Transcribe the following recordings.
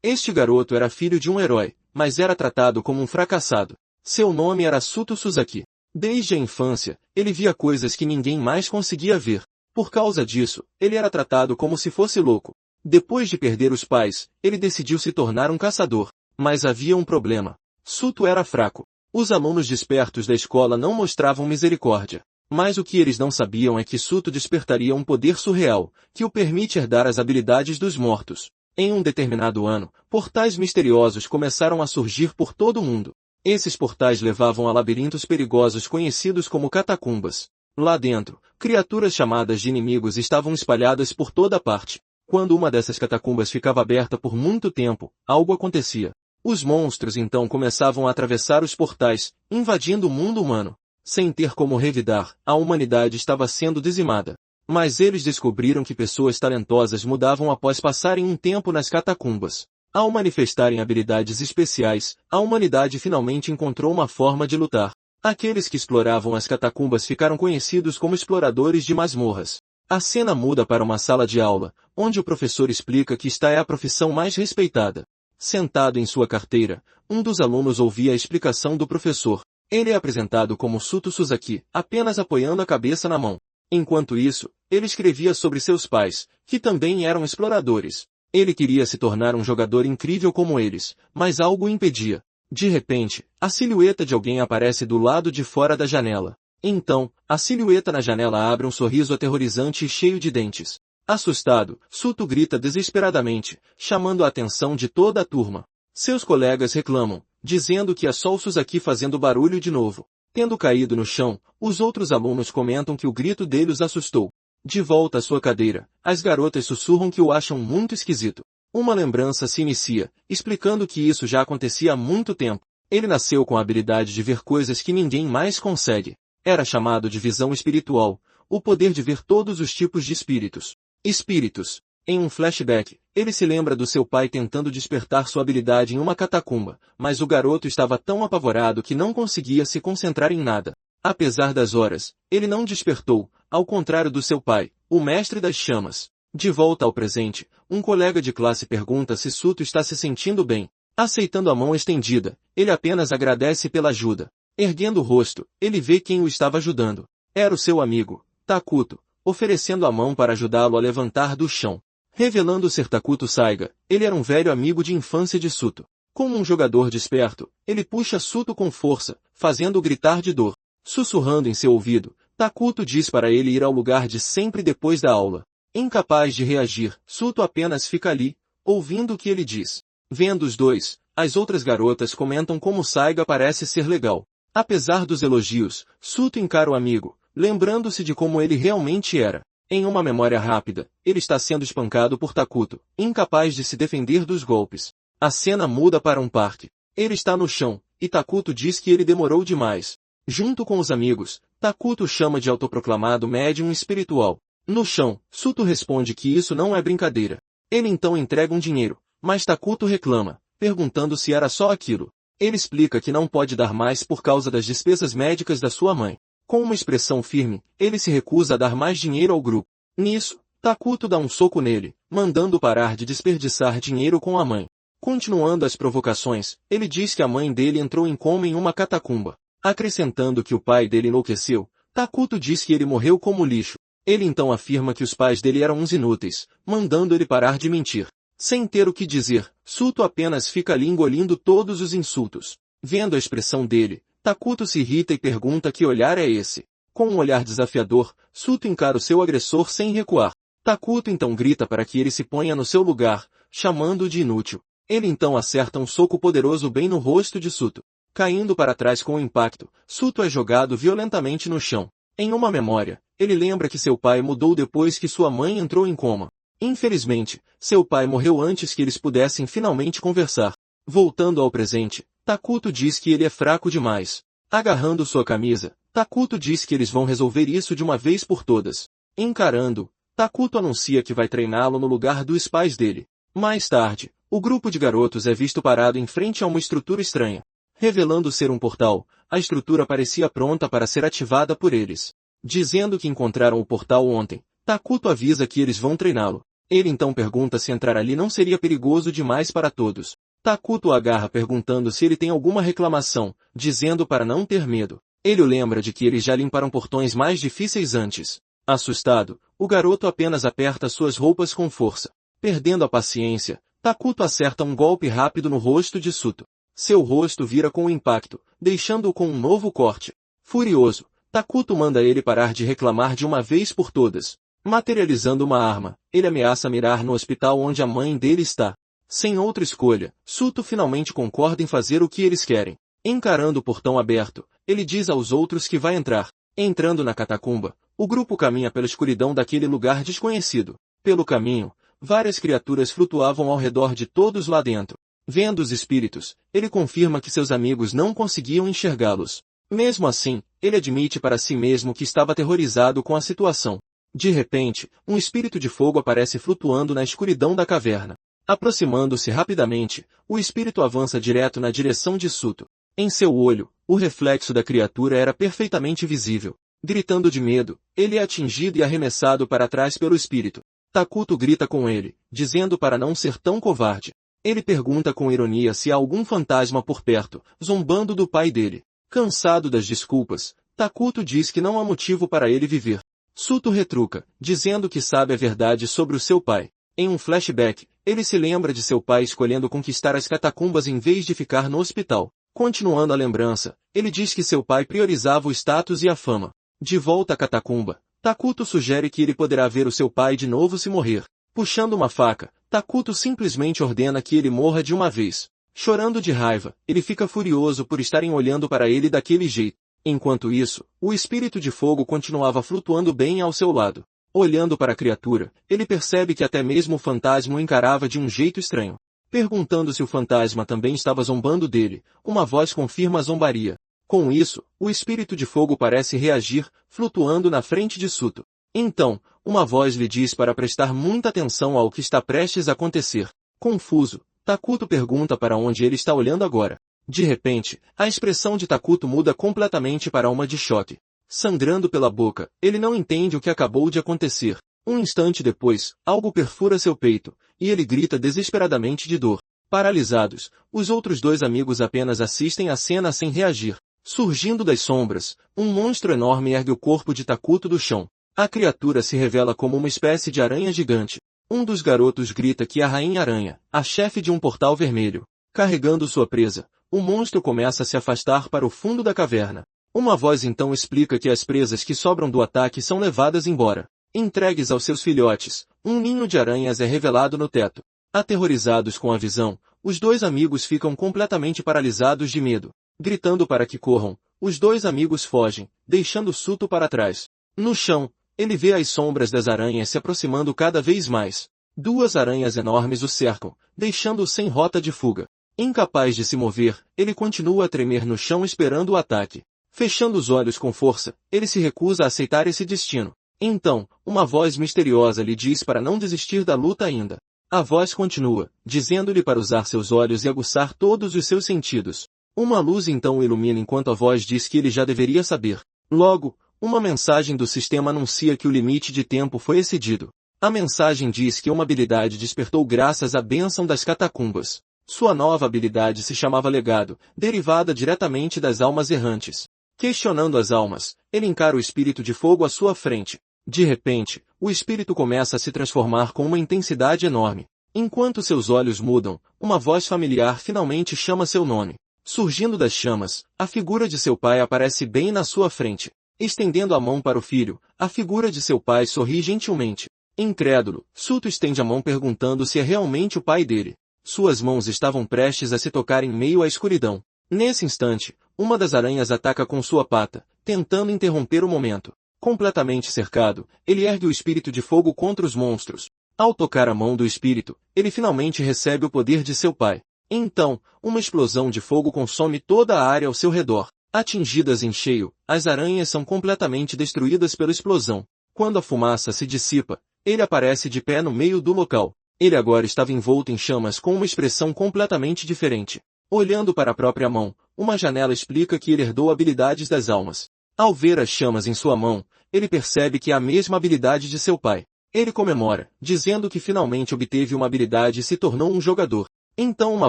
Este garoto era filho de um herói, mas era tratado como um fracassado. Seu nome era Suto Suzaki. Desde a infância, ele via coisas que ninguém mais conseguia ver. Por causa disso, ele era tratado como se fosse louco. Depois de perder os pais, ele decidiu se tornar um caçador. Mas havia um problema. Suto era fraco. Os alunos despertos da escola não mostravam misericórdia. Mas o que eles não sabiam é que Suto despertaria um poder surreal, que o permite herdar as habilidades dos mortos. Em um determinado ano, portais misteriosos começaram a surgir por todo o mundo. Esses portais levavam a labirintos perigosos conhecidos como catacumbas. Lá dentro, criaturas chamadas de inimigos estavam espalhadas por toda parte. Quando uma dessas catacumbas ficava aberta por muito tempo, algo acontecia. Os monstros então começavam a atravessar os portais, invadindo o mundo humano. Sem ter como revidar, a humanidade estava sendo dizimada. Mas eles descobriram que pessoas talentosas mudavam após passarem um tempo nas catacumbas. Ao manifestarem habilidades especiais, a humanidade finalmente encontrou uma forma de lutar. Aqueles que exploravam as catacumbas ficaram conhecidos como exploradores de masmorras. A cena muda para uma sala de aula, onde o professor explica que esta é a profissão mais respeitada. Sentado em sua carteira, um dos alunos ouvia a explicação do professor. Ele é apresentado como Suto Suzaki, apenas apoiando a cabeça na mão. Enquanto isso, ele escrevia sobre seus pais, que também eram exploradores. Ele queria se tornar um jogador incrível como eles, mas algo o impedia. De repente, a silhueta de alguém aparece do lado de fora da janela. Então, a silhueta na janela abre um sorriso aterrorizante e cheio de dentes. Assustado, Suto grita desesperadamente, chamando a atenção de toda a turma. Seus colegas reclamam, dizendo que é só o Suzaki fazendo barulho de novo. Tendo caído no chão, os outros alunos comentam que o grito dele os assustou. De volta à sua cadeira, as garotas sussurram que o acham muito esquisito. Uma lembrança se inicia, explicando que isso já acontecia há muito tempo. Ele nasceu com a habilidade de ver coisas que ninguém mais consegue. Era chamado de visão espiritual, o poder de ver todos os tipos de espíritos. Espíritos. Em um flashback, ele se lembra do seu pai tentando despertar sua habilidade em uma catacumba, mas o garoto estava tão apavorado que não conseguia se concentrar em nada. Apesar das horas, ele não despertou, ao contrário do seu pai, o mestre das chamas. De volta ao presente, um colega de classe pergunta se Suto está se sentindo bem. Aceitando a mão estendida, ele apenas agradece pela ajuda. Erguendo o rosto, ele vê quem o estava ajudando. Era o seu amigo, Takuto, oferecendo a mão para ajudá-lo a levantar do chão. Revelando ser Takuto Saiga, ele era um velho amigo de infância de Suto. Como um jogador desperto, ele puxa Suto com força, fazendo-o gritar de dor. Sussurrando em seu ouvido, Takuto diz para ele ir ao lugar de sempre depois da aula. Incapaz de reagir, Suto apenas fica ali, ouvindo o que ele diz. Vendo os dois, as outras garotas comentam como Saiga parece ser legal. Apesar dos elogios, Suto encara o amigo, lembrando-se de como ele realmente era. Em uma memória rápida, ele está sendo espancado por Takuto, incapaz de se defender dos golpes. A cena muda para um parque. Ele está no chão, e Takuto diz que ele demorou demais. Junto com os amigos, Takuto chama de autoproclamado médium espiritual. No chão, Suto responde que isso não é brincadeira. Ele então entrega um dinheiro, mas Takuto reclama, perguntando se era só aquilo. Ele explica que não pode dar mais por causa das despesas médicas da sua mãe. Com uma expressão firme, ele se recusa a dar mais dinheiro ao grupo. Nisso, Takuto dá um soco nele, mandando parar de desperdiçar dinheiro com a mãe. Continuando as provocações, ele diz que a mãe dele entrou em coma em uma catacumba. Acrescentando que o pai dele enlouqueceu, Takuto diz que ele morreu como lixo. Ele então afirma que os pais dele eram uns inúteis, mandando ele parar de mentir. Sem ter o que dizer, Suto apenas fica ali engolindo todos os insultos. Vendo a expressão dele, Takuto se irrita e pergunta que olhar é esse. Com um olhar desafiador, Suto encara o seu agressor sem recuar. Takuto então grita para que ele se ponha no seu lugar, chamando-o de inútil. Ele então acerta um soco poderoso bem no rosto de Suto. Caindo para trás com o impacto, Suto é jogado violentamente no chão. Em uma memória, ele lembra que seu pai mudou depois que sua mãe entrou em coma. Infelizmente, seu pai morreu antes que eles pudessem finalmente conversar. Voltando ao presente, Takuto diz que ele é fraco demais. Agarrando sua camisa, Takuto diz que eles vão resolver isso de uma vez por todas. Encarando, Takuto anuncia que vai treiná-lo no lugar dos pais dele. Mais tarde, o grupo de garotos é visto parado em frente a uma estrutura estranha. Revelando ser um portal, a estrutura parecia pronta para ser ativada por eles. Dizendo que encontraram o portal ontem, Takuto avisa que eles vão treiná-lo. Ele então pergunta se entrar ali não seria perigoso demais para todos. Takuto o agarra perguntando se ele tem alguma reclamação, dizendo para não ter medo. Ele o lembra de que eles já limparam portões mais difíceis antes. Assustado, o garoto apenas aperta suas roupas com força. Perdendo a paciência, Takuto acerta um golpe rápido no rosto de Suto. Seu rosto vira com o impacto, deixando-o com um novo corte. Furioso, Takuto manda ele parar de reclamar de uma vez por todas. Materializando uma arma, ele ameaça mirar no hospital onde a mãe dele está. Sem outra escolha, Suto finalmente concorda em fazer o que eles querem. Encarando o portão aberto, ele diz aos outros que vai entrar. Entrando na catacumba, o grupo caminha pela escuridão daquele lugar desconhecido. Pelo caminho, várias criaturas flutuavam ao redor de todos lá dentro. Vendo os espíritos, ele confirma que seus amigos não conseguiam enxergá-los. Mesmo assim, ele admite para si mesmo que estava aterrorizado com a situação. De repente, um espírito de fogo aparece flutuando na escuridão da caverna. Aproximando-se rapidamente, o espírito avança direto na direção de Suto. Em seu olho, o reflexo da criatura era perfeitamente visível. Gritando de medo, ele é atingido e arremessado para trás pelo espírito. Takuto grita com ele, dizendo para não ser tão covarde. Ele pergunta com ironia se há algum fantasma por perto, zombando do pai dele. Cansado das desculpas, Takuto diz que não há motivo para ele viver. Suto retruca, dizendo que sabe a verdade sobre o seu pai. Em um flashback, ele se lembra de seu pai escolhendo conquistar as catacumbas em vez de ficar no hospital. Continuando a lembrança, ele diz que seu pai priorizava o status e a fama. De volta à catacumba, Takuto sugere que ele poderá ver o seu pai de novo se morrer. Puxando uma faca, Takuto simplesmente ordena que ele morra de uma vez. Chorando de raiva, ele fica furioso por estarem olhando para ele daquele jeito. Enquanto isso, o espírito de fogo continuava flutuando bem ao seu lado. Olhando para a criatura, ele percebe que até mesmo o fantasma o encarava de um jeito estranho. Perguntando se o fantasma também estava zombando dele, uma voz confirma a zombaria. Com isso, o espírito de fogo parece reagir, flutuando na frente de Suto. Então, uma voz lhe diz para prestar muita atenção ao que está prestes a acontecer. Confuso, Takuto pergunta para onde ele está olhando agora. De repente, a expressão de Takuto muda completamente para uma de choque. Sangrando pela boca, ele não entende o que acabou de acontecer. Um instante depois, algo perfura seu peito, e ele grita desesperadamente de dor. Paralisados, os outros dois amigos apenas assistem à cena sem reagir. Surgindo das sombras, um monstro enorme ergue o corpo de Takuto do chão. A criatura se revela como uma espécie de aranha gigante. Um dos garotos grita que é a Rainha Aranha, a chefe de um portal vermelho. Carregando sua presa, o monstro começa a se afastar para o fundo da caverna. Uma voz então explica que as presas que sobram do ataque são levadas embora. Entregues aos seus filhotes, um ninho de aranhas é revelado no teto. Aterrorizados com a visão, os dois amigos ficam completamente paralisados de medo. Gritando para que corram, os dois amigos fogem, deixando Suto para trás. No chão, ele vê as sombras das aranhas se aproximando cada vez mais. Duas aranhas enormes o cercam, deixando-o sem rota de fuga. Incapaz de se mover, ele continua a tremer no chão esperando o ataque. Fechando os olhos com força, ele se recusa a aceitar esse destino. Então, uma voz misteriosa lhe diz para não desistir da luta ainda. A voz continua, dizendo-lhe para usar seus olhos e aguçar todos os seus sentidos. Uma luz então o ilumina enquanto a voz diz que ele já deveria saber. Logo, uma mensagem do sistema anuncia que o limite de tempo foi excedido. A mensagem diz que uma habilidade despertou graças à bênção das catacumbas. Sua nova habilidade se chamava Legado, derivada diretamente das almas errantes. Questionando as almas, ele encara o espírito de fogo à sua frente. De repente, o espírito começa a se transformar com uma intensidade enorme. Enquanto seus olhos mudam, uma voz familiar finalmente chama seu nome. Surgindo das chamas, a figura de seu pai aparece bem na sua frente. Estendendo a mão para o filho, a figura de seu pai sorri gentilmente. Incrédulo, Suto estende a mão perguntando se é realmente o pai dele. Suas mãos estavam prestes a se tocar em meio à escuridão. Nesse instante, uma das aranhas ataca com sua pata, tentando interromper o momento. Completamente cercado, ele ergue o espírito de fogo contra os monstros. Ao tocar a mão do espírito, ele finalmente recebe o poder de seu pai. Então, uma explosão de fogo consome toda a área ao seu redor. Atingidas em cheio, as aranhas são completamente destruídas pela explosão. Quando a fumaça se dissipa, ele aparece de pé no meio do local. Ele agora estava envolto em chamas com uma expressão completamente diferente. Olhando para a própria mão, uma janela explica que ele herdou habilidades das almas. Ao ver as chamas em sua mão, ele percebe que é a mesma habilidade de seu pai. Ele comemora, dizendo que finalmente obteve uma habilidade e se tornou um jogador. Então uma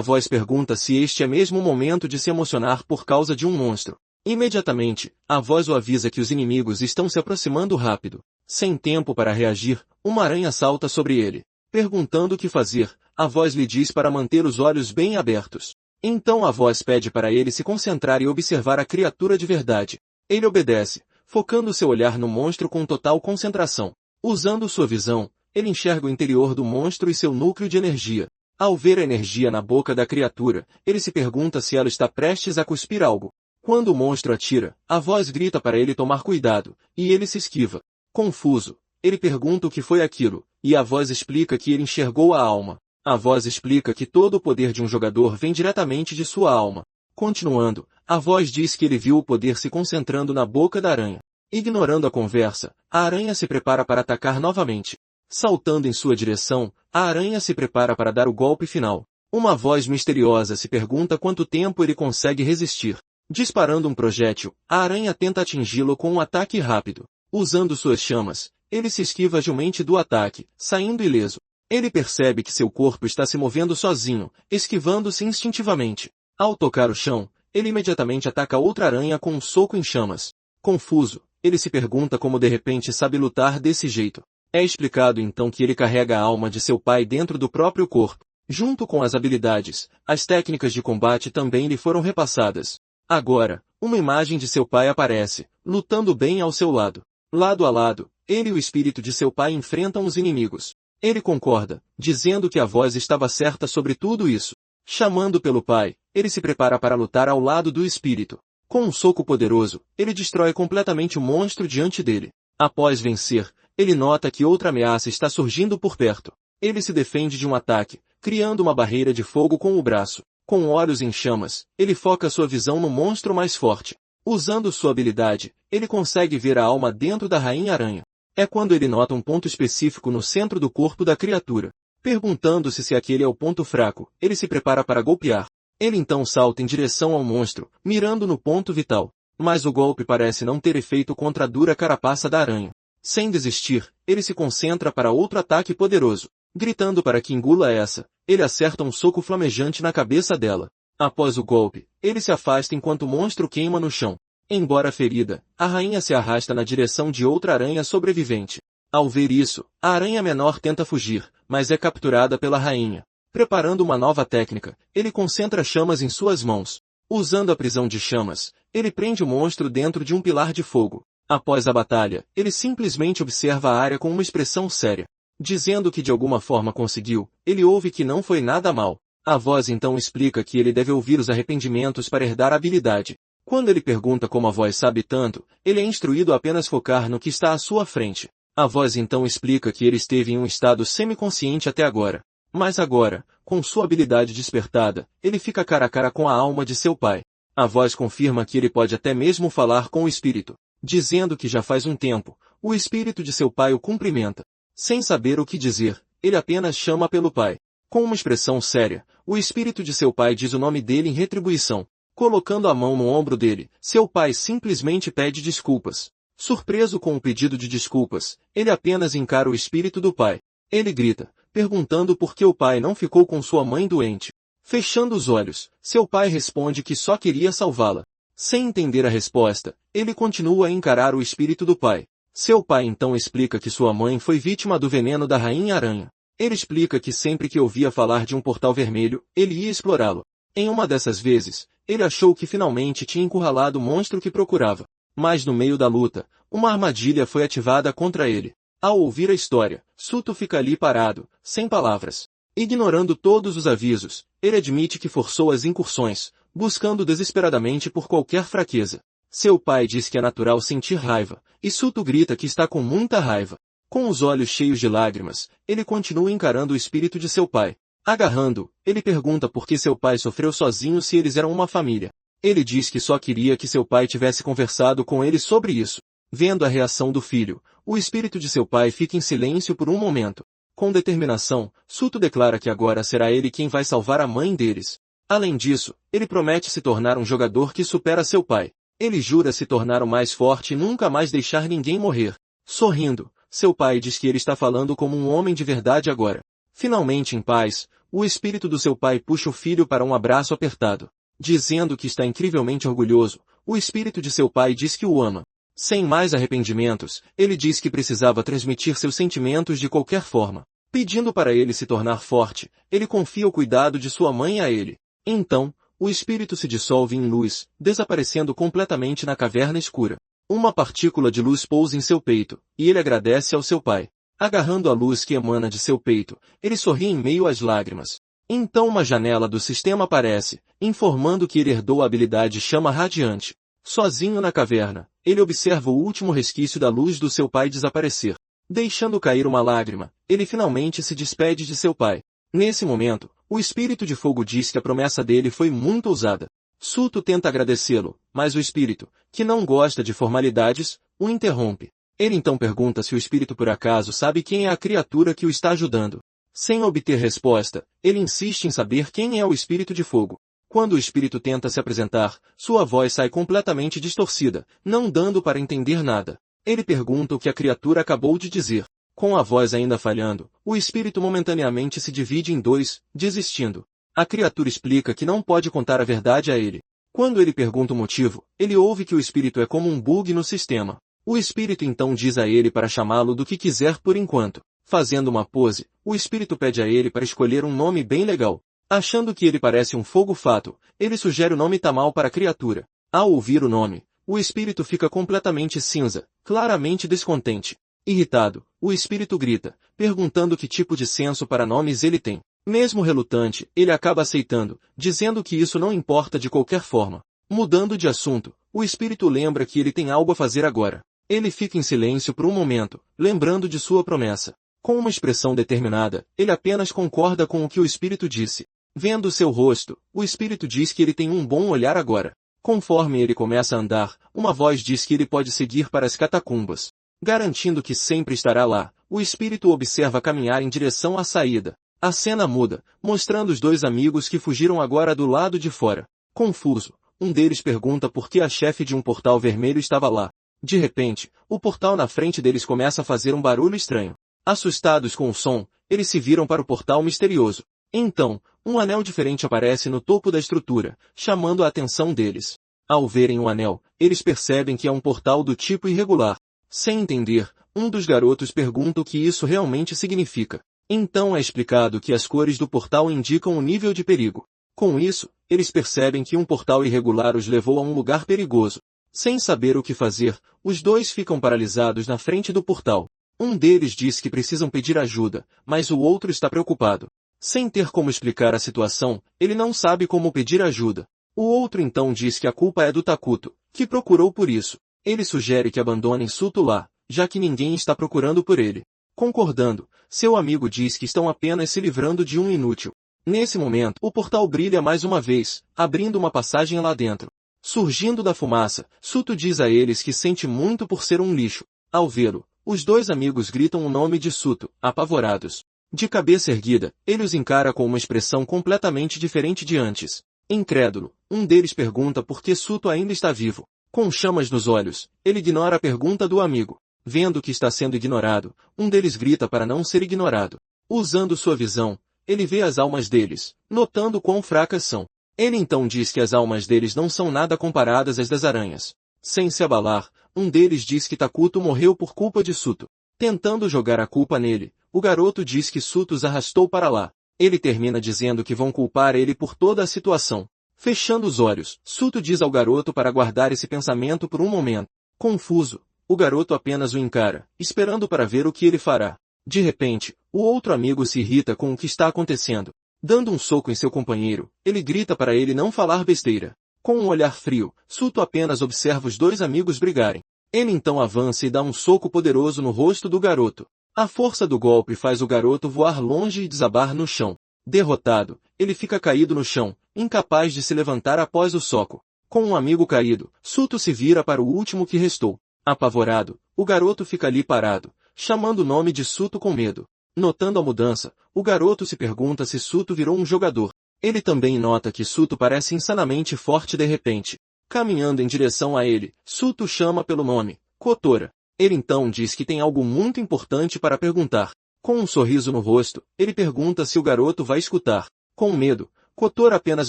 voz pergunta se este é mesmo o momento de se emocionar por causa de um monstro. Imediatamente, a voz o avisa que os inimigos estão se aproximando rápido. Sem tempo para reagir, uma aranha salta sobre ele. Perguntando o que fazer, a voz lhe diz para manter os olhos bem abertos. Então a voz pede para ele se concentrar e observar a criatura de verdade. Ele obedece, focando seu olhar no monstro com total concentração. Usando sua visão, ele enxerga o interior do monstro e seu núcleo de energia. Ao ver a energia na boca da criatura, ele se pergunta se ela está prestes a cuspir algo. Quando o monstro atira, a voz grita para ele tomar cuidado, e ele se esquiva. Confuso, ele pergunta o que foi aquilo, e a voz explica que ele enxergou a alma. A voz explica que todo o poder de um jogador vem diretamente de sua alma. Continuando, a voz diz que ele viu o poder se concentrando na boca da aranha. Ignorando a conversa, a aranha se prepara para atacar novamente. Saltando em sua direção, a aranha se prepara para dar o golpe final. Uma voz misteriosa se pergunta quanto tempo ele consegue resistir. Disparando um projétil, a aranha tenta atingi-lo com um ataque rápido. Usando suas chamas, ele se esquiva agilmente do ataque, saindo ileso. Ele percebe que seu corpo está se movendo sozinho, esquivando-se instintivamente. Ao tocar o chão, ele imediatamente ataca outra aranha com um soco em chamas. Confuso, ele se pergunta como de repente sabe lutar desse jeito. É explicado então que ele carrega a alma de seu pai dentro do próprio corpo. Junto com as habilidades, as técnicas de combate também lhe foram repassadas. Agora, uma imagem de seu pai aparece, lutando bem ao seu lado. Lado a lado, ele e o espírito de seu pai enfrentam os inimigos. Ele concorda, dizendo que a voz estava certa sobre tudo isso. Chamando pelo pai, ele se prepara para lutar ao lado do espírito. Com um soco poderoso, ele destrói completamente o monstro diante dele. Após vencer, ele nota que outra ameaça está surgindo por perto. Ele se defende de um ataque, criando uma barreira de fogo com o braço. Com olhos em chamas, ele foca sua visão no monstro mais forte. Usando sua habilidade, ele consegue ver a alma dentro da Rainha-Aranha. É quando ele nota um ponto específico no centro do corpo da criatura. Perguntando-se se aquele é o ponto fraco, ele se prepara para golpear. Ele então salta em direção ao monstro, mirando no ponto vital. Mas o golpe parece não ter efeito contra a dura carapaça da aranha. Sem desistir, ele se concentra para outro ataque poderoso. Gritando para que engula essa, ele acerta um soco flamejante na cabeça dela. Após o golpe, ele se afasta enquanto o monstro queima no chão. Embora ferida, a rainha se arrasta na direção de outra aranha sobrevivente. Ao ver isso, a aranha menor tenta fugir, mas é capturada pela rainha. Preparando uma nova técnica, ele concentra chamas em suas mãos. Usando a prisão de chamas, ele prende o monstro dentro de um pilar de fogo. Após a batalha, ele simplesmente observa a área com uma expressão séria. Dizendo que de alguma forma conseguiu, ele ouve que não foi nada mal. A voz então explica que ele deve ouvir os arrependimentos para herdar a habilidade. Quando ele pergunta como a voz sabe tanto, ele é instruído a apenas focar no que está à sua frente. A voz então explica que ele esteve em um estado semiconsciente até agora. Mas agora, com sua habilidade despertada, ele fica cara a cara com a alma de seu pai. A voz confirma que ele pode até mesmo falar com o espírito. Dizendo que já faz um tempo, o espírito de seu pai o cumprimenta. Sem saber o que dizer, ele apenas chama pelo pai. Com uma expressão séria, o espírito de seu pai diz o nome dele em retribuição. Colocando a mão no ombro dele, seu pai simplesmente pede desculpas. Surpreso com o pedido de desculpas, ele apenas encara o espírito do pai. Ele grita, perguntando por que o pai não ficou com sua mãe doente. Fechando os olhos, seu pai responde que só queria salvá-la. Sem entender a resposta, ele continua a encarar o espírito do pai. Seu pai então explica que sua mãe foi vítima do veneno da Rainha-Aranha. Ele explica que sempre que ouvia falar de um portal vermelho, ele ia explorá-lo. Em uma dessas vezes, ele achou que finalmente tinha encurralado o monstro que procurava. Mas no meio da luta, uma armadilha foi ativada contra ele. Ao ouvir a história, Suto fica ali parado, sem palavras. Ignorando todos os avisos, ele admite que forçou as incursões, buscando desesperadamente por qualquer fraqueza. Seu pai diz que é natural sentir raiva, e Suto grita que está com muita raiva. Com os olhos cheios de lágrimas, ele continua encarando o espírito de seu pai. Agarrando, ele pergunta por que seu pai sofreu sozinho se eles eram uma família. Ele diz que só queria que seu pai tivesse conversado com ele sobre isso. Vendo a reação do filho, o espírito de seu pai fica em silêncio por um momento. Com determinação, Suto declara que agora será ele quem vai salvar a mãe deles. Além disso, ele promete se tornar um jogador que supera seu pai. Ele jura se tornar o mais forte e nunca mais deixar ninguém morrer. Sorrindo, Seu pai diz que ele está falando como um homem de verdade agora. Finalmente em paz, o espírito do seu pai puxa o filho para um abraço apertado. Dizendo que está incrivelmente orgulhoso, o espírito de seu pai diz que o ama. Sem mais arrependimentos, ele diz que precisava transmitir seus sentimentos de qualquer forma. Pedindo para ele se tornar forte, ele confia o cuidado de sua mãe a ele. Então, o espírito se dissolve em luz, desaparecendo completamente na caverna escura. Uma partícula de luz pousa em seu peito, e ele agradece ao seu pai. Agarrando a luz que emana de seu peito, ele sorri em meio às lágrimas. Então uma janela do sistema aparece, informando que ele herdou a habilidade Chama Radiante. Sozinho na caverna, ele observa o último resquício da luz do seu pai desaparecer. Deixando cair uma lágrima, ele finalmente se despede de seu pai. Nesse momento, o espírito de fogo diz que a promessa dele foi muito ousada. Suto tenta agradecê-lo, mas o espírito, que não gosta de formalidades, o interrompe. Ele então pergunta se o espírito por acaso sabe quem é a criatura que o está ajudando. Sem obter resposta, ele insiste em saber quem é o espírito de fogo. Quando o espírito tenta se apresentar, sua voz sai completamente distorcida, não dando para entender nada. Ele pergunta o que a criatura acabou de dizer. Com a voz ainda falhando, o espírito momentaneamente se divide em dois, desistindo. A criatura explica que não pode contar a verdade a ele. Quando ele pergunta o motivo, ele ouve que o espírito é como um bug no sistema. O espírito então diz a ele para chamá-lo do que quiser por enquanto. Fazendo uma pose, o espírito pede a ele para escolher um nome bem legal. Achando que ele parece um fogo-fato, ele sugere o nome Tamal para a criatura. Ao ouvir o nome, o espírito fica completamente cinza, claramente descontente. Irritado, o espírito grita, perguntando que tipo de senso para nomes ele tem. Mesmo relutante, ele acaba aceitando, dizendo que isso não importa de qualquer forma. Mudando de assunto, o espírito lembra que ele tem algo a fazer agora. Ele fica em silêncio por um momento, lembrando de sua promessa. Com uma expressão determinada, ele apenas concorda com o que o espírito disse. Vendo seu rosto, o espírito diz que ele tem um bom olhar agora. Conforme ele começa a andar, uma voz diz que ele pode seguir para as catacumbas. Garantindo que sempre estará lá, o espírito observa caminhar em direção à saída. A cena muda, mostrando os dois amigos que fugiram agora do lado de fora. Confuso, um deles pergunta por que a chefe de um portal vermelho estava lá. De repente, o portal na frente deles começa a fazer um barulho estranho. Assustados com o som, eles se viram para o portal misterioso. Então, um anel diferente aparece no topo da estrutura, chamando a atenção deles. Ao verem o anel, eles percebem que é um portal do tipo irregular. Sem entender, um dos garotos pergunta o que isso realmente significa. Então é explicado que as cores do portal indicam o nível de perigo. Com isso, eles percebem que um portal irregular os levou a um lugar perigoso. Sem saber o que fazer, os dois ficam paralisados na frente do portal. Um deles diz que precisam pedir ajuda, mas o outro está preocupado. Sem ter como explicar a situação, ele não sabe como pedir ajuda. O outro então diz que a culpa é do Takuto, que procurou por isso. Ele sugere que abandonem Suto lá, já que ninguém está procurando por ele. Concordando, seu amigo diz que estão apenas se livrando de um inútil. Nesse momento, o portal brilha mais uma vez, abrindo uma passagem lá dentro. Surgindo da fumaça, Suto diz a eles que sente muito por ser um lixo. Ao vê-lo, os dois amigos gritam o nome de Suto, apavorados. De cabeça erguida, ele os encara com uma expressão completamente diferente de antes. Incrédulo, um deles pergunta por que Suto ainda está vivo. Com chamas nos olhos, ele ignora a pergunta do amigo. Vendo que está sendo ignorado, um deles grita para não ser ignorado. Usando sua visão, ele vê as almas deles, notando quão fracas são. Ele então diz que as almas deles não são nada comparadas às das aranhas. Sem se abalar, um deles diz que Takuto morreu por culpa de Suto. Tentando jogar a culpa nele, o garoto diz que Suto os arrastou para lá. Ele termina dizendo que vão culpar ele por toda a situação. Fechando os olhos, Suto diz ao garoto para guardar esse pensamento por um momento. Confuso, o garoto apenas o encara, esperando para ver o que ele fará. De repente, o outro amigo se irrita com o que está acontecendo. Dando um soco em seu companheiro, ele grita para ele não falar besteira. Com um olhar frio, Suto apenas observa os dois amigos brigarem. Ele então avança e dá um soco poderoso no rosto do garoto. A força do golpe faz o garoto voar longe e desabar no chão. Derrotado, ele fica caído no chão, incapaz de se levantar após o soco. Com um amigo caído, Suto se vira para o último que restou. Apavorado, o garoto fica ali parado, chamando o nome de Suto com medo. Notando a mudança, o garoto se pergunta se Suto virou um jogador. Ele também nota que Suto parece insanamente forte de repente. Caminhando em direção a ele, Suto chama pelo nome, Kotora. Ele então diz que tem algo muito importante para perguntar. Com um sorriso no rosto, ele pergunta se o garoto vai escutar. Com medo, Kotora apenas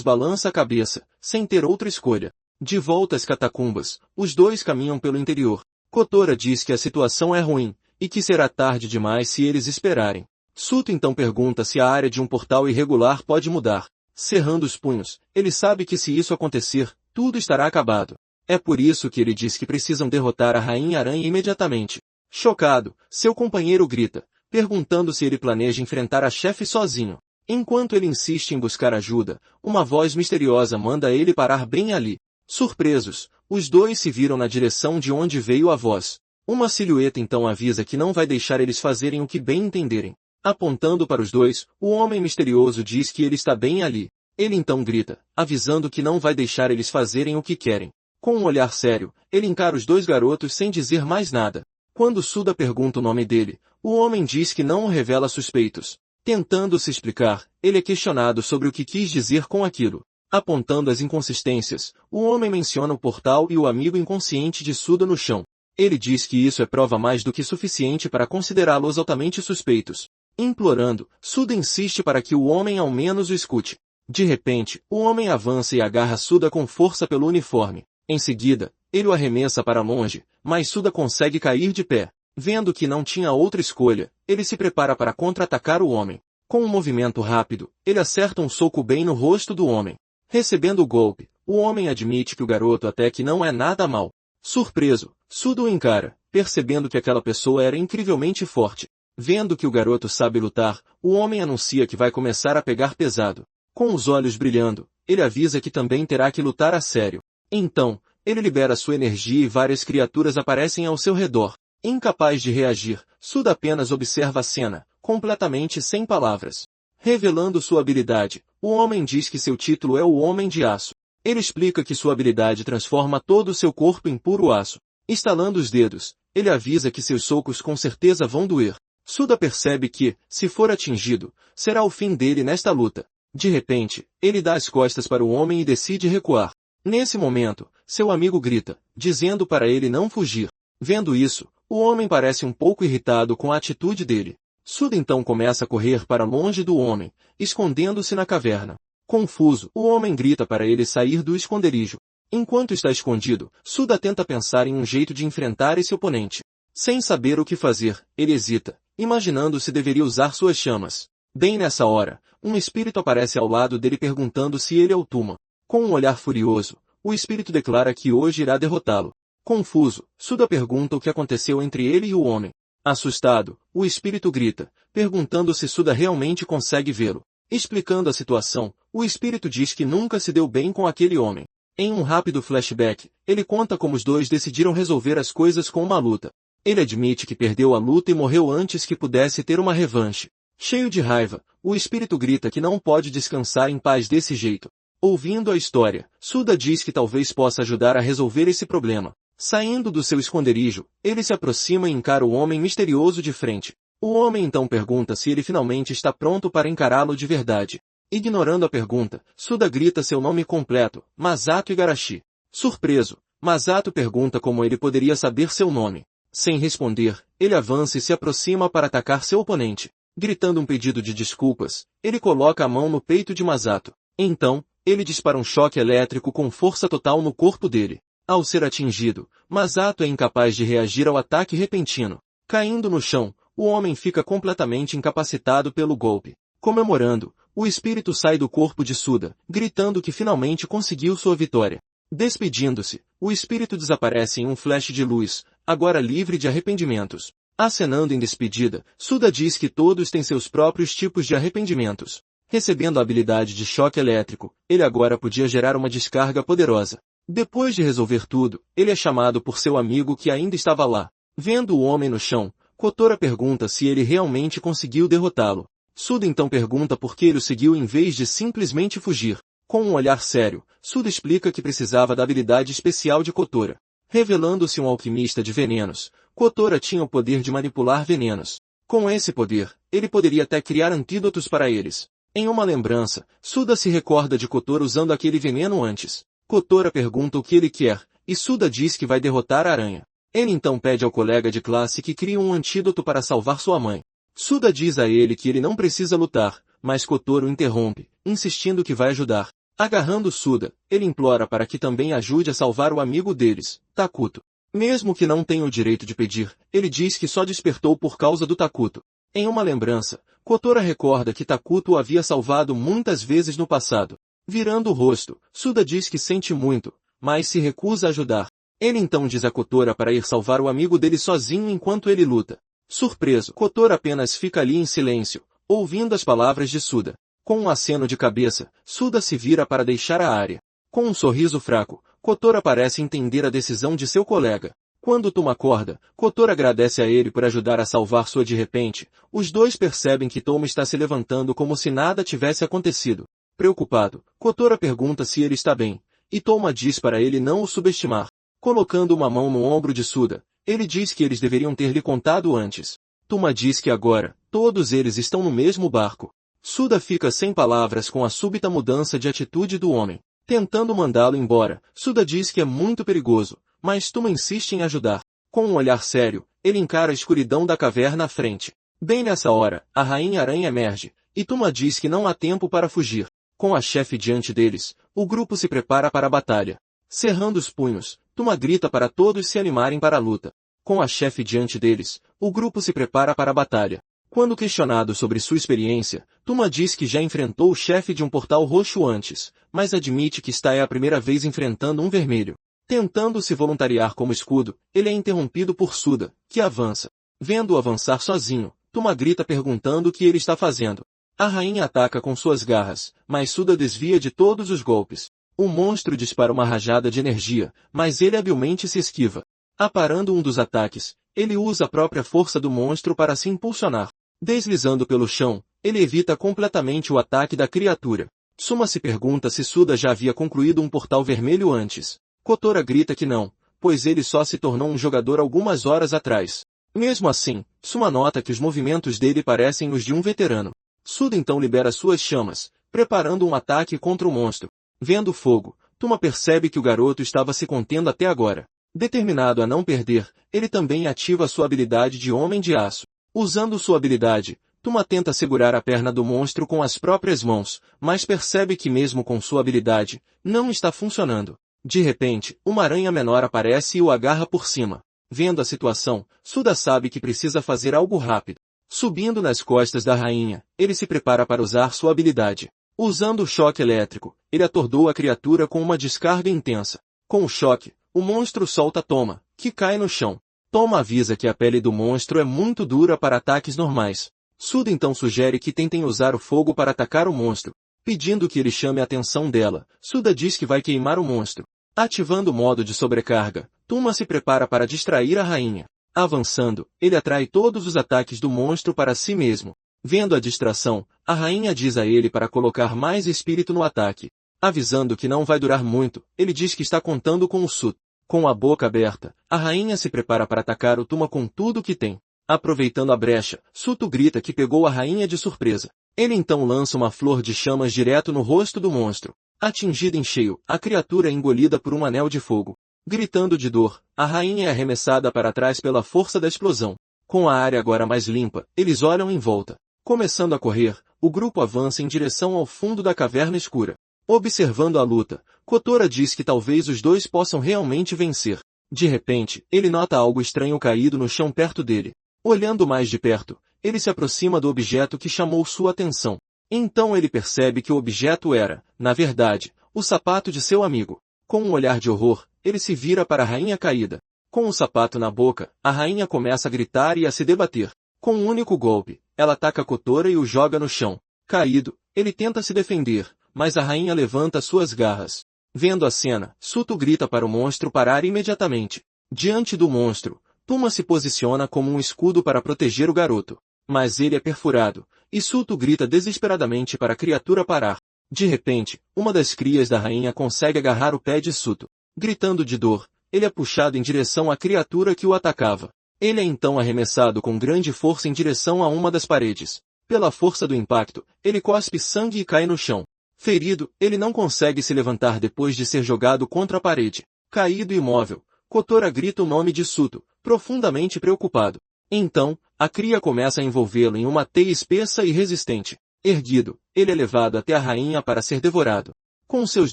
balança a cabeça, sem ter outra escolha. De volta às catacumbas, os dois caminham pelo interior. Kotora diz que a situação é ruim, e que será tarde demais se eles esperarem. Suto então pergunta se a área de um portal irregular pode mudar. Cerrando os punhos, ele sabe que se isso acontecer, tudo estará acabado. É por isso que ele diz que precisam derrotar a Rainha Aranha imediatamente. Chocado, seu companheiro grita, perguntando se ele planeja enfrentar a chefe sozinho. Enquanto ele insiste em buscar ajuda, uma voz misteriosa manda ele parar bem ali. Surpresos, os dois se viram na direção de onde veio a voz. Uma silhueta então avisa que não vai deixar eles fazerem o que bem entenderem. Apontando para os dois, o homem misterioso diz que ele está bem ali. Ele então grita, avisando que não vai deixar eles fazerem o que querem. Com um olhar sério, ele encara os dois garotos sem dizer mais nada. Quando Suda pergunta o nome dele, o homem diz que não o revela suspeitos. Tentando se explicar, ele é questionado sobre o que quis dizer com aquilo. Apontando as inconsistências, o homem menciona o portal e o amigo inconsciente de Suda no chão. Ele diz que isso é prova mais do que suficiente para considerá-los altamente suspeitos. Implorando, Suda insiste para que o homem ao menos o escute. De repente, o homem avança e agarra Suda com força pelo uniforme. Em seguida, ele o arremessa para longe, mas Suda consegue cair de pé. Vendo que não tinha outra escolha, ele se prepara para contra-atacar o homem. Com um movimento rápido, ele acerta um soco bem no rosto do homem. Recebendo o golpe, o homem admite que o garoto até que não é nada mal. Surpreso, Suda o encara, percebendo que aquela pessoa era incrivelmente forte. Vendo que o garoto sabe lutar, o homem anuncia que vai começar a pegar pesado. Com os olhos brilhando, ele avisa que também terá que lutar a sério. Então, ele libera sua energia e várias criaturas aparecem ao seu redor. Incapaz de reagir, Suda apenas observa a cena, completamente sem palavras. Revelando sua habilidade, o homem diz que seu título é o Homem de Aço. Ele explica que sua habilidade transforma todo o seu corpo em puro aço. Estalando os dedos, ele avisa que seus socos com certeza vão doer. Suda percebe que, se for atingido, será o fim dele nesta luta. De repente, ele dá as costas para o homem e decide recuar. Nesse momento, seu amigo grita, dizendo para ele não fugir. Vendo isso, o homem parece um pouco irritado com a atitude dele. Suda então começa a correr para longe do homem, escondendo-se na caverna. Confuso, o homem grita para ele sair do esconderijo. Enquanto está escondido, Suda tenta pensar em um jeito de enfrentar esse oponente. Sem saber o que fazer, ele hesita, imaginando se deveria usar suas chamas. Bem nessa hora, um espírito aparece ao lado dele perguntando se ele é o Tuma. Com um olhar furioso, o espírito declara que hoje irá derrotá-lo. Confuso, Suda pergunta o que aconteceu entre ele e o homem. Assustado, o espírito grita, perguntando se Suda realmente consegue vê-lo. Explicando a situação, o espírito diz que nunca se deu bem com aquele homem. Em um rápido flashback, ele conta como os dois decidiram resolver as coisas com uma luta. Ele admite que perdeu a luta e morreu antes que pudesse ter uma revanche. Cheio de raiva, o espírito grita que não pode descansar em paz desse jeito. Ouvindo a história, Suda diz que talvez possa ajudar a resolver esse problema. Saindo do seu esconderijo, ele se aproxima e encara o homem misterioso de frente. O homem então pergunta se ele finalmente está pronto para encará-lo de verdade. Ignorando a pergunta, Suda grita seu nome completo, Masato Igarashi. Surpreso, Masato pergunta como ele poderia saber seu nome. Sem responder, ele avança e se aproxima para atacar seu oponente. Gritando um pedido de desculpas, ele coloca a mão no peito de Masato. Então, ele dispara um choque elétrico com força total no corpo dele. Ao ser atingido, Masato é incapaz de reagir ao ataque repentino. Caindo no chão, o homem fica completamente incapacitado pelo golpe. Comemorando, o espírito sai do corpo de Suda, gritando que finalmente conseguiu sua vitória. Despedindo-se, o espírito desaparece em um flash de luz, agora livre de arrependimentos. Acenando em despedida, Suda diz que todos têm seus próprios tipos de arrependimentos. Recebendo a habilidade de choque elétrico, ele agora podia gerar uma descarga poderosa. Depois de resolver tudo, ele é chamado por seu amigo que ainda estava lá. Vendo o homem no chão, Kotora pergunta se ele realmente conseguiu derrotá-lo. Suda então pergunta por que ele o seguiu em vez de simplesmente fugir. Com um olhar sério, Suda explica que precisava da habilidade especial de Kotora. Revelando-se um alquimista de venenos, Kotora tinha o poder de manipular venenos. Com esse poder, ele poderia até criar antídotos para eles. Em uma lembrança, Suda se recorda de Kotora usando aquele veneno antes. Kotora pergunta o que ele quer, e Suda diz que vai derrotar a aranha. Ele então pede ao colega de classe que crie um antídoto para salvar sua mãe. Suda diz a ele que ele não precisa lutar, mas Kotaro interrompe, insistindo que vai ajudar. Agarrando Suda, ele implora para que também ajude a salvar o amigo deles, Takuto. Mesmo que não tenha o direito de pedir, ele diz que só despertou por causa do Takuto. Em uma lembrança, Kotora recorda que Takuto o havia salvado muitas vezes no passado. Virando o rosto, Suda diz que sente muito, mas se recusa a ajudar. Ele então diz a Kotora para ir salvar o amigo dele sozinho enquanto ele luta. Surpreso, Kotora apenas fica ali em silêncio, ouvindo as palavras de Suda. Com um aceno de cabeça, Suda se vira para deixar a área. Com um sorriso fraco, Kotora parece entender a decisão de seu colega. Quando Toma acorda, Kotora agradece a ele por ajudar a salvar sua de repente. Os dois percebem que Toma está se levantando como se nada tivesse acontecido. Preocupado, Kotora pergunta se ele está bem, e Toma diz para ele não o subestimar. Colocando uma mão no ombro de Suda, ele diz que eles deveriam ter lhe contado antes. Toma diz que agora, todos eles estão no mesmo barco. Suda fica sem palavras com a súbita mudança de atitude do homem. Tentando mandá-lo embora, Suda diz que é muito perigoso, mas Toma insiste em ajudar. Com um olhar sério, ele encara a escuridão da caverna à frente. Bem nessa hora, a Rainha Aranha emerge, e Toma diz que não há tempo para fugir. Com a chefe diante deles, o grupo se prepara para a batalha. Cerrando os punhos, Toma grita para todos se animarem para a luta. Com a chefe diante deles, o grupo se prepara para a batalha. Quando questionado sobre sua experiência, Toma diz que já enfrentou o chefe de um portal roxo antes, mas admite que está a primeira vez enfrentando um vermelho. Tentando se voluntariar como escudo, ele é interrompido por Suda, que avança. Vendo-o avançar sozinho, Toma grita perguntando o que ele está fazendo. A rainha ataca com suas garras, mas Suda desvia de todos os golpes. O monstro dispara uma rajada de energia, mas ele habilmente se esquiva. Aparando um dos ataques, ele usa a própria força do monstro para se impulsionar. Deslizando pelo chão, ele evita completamente o ataque da criatura. Suma se pergunta se Suda já havia concluído um portal vermelho antes. Kotora grita que não, pois ele só se tornou um jogador algumas horas atrás. Mesmo assim, Suma nota que os movimentos dele parecem os de um veterano. Suda então libera suas chamas, preparando um ataque contra o monstro. Vendo o fogo, Toma percebe que o garoto estava se contendo até agora. Determinado a não perder, ele também ativa sua habilidade de Homem de Aço. Usando sua habilidade, Toma tenta segurar a perna do monstro com as próprias mãos, mas percebe que mesmo com sua habilidade, não está funcionando. De repente, uma aranha menor aparece e o agarra por cima. Vendo a situação, Suda sabe que precisa fazer algo rápido. Subindo nas costas da rainha, ele se prepara para usar sua habilidade. Usando o choque elétrico, ele atordou a criatura com uma descarga intensa. Com o choque, o monstro solta Toma, que cai no chão. Toma avisa que a pele do monstro é muito dura para ataques normais. Suda então sugere que tentem usar o fogo para atacar o monstro. Pedindo que ele chame a atenção dela, Suda diz que vai queimar o monstro. Ativando o modo de sobrecarga, Toma se prepara para distrair a rainha. Avançando, ele atrai todos os ataques do monstro para si mesmo. Vendo a distração, a rainha diz a ele para colocar mais espírito no ataque. Avisando que não vai durar muito, ele diz que está contando com o Suto. Com a boca aberta, a rainha se prepara para atacar o Toma com tudo que tem. Aproveitando a brecha, Suto grita que pegou a rainha de surpresa. Ele então lança uma flor de chamas direto no rosto do monstro. Atingida em cheio, a criatura é engolida por um anel de fogo. Gritando de dor, a rainha é arremessada para trás pela força da explosão. Com a área agora mais limpa, eles olham em volta. Começando a correr, o grupo avança em direção ao fundo da caverna escura. Observando a luta, Kotora diz que talvez os dois possam realmente vencer. De repente, ele nota algo estranho caído no chão perto dele. Olhando mais de perto, ele se aproxima do objeto que chamou sua atenção. Então ele percebe que o objeto era, na verdade, o sapato de seu amigo. Com um olhar de horror, ele se vira para a rainha caída. Com o sapato na boca, a rainha começa a gritar e a se debater. Com um único golpe, ela ataca Kotora e o joga no chão. Caído, ele tenta se defender, mas a rainha levanta suas garras. Vendo a cena, Suto grita para o monstro parar imediatamente. Diante do monstro, Toma se posiciona como um escudo para proteger o garoto. Mas ele é perfurado, e Suto grita desesperadamente para a criatura parar. De repente, uma das crias da rainha consegue agarrar o pé de Suto. Gritando de dor, ele é puxado em direção à criatura que o atacava. Ele é então arremessado com grande força em direção a uma das paredes. Pela força do impacto, ele cospe sangue e cai no chão. Ferido, ele não consegue se levantar depois de ser jogado contra a parede. Caído e imóvel, Kotora grita o nome de Suto, profundamente preocupado. Então, a cria começa a envolvê-lo em uma teia espessa e resistente. Erguido, ele é levado até a rainha para ser devorado. Com seus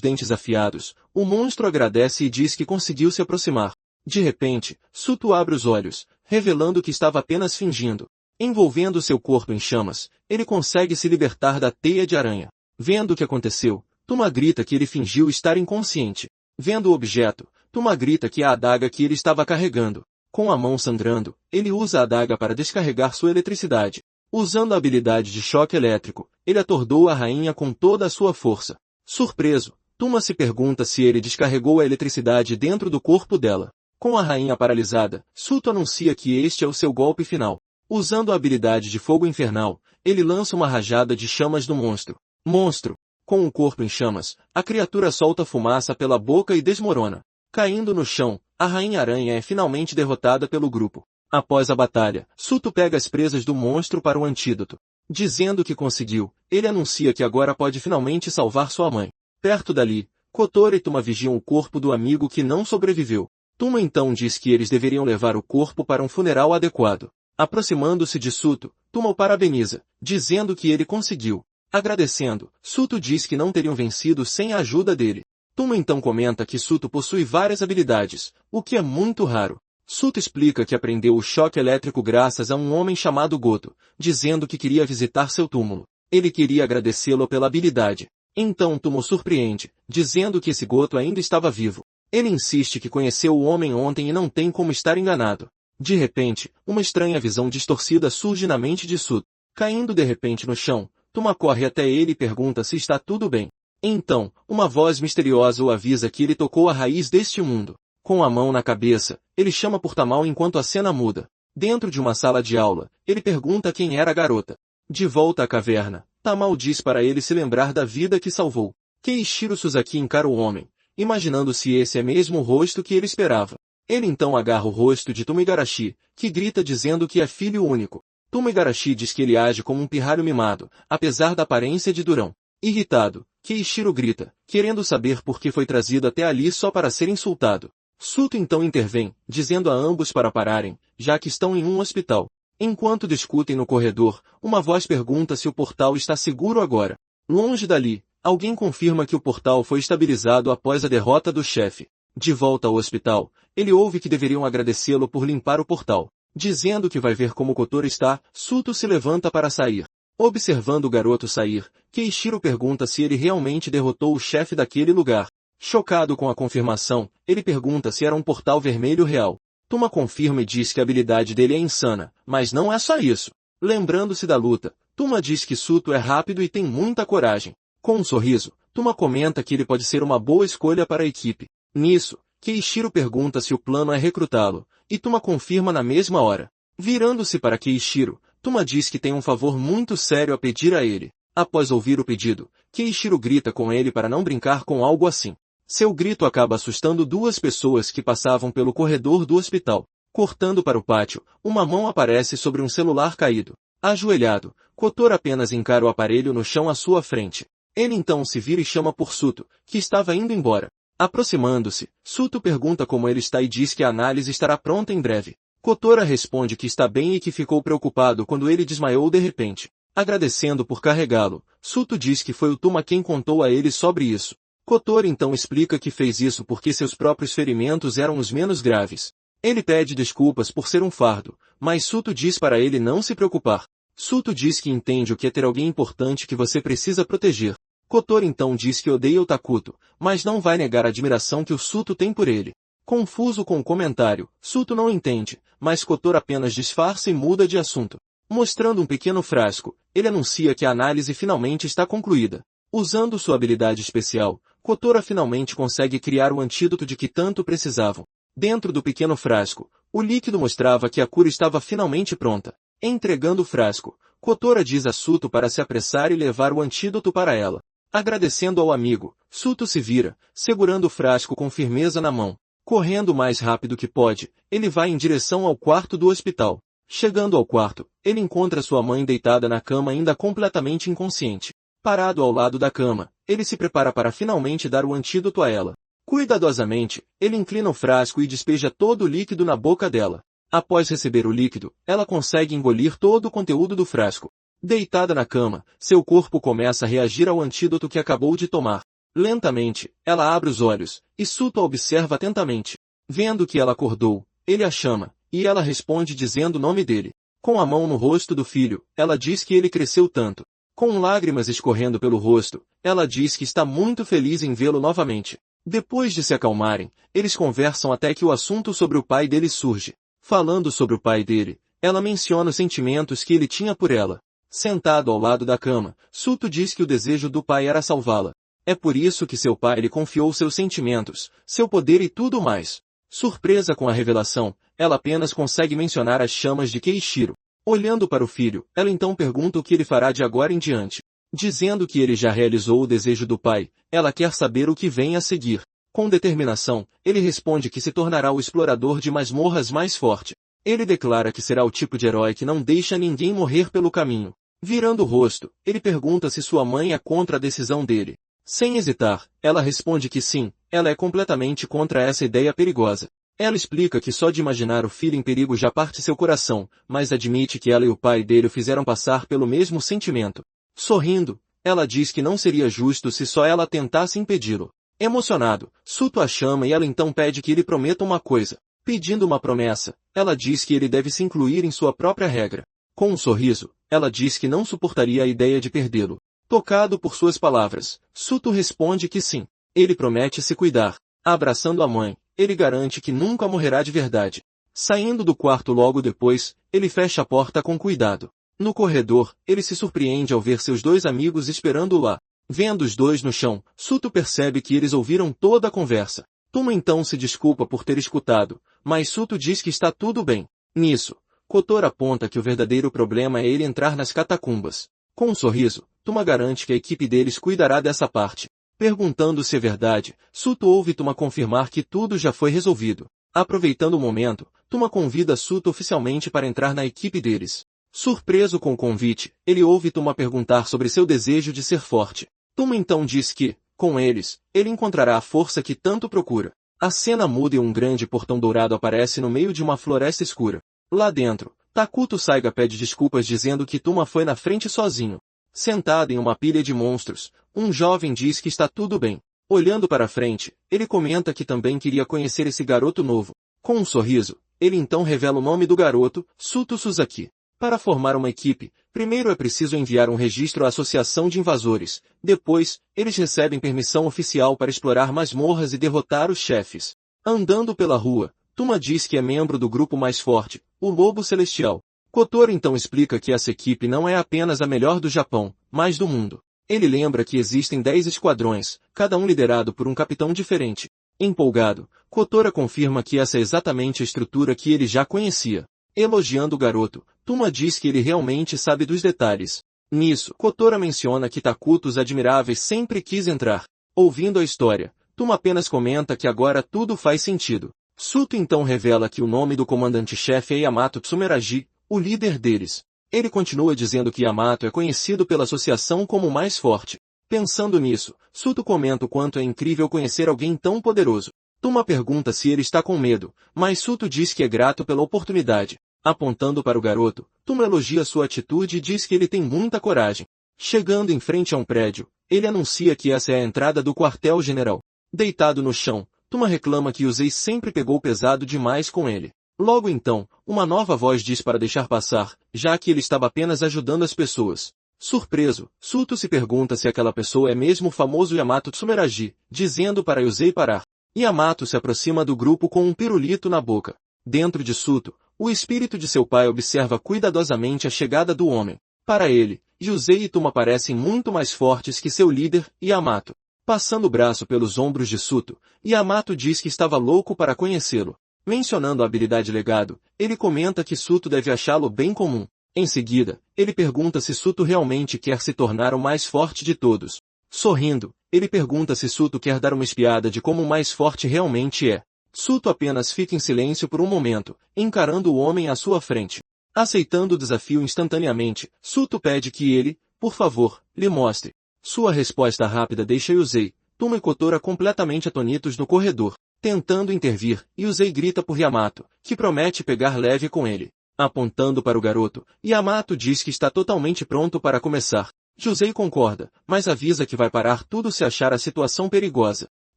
dentes afiados, o monstro agradece e diz que conseguiu se aproximar. De repente, Suto abre os olhos, revelando que estava apenas fingindo. Envolvendo seu corpo em chamas, ele consegue se libertar da teia de aranha. Vendo o que aconteceu, Tuma grita que ele fingiu estar inconsciente. Vendo o objeto, Tuma grita que é a adaga que ele estava carregando. Com a mão sangrando, ele usa a adaga para descarregar sua eletricidade. Usando a habilidade de choque elétrico, ele atordou a rainha com toda a sua força. Surpreso, Tuma se pergunta se ele descarregou a eletricidade dentro do corpo dela. Com a rainha paralisada, Suto anuncia que este é o seu golpe final. Usando a habilidade de fogo infernal, ele lança uma rajada de chamas no monstro. Monstro! Com o corpo em chamas, a criatura solta fumaça pela boca e desmorona. Caindo no chão, a Rainha-Aranha é finalmente derrotada pelo grupo. Após a batalha, Suto pega as presas do monstro para o antídoto. Dizendo que conseguiu, ele anuncia que agora pode finalmente salvar sua mãe. Perto dali, Kotora e Tuma vigiam o corpo do amigo que não sobreviveu. Tuma então diz que eles deveriam levar o corpo para um funeral adequado. Aproximando-se de Suto, Tuma o parabeniza, dizendo que ele conseguiu. Agradecendo, Suto diz que não teriam vencido sem a ajuda dele. Tuma então comenta que Suto possui várias habilidades, o que é muito raro. Suto explica que aprendeu o choque elétrico graças a um homem chamado Goto, dizendo que queria visitar seu túmulo. Ele queria agradecê-lo pela habilidade. Então Tuma o surpreende, dizendo que esse Goto ainda estava vivo. Ele insiste que conheceu o homem ontem e não tem como estar enganado. De repente, uma estranha visão distorcida surge na mente de Suto. Caindo de repente no chão, Tuma corre até ele e pergunta se está tudo bem. Então, uma voz misteriosa o avisa que ele tocou a raiz deste mundo. Com a mão na cabeça, ele chama por Tamal enquanto a cena muda. Dentro de uma sala de aula, ele pergunta quem era a garota. De volta à caverna, Tamal diz para ele se lembrar da vida que salvou. Keiichiro Suzaki encara o homem, imaginando se esse é mesmo o rosto que ele esperava. Ele então agarra o rosto de Tuma Igarashi, que grita dizendo que é filho único. Tuma Igarashi diz que ele age como um pirralho mimado, apesar da aparência de durão. Irritado, Keiichiro grita, querendo saber por que foi trazido até ali só para ser insultado. Suto então intervém, dizendo a ambos para pararem, já que estão em um hospital. Enquanto discutem no corredor, uma voz pergunta se o portal está seguro agora. Longe dali, alguém confirma que o portal foi estabilizado após a derrota do chefe. De volta ao hospital, ele ouve que deveriam agradecê-lo por limpar o portal. Dizendo que vai ver como Kotora está, Suto se levanta para sair. Observando o garoto sair, Keiichiro pergunta se ele realmente derrotou o chefe daquele lugar. Chocado com a confirmação, ele pergunta se era um portal vermelho real. Tuma confirma e diz que a habilidade dele é insana, mas não é só isso. Lembrando-se da luta, Tuma diz que Suto é rápido e tem muita coragem. Com um sorriso, Tuma comenta que ele pode ser uma boa escolha para a equipe. Nisso, Keiichiro pergunta se o plano é recrutá-lo, e Tuma confirma na mesma hora. Virando-se para Keiichiro, Tuma diz que tem um favor muito sério a pedir a ele. Após ouvir o pedido, Keiichiro grita com ele para não brincar com algo assim. Seu grito acaba assustando duas pessoas que passavam pelo corredor do hospital. Cortando para o pátio, uma mão aparece sobre um celular caído. Ajoelhado, Kotora apenas encara o aparelho no chão à sua frente. Ele então se vira e chama por Suto, que estava indo embora. Aproximando-se, Suto pergunta como ele está e diz que a análise estará pronta em breve. Kotora responde que está bem e que ficou preocupado quando ele desmaiou de repente. Agradecendo por carregá-lo, Suto diz que foi o Tuma quem contou a ele sobre isso. Kotora então explica que fez isso porque seus próprios ferimentos eram os menos graves. Ele pede desculpas por ser um fardo, mas Suto diz para ele não se preocupar. Suto diz que entende o que é ter alguém importante que você precisa proteger. Kotora então diz que odeia o Takuto, mas não vai negar a admiração que o Suto tem por ele. Confuso com o comentário, Suto não entende, mas Kotora apenas disfarça e muda de assunto. Mostrando um pequeno frasco, ele anuncia que a análise finalmente está concluída. Usando sua habilidade especial, Kotora finalmente consegue criar o antídoto de que tanto precisavam. Dentro do pequeno frasco, o líquido mostrava que a cura estava finalmente pronta. Entregando o frasco, Kotora diz a Suto para se apressar e levar o antídoto para ela. Agradecendo ao amigo, Suto se vira, segurando o frasco com firmeza na mão. Correndo o mais rápido que pode, ele vai em direção ao quarto do hospital. Chegando ao quarto, ele encontra sua mãe deitada na cama ainda completamente inconsciente. Parado ao lado da cama, ele se prepara para finalmente dar o antídoto a ela. Cuidadosamente, ele inclina o frasco e despeja todo o líquido na boca dela. Após receber o líquido, ela consegue engolir todo o conteúdo do frasco. Deitada na cama, seu corpo começa a reagir ao antídoto que acabou de tomar. Lentamente, ela abre os olhos, e Suto a observa atentamente. Vendo que ela acordou, ele a chama, e ela responde dizendo o nome dele. Com a mão no rosto do filho, ela diz que ele cresceu tanto. Com lágrimas escorrendo pelo rosto, ela diz que está muito feliz em vê-lo novamente. Depois de se acalmarem, eles conversam até que o assunto sobre o pai dele surge. Falando sobre o pai dele, ela menciona os sentimentos que ele tinha por ela. Sentado ao lado da cama, Suto diz que o desejo do pai era salvá-la. É por isso que seu pai lhe confiou seus sentimentos, seu poder e tudo mais. Surpresa com a revelação, ela apenas consegue mencionar as chamas de Keishiro. Olhando para o filho, ela então pergunta o que ele fará de agora em diante. Dizendo que ele já realizou o desejo do pai, ela quer saber o que vem a seguir. Com determinação, ele responde que se tornará o explorador de masmorras mais forte. Ele declara que será o tipo de herói que não deixa ninguém morrer pelo caminho. Virando o rosto, ele pergunta se sua mãe é contra a decisão dele. Sem hesitar, ela responde que sim, ela é completamente contra essa ideia perigosa. Ela explica que só de imaginar o filho em perigo já parte seu coração, mas admite que ela e o pai dele o fizeram passar pelo mesmo sentimento. Sorrindo, ela diz que não seria justo se só ela tentasse impedi-lo. Emocionado, Suto a chama e ela então pede que ele prometa uma coisa. Pedindo uma promessa, ela diz que ele deve se incluir em sua própria regra. Com um sorriso, ela diz que não suportaria a ideia de perdê-lo. Tocado por suas palavras, Suto responde que sim. Ele promete se cuidar. Abraçando a mãe, ele garante que nunca morrerá de verdade. Saindo do quarto logo depois, ele fecha a porta com cuidado. No corredor, ele se surpreende ao ver seus dois amigos esperando-o lá. Vendo os dois no chão, Suto percebe que eles ouviram toda a conversa. Tuma então se desculpa por ter escutado, mas Suto diz que está tudo bem. Nisso, Kotora aponta que o verdadeiro problema é ele entrar nas catacumbas. Com um sorriso, Tuma garante que a equipe deles cuidará dessa parte. Perguntando se é verdade, Suto ouve Tuma confirmar que tudo já foi resolvido. Aproveitando o momento, Tuma convida Suto oficialmente para entrar na equipe deles. Surpreso com o convite, ele ouve Tuma perguntar sobre seu desejo de ser forte. Tuma então diz que, com eles, ele encontrará a força que tanto procura. A cena muda e um grande portão dourado aparece no meio de uma floresta escura. Lá dentro, Takuto Saiga pede desculpas dizendo que Tuma foi na frente sozinho. Sentado em uma pilha de monstros, um jovem diz que está tudo bem. Olhando para frente, ele comenta que também queria conhecer esse garoto novo. Com um sorriso, ele então revela o nome do garoto, Suto Suzaki. Para formar uma equipe, primeiro é preciso enviar um registro à Associação de Invasores. Depois, eles recebem permissão oficial para explorar masmorras e derrotar os chefes. Andando pela rua, Tuma diz que é membro do grupo mais forte, o Lobo Celestial. Kotora então explica que essa equipe não é apenas a melhor do Japão, mas do mundo. Ele lembra que existem 10 esquadrões, cada um liderado por um capitão diferente. Empolgado, Kotora confirma que essa é exatamente a estrutura que ele já conhecia. Elogiando o garoto, Tuma diz que ele realmente sabe dos detalhes. Nisso, Kotora menciona que Takuto os admiráveis sempre quis entrar. Ouvindo a história, Tuma apenas comenta que agora tudo faz sentido. Suto então revela que o nome do comandante-chefe é Yamato Tsumeragi, o líder deles. Ele continua dizendo que Yamato é conhecido pela associação como o mais forte. Pensando nisso, Suto comenta o quanto é incrível conhecer alguém tão poderoso. Tuma pergunta se ele está com medo, mas Suto diz que é grato pela oportunidade. Apontando para o garoto, Tuma elogia sua atitude e diz que ele tem muita coragem. Chegando em frente a um prédio, ele anuncia que essa é a entrada do quartel-general. Deitado no chão, Tuma reclama que Yusei sempre pegou pesado demais com ele. Logo então, uma nova voz diz para deixar passar, já que ele estava apenas ajudando as pessoas. Surpreso, Suto se pergunta se aquela pessoa é mesmo o famoso Yamato Tsumeragi, dizendo para Yusei parar. Yamato se aproxima do grupo com um pirulito na boca. Dentro de Suto, o espírito de seu pai observa cuidadosamente a chegada do homem. Para ele, Yusei e Tuma parecem muito mais fortes que seu líder, Yamato. Passando o braço pelos ombros de Suto, Yamato diz que estava louco para conhecê-lo. Mencionando a habilidade legado, ele comenta que Suto deve achá-lo bem comum. Em seguida, ele pergunta se Suto realmente quer se tornar o mais forte de todos. Sorrindo, ele pergunta se Suto quer dar uma espiada de como o mais forte realmente é. Suto apenas fica em silêncio por um momento, encarando o homem à sua frente. Aceitando o desafio instantaneamente, Suto pede que ele, por favor, lhe mostre. Sua resposta rápida deixa Yusei, Tuma e Kotora completamente atonitos no corredor, tentando intervir, e Yusei grita por Yamato, que promete pegar leve com ele. Apontando para o garoto, Yamato diz que está totalmente pronto para começar. Yusei concorda, mas avisa que vai parar tudo se achar a situação perigosa.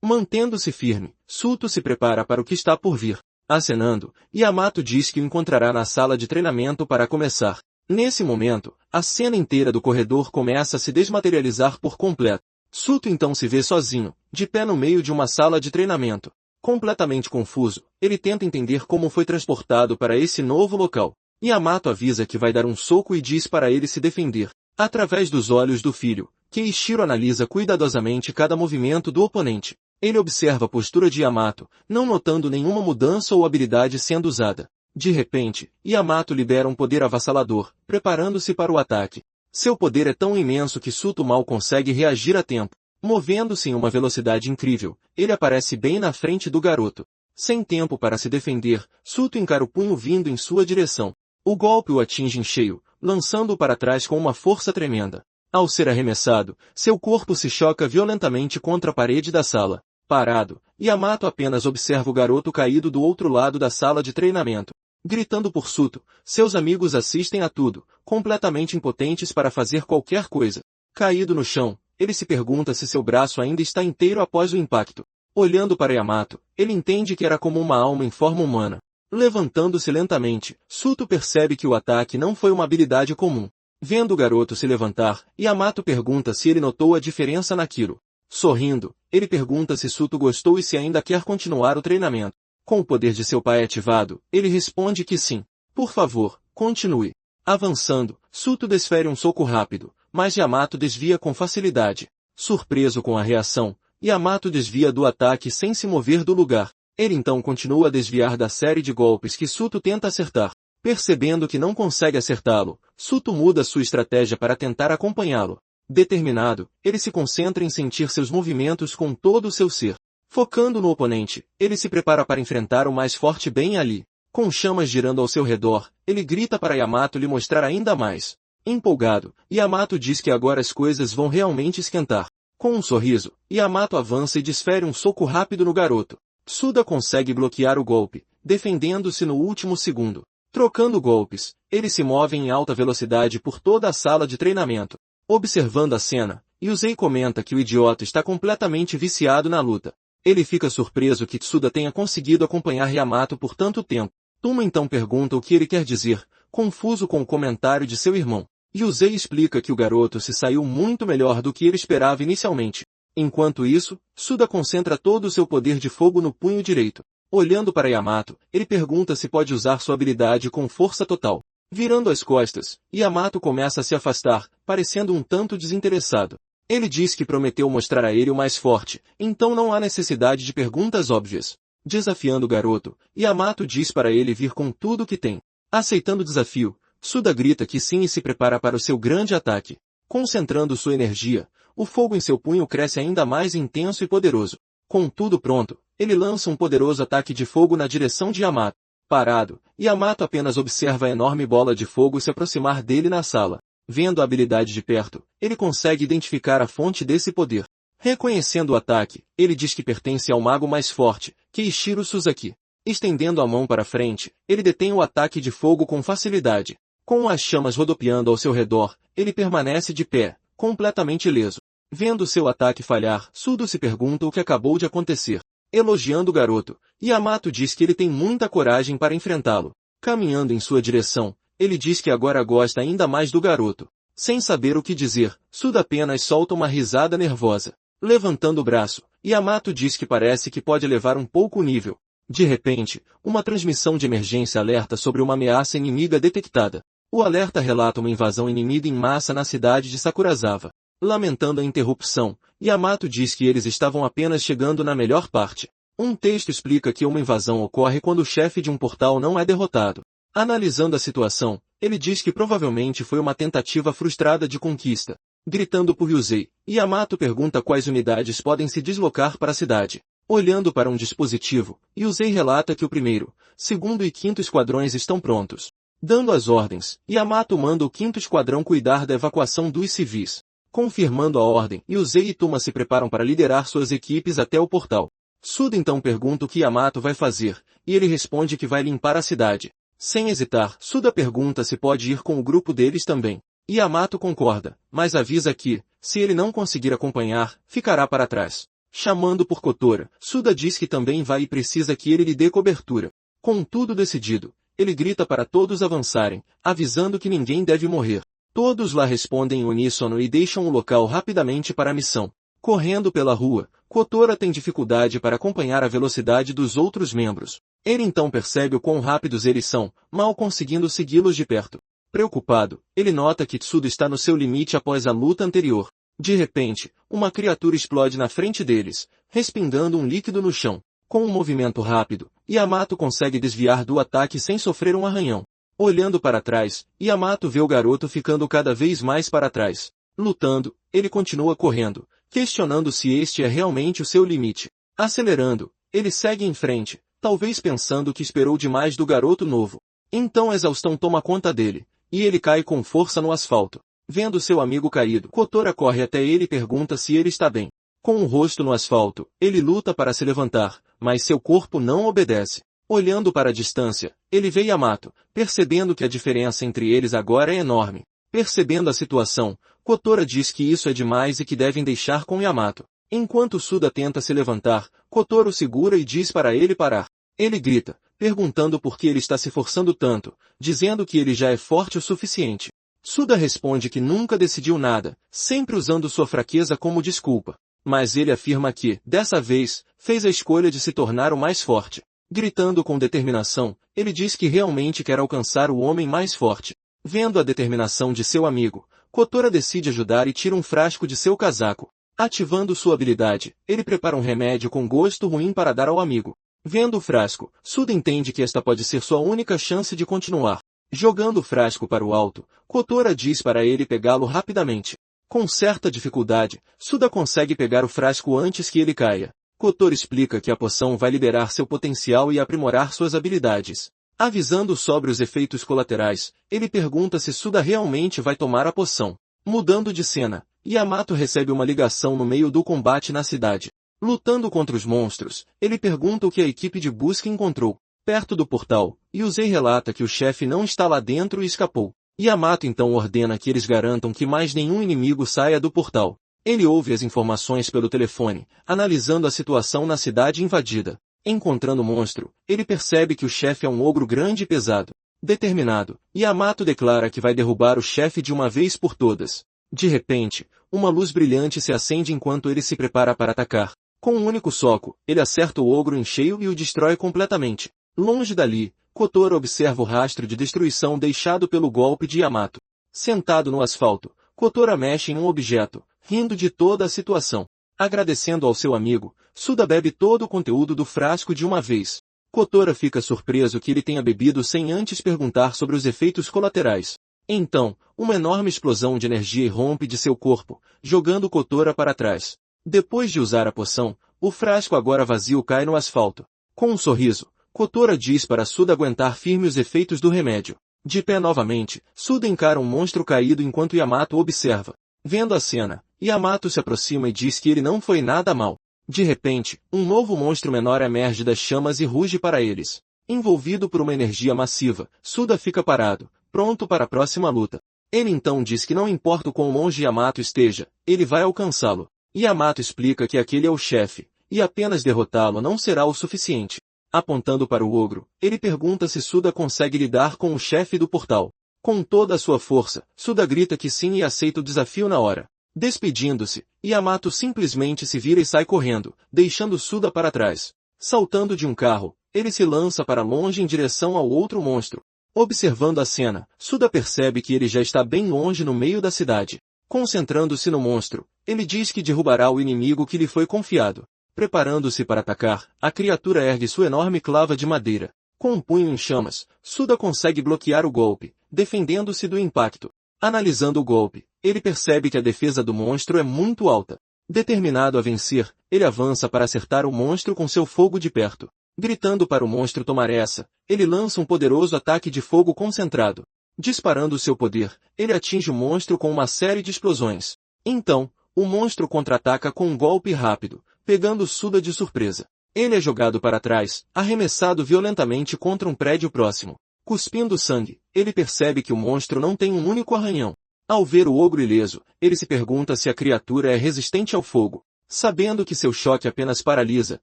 Mantendo-se firme, Suto se prepara para o que está por vir. Acenando, Yamato diz que o encontrará na sala de treinamento para começar. Nesse momento, a cena inteira do corredor começa a se desmaterializar por completo. Suto então se vê sozinho, de pé no meio de uma sala de treinamento. Completamente confuso, ele tenta entender como foi transportado para esse novo local. Yamato avisa que vai dar um soco e diz para ele se defender. Através dos olhos do filho, Keiichiro analisa cuidadosamente cada movimento do oponente. Ele observa a postura de Yamato, não notando nenhuma mudança ou habilidade sendo usada. De repente, Yamato libera um poder avassalador, preparando-se para o ataque. Seu poder é tão imenso que Suto mal consegue reagir a tempo. Movendo-se em uma velocidade incrível, ele aparece bem na frente do garoto. Sem tempo para se defender, Suto encara o punho vindo em sua direção. O golpe o atinge em cheio, lançando-o para trás com uma força tremenda. Ao ser arremessado, seu corpo se choca violentamente contra a parede da sala. Parado, Yamato apenas observa o garoto caído do outro lado da sala de treinamento. Gritando por Suto, seus amigos assistem a tudo, completamente impotentes para fazer qualquer coisa. Caído no chão, ele se pergunta se seu braço ainda está inteiro após o impacto. Olhando para Yamato, ele entende que era como uma alma em forma humana. Levantando-se lentamente, Suto percebe que o ataque não foi uma habilidade comum. Vendo o garoto se levantar, Yamato pergunta se ele notou a diferença naquilo. Sorrindo, ele pergunta se Suto gostou e se ainda quer continuar o treinamento. Com o poder de seu pai ativado, ele responde que sim. Por favor, continue. Avançando, Suto desfere um soco rápido, mas Yamato desvia com facilidade. Surpreso com a reação, Yamato desvia do ataque sem se mover do lugar. Ele então continua a desviar da série de golpes que Suto tenta acertar. Percebendo que não consegue acertá-lo, Suto muda sua estratégia para tentar acompanhá-lo. Determinado, ele se concentra em sentir seus movimentos com todo o seu ser. Focando no oponente, ele se prepara para enfrentar o mais forte bem ali. Com chamas girando ao seu redor, ele grita para Yamato lhe mostrar ainda mais. Empolgado, Yamato diz que agora as coisas vão realmente esquentar. Com um sorriso, Yamato avança e desfere um soco rápido no garoto. Suda consegue bloquear o golpe, defendendo-se no último segundo. Trocando golpes, ele se move em alta velocidade por toda a sala de treinamento. Observando a cena, Yusei comenta que o idiota está completamente viciado na luta. Ele fica surpreso que Tsuda tenha conseguido acompanhar Yamato por tanto tempo. Tuma então pergunta o que ele quer dizer, confuso com o comentário de seu irmão. Yusei explica que o garoto se saiu muito melhor do que ele esperava inicialmente. Enquanto isso, Tsuda concentra todo o seu poder de fogo no punho direito. Olhando para Yamato, ele pergunta se pode usar sua habilidade com força total. Virando as costas, Yamato começa a se afastar, parecendo um tanto desinteressado. Ele diz que prometeu mostrar a ele o mais forte, então não há necessidade de perguntas óbvias. Desafiando o garoto, Yamato diz para ele vir com tudo que tem. Aceitando o desafio, Tsuda grita que sim e se prepara para o seu grande ataque. Concentrando sua energia, o fogo em seu punho cresce ainda mais intenso e poderoso. Com tudo pronto, ele lança um poderoso ataque de fogo na direção de Yamato. Parado, Yamato apenas observa a enorme bola de fogo se aproximar dele na sala. Vendo a habilidade de perto, ele consegue identificar a fonte desse poder. Reconhecendo o ataque, ele diz que pertence ao mago mais forte, Keiichiro Suzaki. Estendendo a mão para frente, ele detém o ataque de fogo com facilidade. Com as chamas rodopiando ao seu redor, ele permanece de pé, completamente ileso. Vendo seu ataque falhar, Sudo se pergunta o que acabou de acontecer. Elogiando o garoto, Yamato diz que ele tem muita coragem para enfrentá-lo. Caminhando em sua direção, ele diz que agora gosta ainda mais do garoto. Sem saber o que dizer, Suda apenas solta uma risada nervosa. Levantando o braço, Yamato diz que parece que pode elevar um pouco o nível. De repente, uma transmissão de emergência alerta sobre uma ameaça inimiga detectada. O alerta relata uma invasão inimiga em massa na cidade de Sakurazawa. Lamentando a interrupção, Yamato diz que eles estavam apenas chegando na melhor parte. Um texto explica que uma invasão ocorre quando o chefe de um portal não é derrotado. Analisando a situação, ele diz que provavelmente foi uma tentativa frustrada de conquista. Gritando por Yusei, Yamato pergunta quais unidades podem se deslocar para a cidade. Olhando para um dispositivo, Yusei relata que o primeiro, segundo e quinto esquadrões estão prontos. Dando as ordens, Yamato manda o quinto esquadrão cuidar da evacuação dos civis. confirmando a ordem, e Uzei e Tuma se preparam para liderar suas equipes até o portal. Suda então pergunta o que Yamato vai fazer, e ele responde que vai limpar a cidade. Sem hesitar, Suda pergunta se pode ir com o grupo deles também. Yamato concorda, mas avisa que, se ele não conseguir acompanhar, ficará para trás. Chamando por Kotora, Suda diz que também vai e precisa que ele lhe dê cobertura. Com tudo decidido, ele grita para todos avançarem, avisando que ninguém deve morrer. Todos lá respondem em uníssono e deixam o local rapidamente para a missão. Correndo pela rua, Kotora tem dificuldade para acompanhar a velocidade dos outros membros. Ele então percebe o quão rápidos eles são, mal conseguindo segui-los de perto. Preocupado, ele nota que Tsuda está no seu limite após a luta anterior. De repente, uma criatura explode na frente deles, respingando um líquido no chão. Com um movimento rápido, Yamato consegue desviar do ataque sem sofrer um arranhão. Olhando para trás, Yamato vê o garoto ficando cada vez mais para trás. Lutando, ele continua correndo, questionando se este é realmente o seu limite. Acelerando, ele segue em frente, talvez pensando que esperou demais do garoto novo. Então a exaustão toma conta dele, e ele cai com força no asfalto. Vendo seu amigo caído, Kotora corre até ele e pergunta se ele está bem. Com o rosto no asfalto, ele luta para se levantar, mas seu corpo não obedece. Olhando para a distância, ele vê Yamato, percebendo que a diferença entre eles agora é enorme. Percebendo a situação, Kotora diz que isso é demais e que devem deixar com Yamato. Enquanto Suda tenta se levantar, Kotora o segura e diz para ele parar. Ele grita, perguntando por que ele está se forçando tanto, dizendo que ele já é forte o suficiente. Suda responde que nunca decidiu nada, sempre usando sua fraqueza como desculpa. Mas ele afirma que, dessa vez, fez a escolha de se tornar o mais forte. Gritando com determinação, ele diz que realmente quer alcançar o homem mais forte. Vendo a determinação de seu amigo, Kotora decide ajudar e tira um frasco de seu casaco. Ativando sua habilidade, ele prepara um remédio com gosto ruim para dar ao amigo. Vendo o frasco, Suda entende que esta pode ser sua única chance de continuar. Jogando o frasco para o alto, Kotora diz para ele pegá-lo rapidamente. Com certa dificuldade, Suda consegue pegar o frasco antes que ele caia. Kotora explica que a poção vai liberar seu potencial e aprimorar suas habilidades. Avisando sobre os efeitos colaterais, ele pergunta se Suda realmente vai tomar a poção. Mudando de cena, Yamato recebe uma ligação no meio do combate na cidade. Lutando contra os monstros, ele pergunta o que a equipe de busca encontrou. Perto do portal, Yuzei relata que o chefe não está lá dentro e escapou. Yamato então ordena que eles garantam que mais nenhum inimigo saia do portal. Ele ouve as informações pelo telefone, analisando a situação na cidade invadida. Encontrando o monstro, ele percebe que o chefe é um ogro grande e pesado. Determinado, Yamato declara que vai derrubar o chefe de uma vez por todas. De repente, uma luz brilhante se acende enquanto ele se prepara para atacar. Com um único soco, ele acerta o ogro em cheio e o destrói completamente. Longe dali, Kotora observa o rastro de destruição deixado pelo golpe de Yamato. Sentado no asfalto, Kotora mexe em um objeto, rindo de toda a situação. Agradecendo ao seu amigo, Suda bebe todo o conteúdo do frasco de uma vez. Kotora fica surpreso que ele tenha bebido sem antes perguntar sobre os efeitos colaterais. Então, uma enorme explosão de energia irrompe de seu corpo, jogando Kotora para trás. Depois de usar a poção, o frasco agora vazio cai no asfalto. Com um sorriso, Kotora diz para Suda aguentar firme os efeitos do remédio. De pé novamente, Suda encara um monstro caído enquanto Yamato observa. Vendo a cena, Yamato se aproxima e diz que ele não foi nada mal. De repente, um novo monstro menor emerge das chamas e ruge para eles. Envolvido por uma energia massiva, Suda fica parado, pronto para a próxima luta. Ele então diz que não importa o quão longe Yamato esteja, ele vai alcançá-lo. Yamato explica que aquele é o chefe, e apenas derrotá-lo não será o suficiente. Apontando para o ogro, ele pergunta se Suda consegue lidar com o chefe do portal. Com toda a sua força, Suda grita que sim e aceita o desafio na hora. Despedindo-se, Yamato simplesmente se vira e sai correndo, deixando Suda para trás. Saltando de um carro, ele se lança para longe em direção ao outro monstro. Observando a cena, Suda percebe que ele já está bem longe no meio da cidade. Concentrando-se no monstro, ele diz que derrubará o inimigo que lhe foi confiado. Preparando-se para atacar, a criatura ergue sua enorme clava de madeira. Com um punho em chamas, Suda consegue bloquear o golpe, defendendo-se do impacto. Analisando o golpe, ele percebe que a defesa do monstro é muito alta. Determinado a vencer, ele avança para acertar o monstro com seu fogo de perto. Gritando para o monstro tomar essa, ele lança um poderoso ataque de fogo concentrado. Disparando seu poder, ele atinge o monstro com uma série de explosões. Então, o monstro contra-ataca com um golpe rápido, pegando Suda de surpresa. Ele é jogado para trás, arremessado violentamente contra um prédio próximo. Cuspindo sangue, ele percebe que o monstro não tem um único arranhão. Ao ver o ogro ileso, ele se pergunta se a criatura é resistente ao fogo. Sabendo que seu choque apenas paralisa,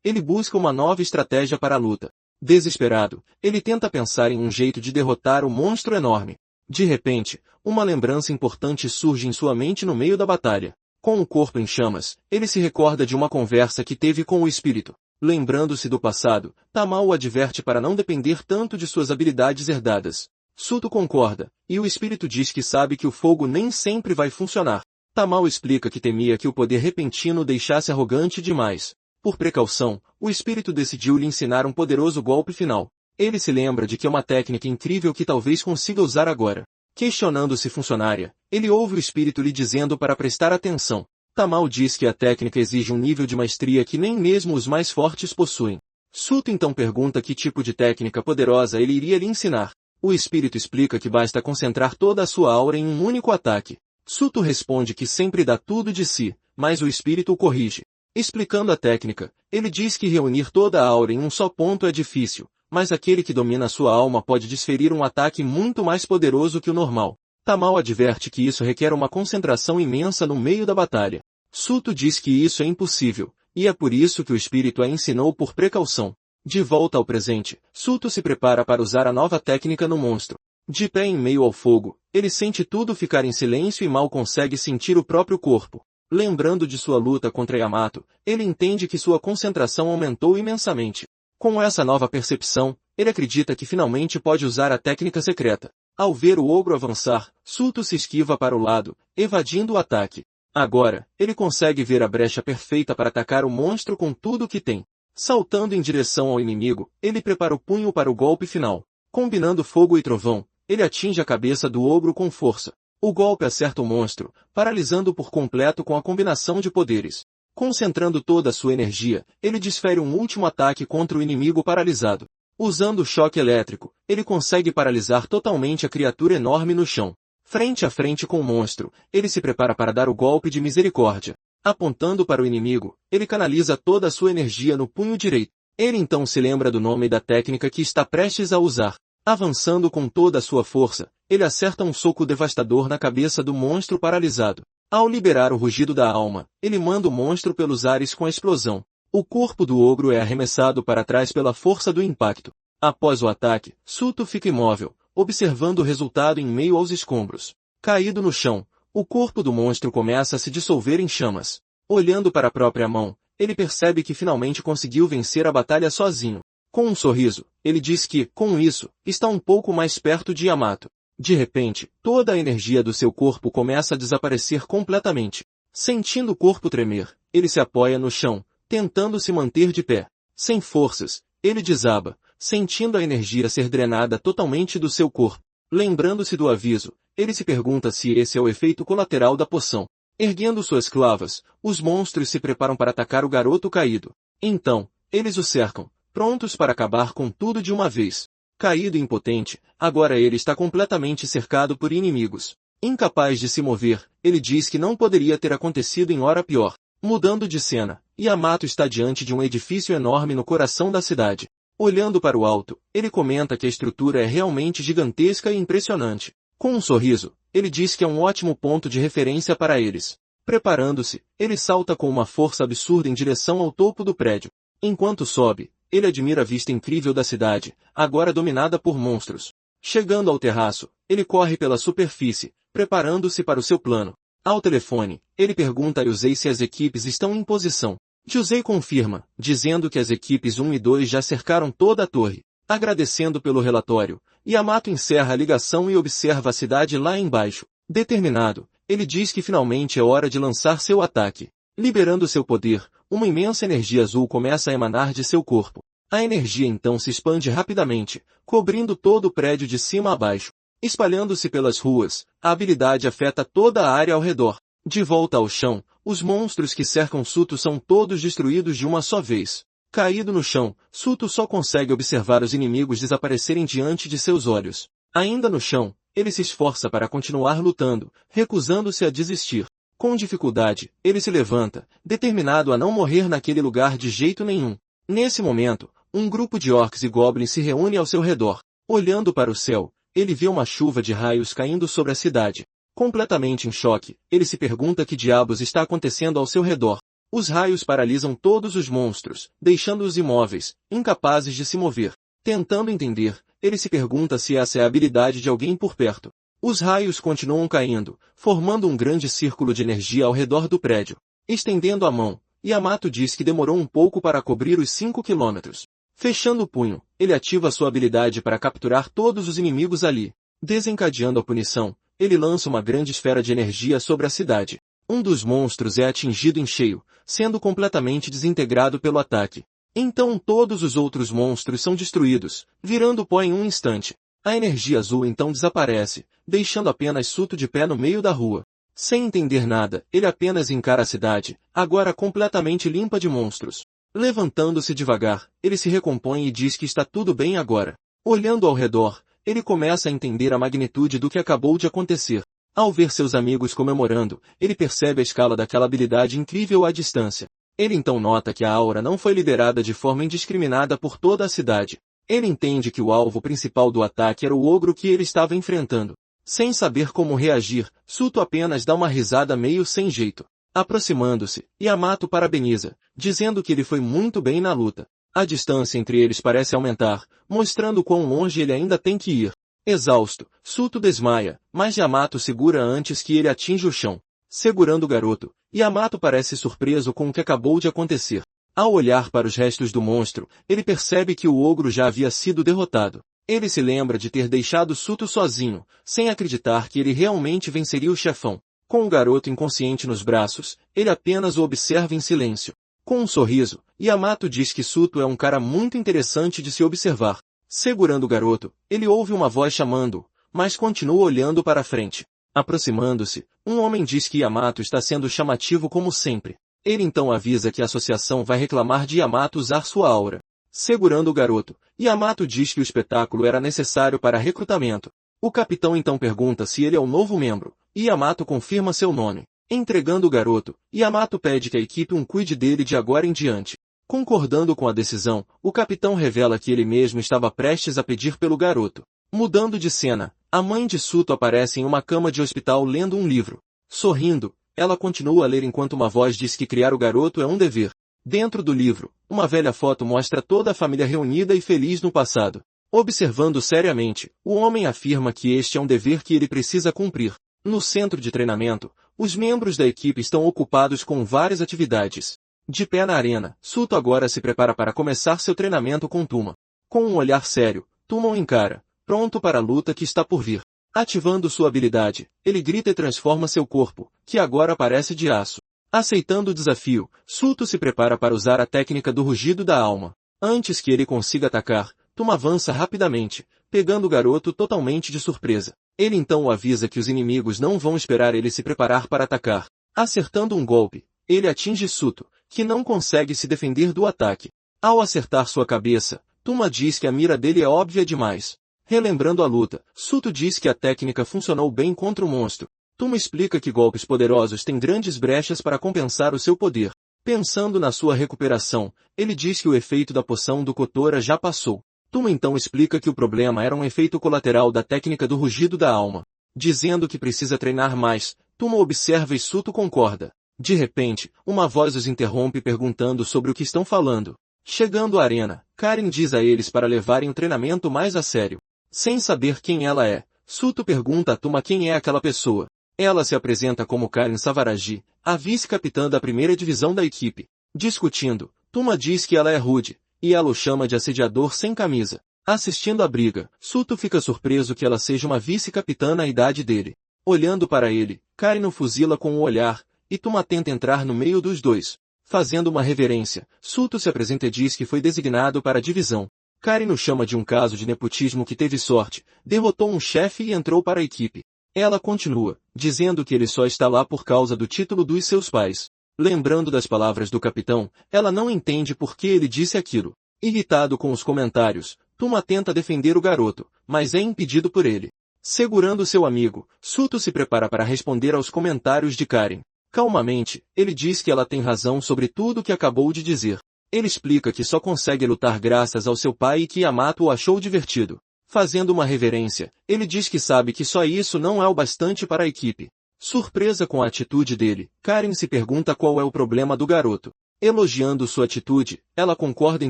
ele busca uma nova estratégia para a luta. Desesperado, ele tenta pensar em um jeito de derrotar o monstro enorme. De repente, uma lembrança importante surge em sua mente no meio da batalha. Com o corpo em chamas, ele se recorda de uma conversa que teve com o espírito. Lembrando-se do passado, Tamal o adverte para não depender tanto de suas habilidades herdadas. Suto concorda, e o espírito diz que sabe que o fogo nem sempre vai funcionar. Tamal explica que temia que o poder repentino o deixasse arrogante demais. Por precaução, o espírito decidiu lhe ensinar um poderoso golpe final. Ele se lembra de que é uma técnica incrível que talvez consiga usar agora. Questionando se funcionaria, ele ouve o espírito lhe dizendo para prestar atenção. Tamal diz que a técnica exige um nível de maestria que nem mesmo os mais fortes possuem. Suto então pergunta que tipo de técnica poderosa ele iria lhe ensinar. O espírito explica que basta concentrar toda a sua aura em um único ataque. Suto responde que sempre dá tudo de si, mas o espírito o corrige. Explicando a técnica, ele diz que reunir toda a aura em um só ponto é difícil, mas aquele que domina sua alma pode desferir um ataque muito mais poderoso que o normal. Tamal adverte que isso requer uma concentração imensa no meio da batalha. Suto diz que isso é impossível, e é por isso que o espírito a ensinou por precaução. De volta ao presente, Suto se prepara para usar a nova técnica no monstro. De pé em meio ao fogo, ele sente tudo ficar em silêncio e mal consegue sentir o próprio corpo. Lembrando de sua luta contra Yamato, ele entende que sua concentração aumentou imensamente. Com essa nova percepção, ele acredita que finalmente pode usar a técnica secreta. Ao ver o ogro avançar, Suto se esquiva para o lado, evadindo o ataque. Agora, ele consegue ver a brecha perfeita para atacar o monstro com tudo o que tem. Saltando em direção ao inimigo, ele prepara o punho para o golpe final. Combinando fogo e trovão, ele atinge a cabeça do ogro com força. O golpe acerta o monstro, paralisando-o por completo com a combinação de poderes. Concentrando toda a sua energia, ele desfere um último ataque contra o inimigo paralisado. Usando o choque elétrico, ele consegue paralisar totalmente a criatura enorme no chão. Frente a frente com o monstro, ele se prepara para dar o golpe de misericórdia. Apontando para o inimigo, ele canaliza toda a sua energia no punho direito. Ele então se lembra do nome da técnica que está prestes a usar. Avançando com toda a sua força, ele acerta um soco devastador na cabeça do monstro paralisado. Ao liberar o rugido da alma, ele manda o monstro pelos ares com a explosão. O corpo do ogro é arremessado para trás pela força do impacto. Após o ataque, Suto fica imóvel, observando o resultado em meio aos escombros. Caído no chão, o corpo do monstro começa a se dissolver em chamas. Olhando para a própria mão, ele percebe que finalmente conseguiu vencer a batalha sozinho. Com um sorriso, ele diz que, com isso, está um pouco mais perto de Yamato. De repente, toda a energia do seu corpo começa a desaparecer completamente. Sentindo o corpo tremer, ele se apoia no chão, tentando se manter de pé. Sem forças, ele desaba, sentindo a energia ser drenada totalmente do seu corpo. Lembrando-se do aviso, ele se pergunta se esse é o efeito colateral da poção. Erguendo suas clavas, os monstros se preparam para atacar o garoto caído. Então, eles o cercam, prontos para acabar com tudo de uma vez. Caído e impotente, agora ele está completamente cercado por inimigos. Incapaz de se mover, ele diz que não poderia ter acontecido em hora pior. Mudando de cena, Yamato está diante de um edifício enorme no coração da cidade. Olhando para o alto, ele comenta que a estrutura é realmente gigantesca e impressionante. Com um sorriso, ele diz que é um ótimo ponto de referência para eles. Preparando-se, ele salta com uma força absurda em direção ao topo do prédio. Enquanto sobe, ele admira a vista incrível da cidade, agora dominada por monstros. Chegando ao terraço, ele corre pela superfície, preparando-se para o seu plano. Ao telefone, ele pergunta a Yusei se as equipes estão em posição. Yusei confirma, dizendo que as equipes 1 e 2 já cercaram toda a torre. Agradecendo pelo relatório, Yamato encerra a ligação e observa a cidade lá embaixo. Determinado, ele diz que finalmente é hora de lançar seu ataque. Liberando seu poder, uma imensa energia azul começa a emanar de seu corpo. A energia então se expande rapidamente, cobrindo todo o prédio de cima a baixo. Espalhando-se pelas ruas, a habilidade afeta toda a área ao redor. De volta ao chão, os monstros que cercam Suto são todos destruídos de uma só vez. Caído no chão, Suto só consegue observar os inimigos desaparecerem diante de seus olhos. Ainda no chão, ele se esforça para continuar lutando, recusando-se a desistir. Com dificuldade, ele se levanta, determinado a não morrer naquele lugar de jeito nenhum. Nesse momento, um grupo de orcs e goblins se reúne ao seu redor. Olhando para o céu, ele vê uma chuva de raios caindo sobre a cidade. Completamente em choque, ele se pergunta que diabos está acontecendo ao seu redor. Os raios paralisam todos os monstros, deixando-os imóveis, incapazes de se mover. Tentando entender, ele se pergunta se essa é a habilidade de alguém por perto. Os raios continuam caindo, formando um grande círculo de energia ao redor do prédio. Estendendo a mão, Yamato diz que demorou um pouco para cobrir os 5 quilômetros. Fechando o punho, ele ativa sua habilidade para capturar todos os inimigos ali. Desencadeando a punição, ele lança uma grande esfera de energia sobre a cidade. Um dos monstros é atingido em cheio, sendo completamente desintegrado pelo ataque. Então todos os outros monstros são destruídos, virando pó em um instante. A energia azul então desaparece, deixando apenas Suto de pé no meio da rua. Sem entender nada, ele apenas encara a cidade, agora completamente limpa de monstros. Levantando-se devagar, ele se recompõe e diz que está tudo bem agora. Olhando ao redor, ele começa a entender a magnitude do que acabou de acontecer. Ao ver seus amigos comemorando, ele percebe a escala daquela habilidade incrível à distância. Ele então nota que a aura não foi liderada de forma indiscriminada por toda a cidade. Ele entende que o alvo principal do ataque era o ogro que ele estava enfrentando. Sem saber como reagir, Suto apenas dá uma risada meio sem jeito. Aproximando-se, Yamato parabeniza, dizendo que ele foi muito bem na luta. A distância entre eles parece aumentar, mostrando quão longe ele ainda tem que ir. Exausto, Suto desmaia, mas Yamato segura antes que ele atinja o chão. Segurando o garoto, Yamato parece surpreso com o que acabou de acontecer. Ao olhar para os restos do monstro, ele percebe que o ogro já havia sido derrotado. Ele se lembra de ter deixado Suto sozinho, sem acreditar que ele realmente venceria o chefão. Com o garoto inconsciente nos braços, ele apenas o observa em silêncio. Com um sorriso, Yamato diz que Suto é um cara muito interessante de se observar. Segurando o garoto, ele ouve uma voz chamando-o, mas continua olhando para a frente. Aproximando-se, um homem diz que Yamato está sendo chamativo como sempre. Ele então avisa que a associação vai reclamar de Yamato usar sua aura. Segurando o garoto, Yamato diz que o espetáculo era necessário para recrutamento. O capitão então pergunta se ele é o novo membro, e Yamato confirma seu nome. Entregando o garoto, Yamato pede que a equipe cuide dele de agora em diante. Concordando com a decisão, o capitão revela que ele mesmo estava prestes a pedir pelo garoto. Mudando de cena, a mãe de Suto aparece em uma cama de hospital lendo um livro. Sorrindo, ela continua a ler enquanto uma voz diz que criar o garoto é um dever. Dentro do livro, uma velha foto mostra toda a família reunida e feliz no passado. Observando seriamente, o homem afirma que este é um dever que ele precisa cumprir. No centro de treinamento, os membros da equipe estão ocupados com várias atividades. De pé na arena, Suto agora se prepara para começar seu treinamento com Tuma. Com um olhar sério, Tuma o encara, pronto para a luta que está por vir. Ativando sua habilidade, ele grita e transforma seu corpo, que agora parece de aço. Aceitando o desafio, Suto se prepara para usar a técnica do rugido da alma. Antes que ele consiga atacar, Tuma avança rapidamente, pegando o garoto totalmente de surpresa. Ele então o avisa que os inimigos não vão esperar ele se preparar para atacar. Acertando um golpe, ele atinge Suto, que não consegue se defender do ataque. Ao acertar sua cabeça, Tuma diz que a mira dele é óbvia demais. Relembrando a luta, Suto diz que a técnica funcionou bem contra o monstro. Tuma explica que golpes poderosos têm grandes brechas para compensar o seu poder. Pensando na sua recuperação, ele diz que o efeito da poção do Kotora já passou. Tuma então explica que o problema era um efeito colateral da técnica do rugido da alma. Dizendo que precisa treinar mais, Tuma observa e Suto concorda. De repente, uma voz os interrompe perguntando sobre o que estão falando. Chegando à arena, Karen diz a eles para levarem o treinamento mais a sério. Sem saber quem ela é, Suto pergunta a Tuma quem é aquela pessoa. Ela se apresenta como Karen Savaragi, a vice-capitã da primeira divisão da equipe. Discutindo, Tuma diz que ela é rude, e ela o chama de assediador sem camisa. Assistindo à briga, Suto fica surpreso que ela seja uma vice-capitã na idade dele. Olhando para ele, Karen o fuzila com o olhar, e Tuma tenta entrar no meio dos dois. Fazendo uma reverência, Suto se apresenta e diz que foi designado para a divisão. Karen o chama de um caso de nepotismo que teve sorte, derrotou um chefe e entrou para a equipe. Ela continua, dizendo que ele só está lá por causa do título dos seus pais. Lembrando das palavras do capitão, ela não entende por que ele disse aquilo. Irritado com os comentários, Tuma tenta defender o garoto, mas é impedido por ele. Segurando seu amigo, Suto se prepara para responder aos comentários de Karen. Calmamente, ele diz que ela tem razão sobre tudo o que acabou de dizer. Ele explica que só consegue lutar graças ao seu pai e que Yamato o achou divertido. Fazendo uma reverência, ele diz que sabe que só isso não é o bastante para a equipe. Surpresa com a atitude dele, Karen se pergunta qual é o problema do garoto. Elogiando sua atitude, ela concorda em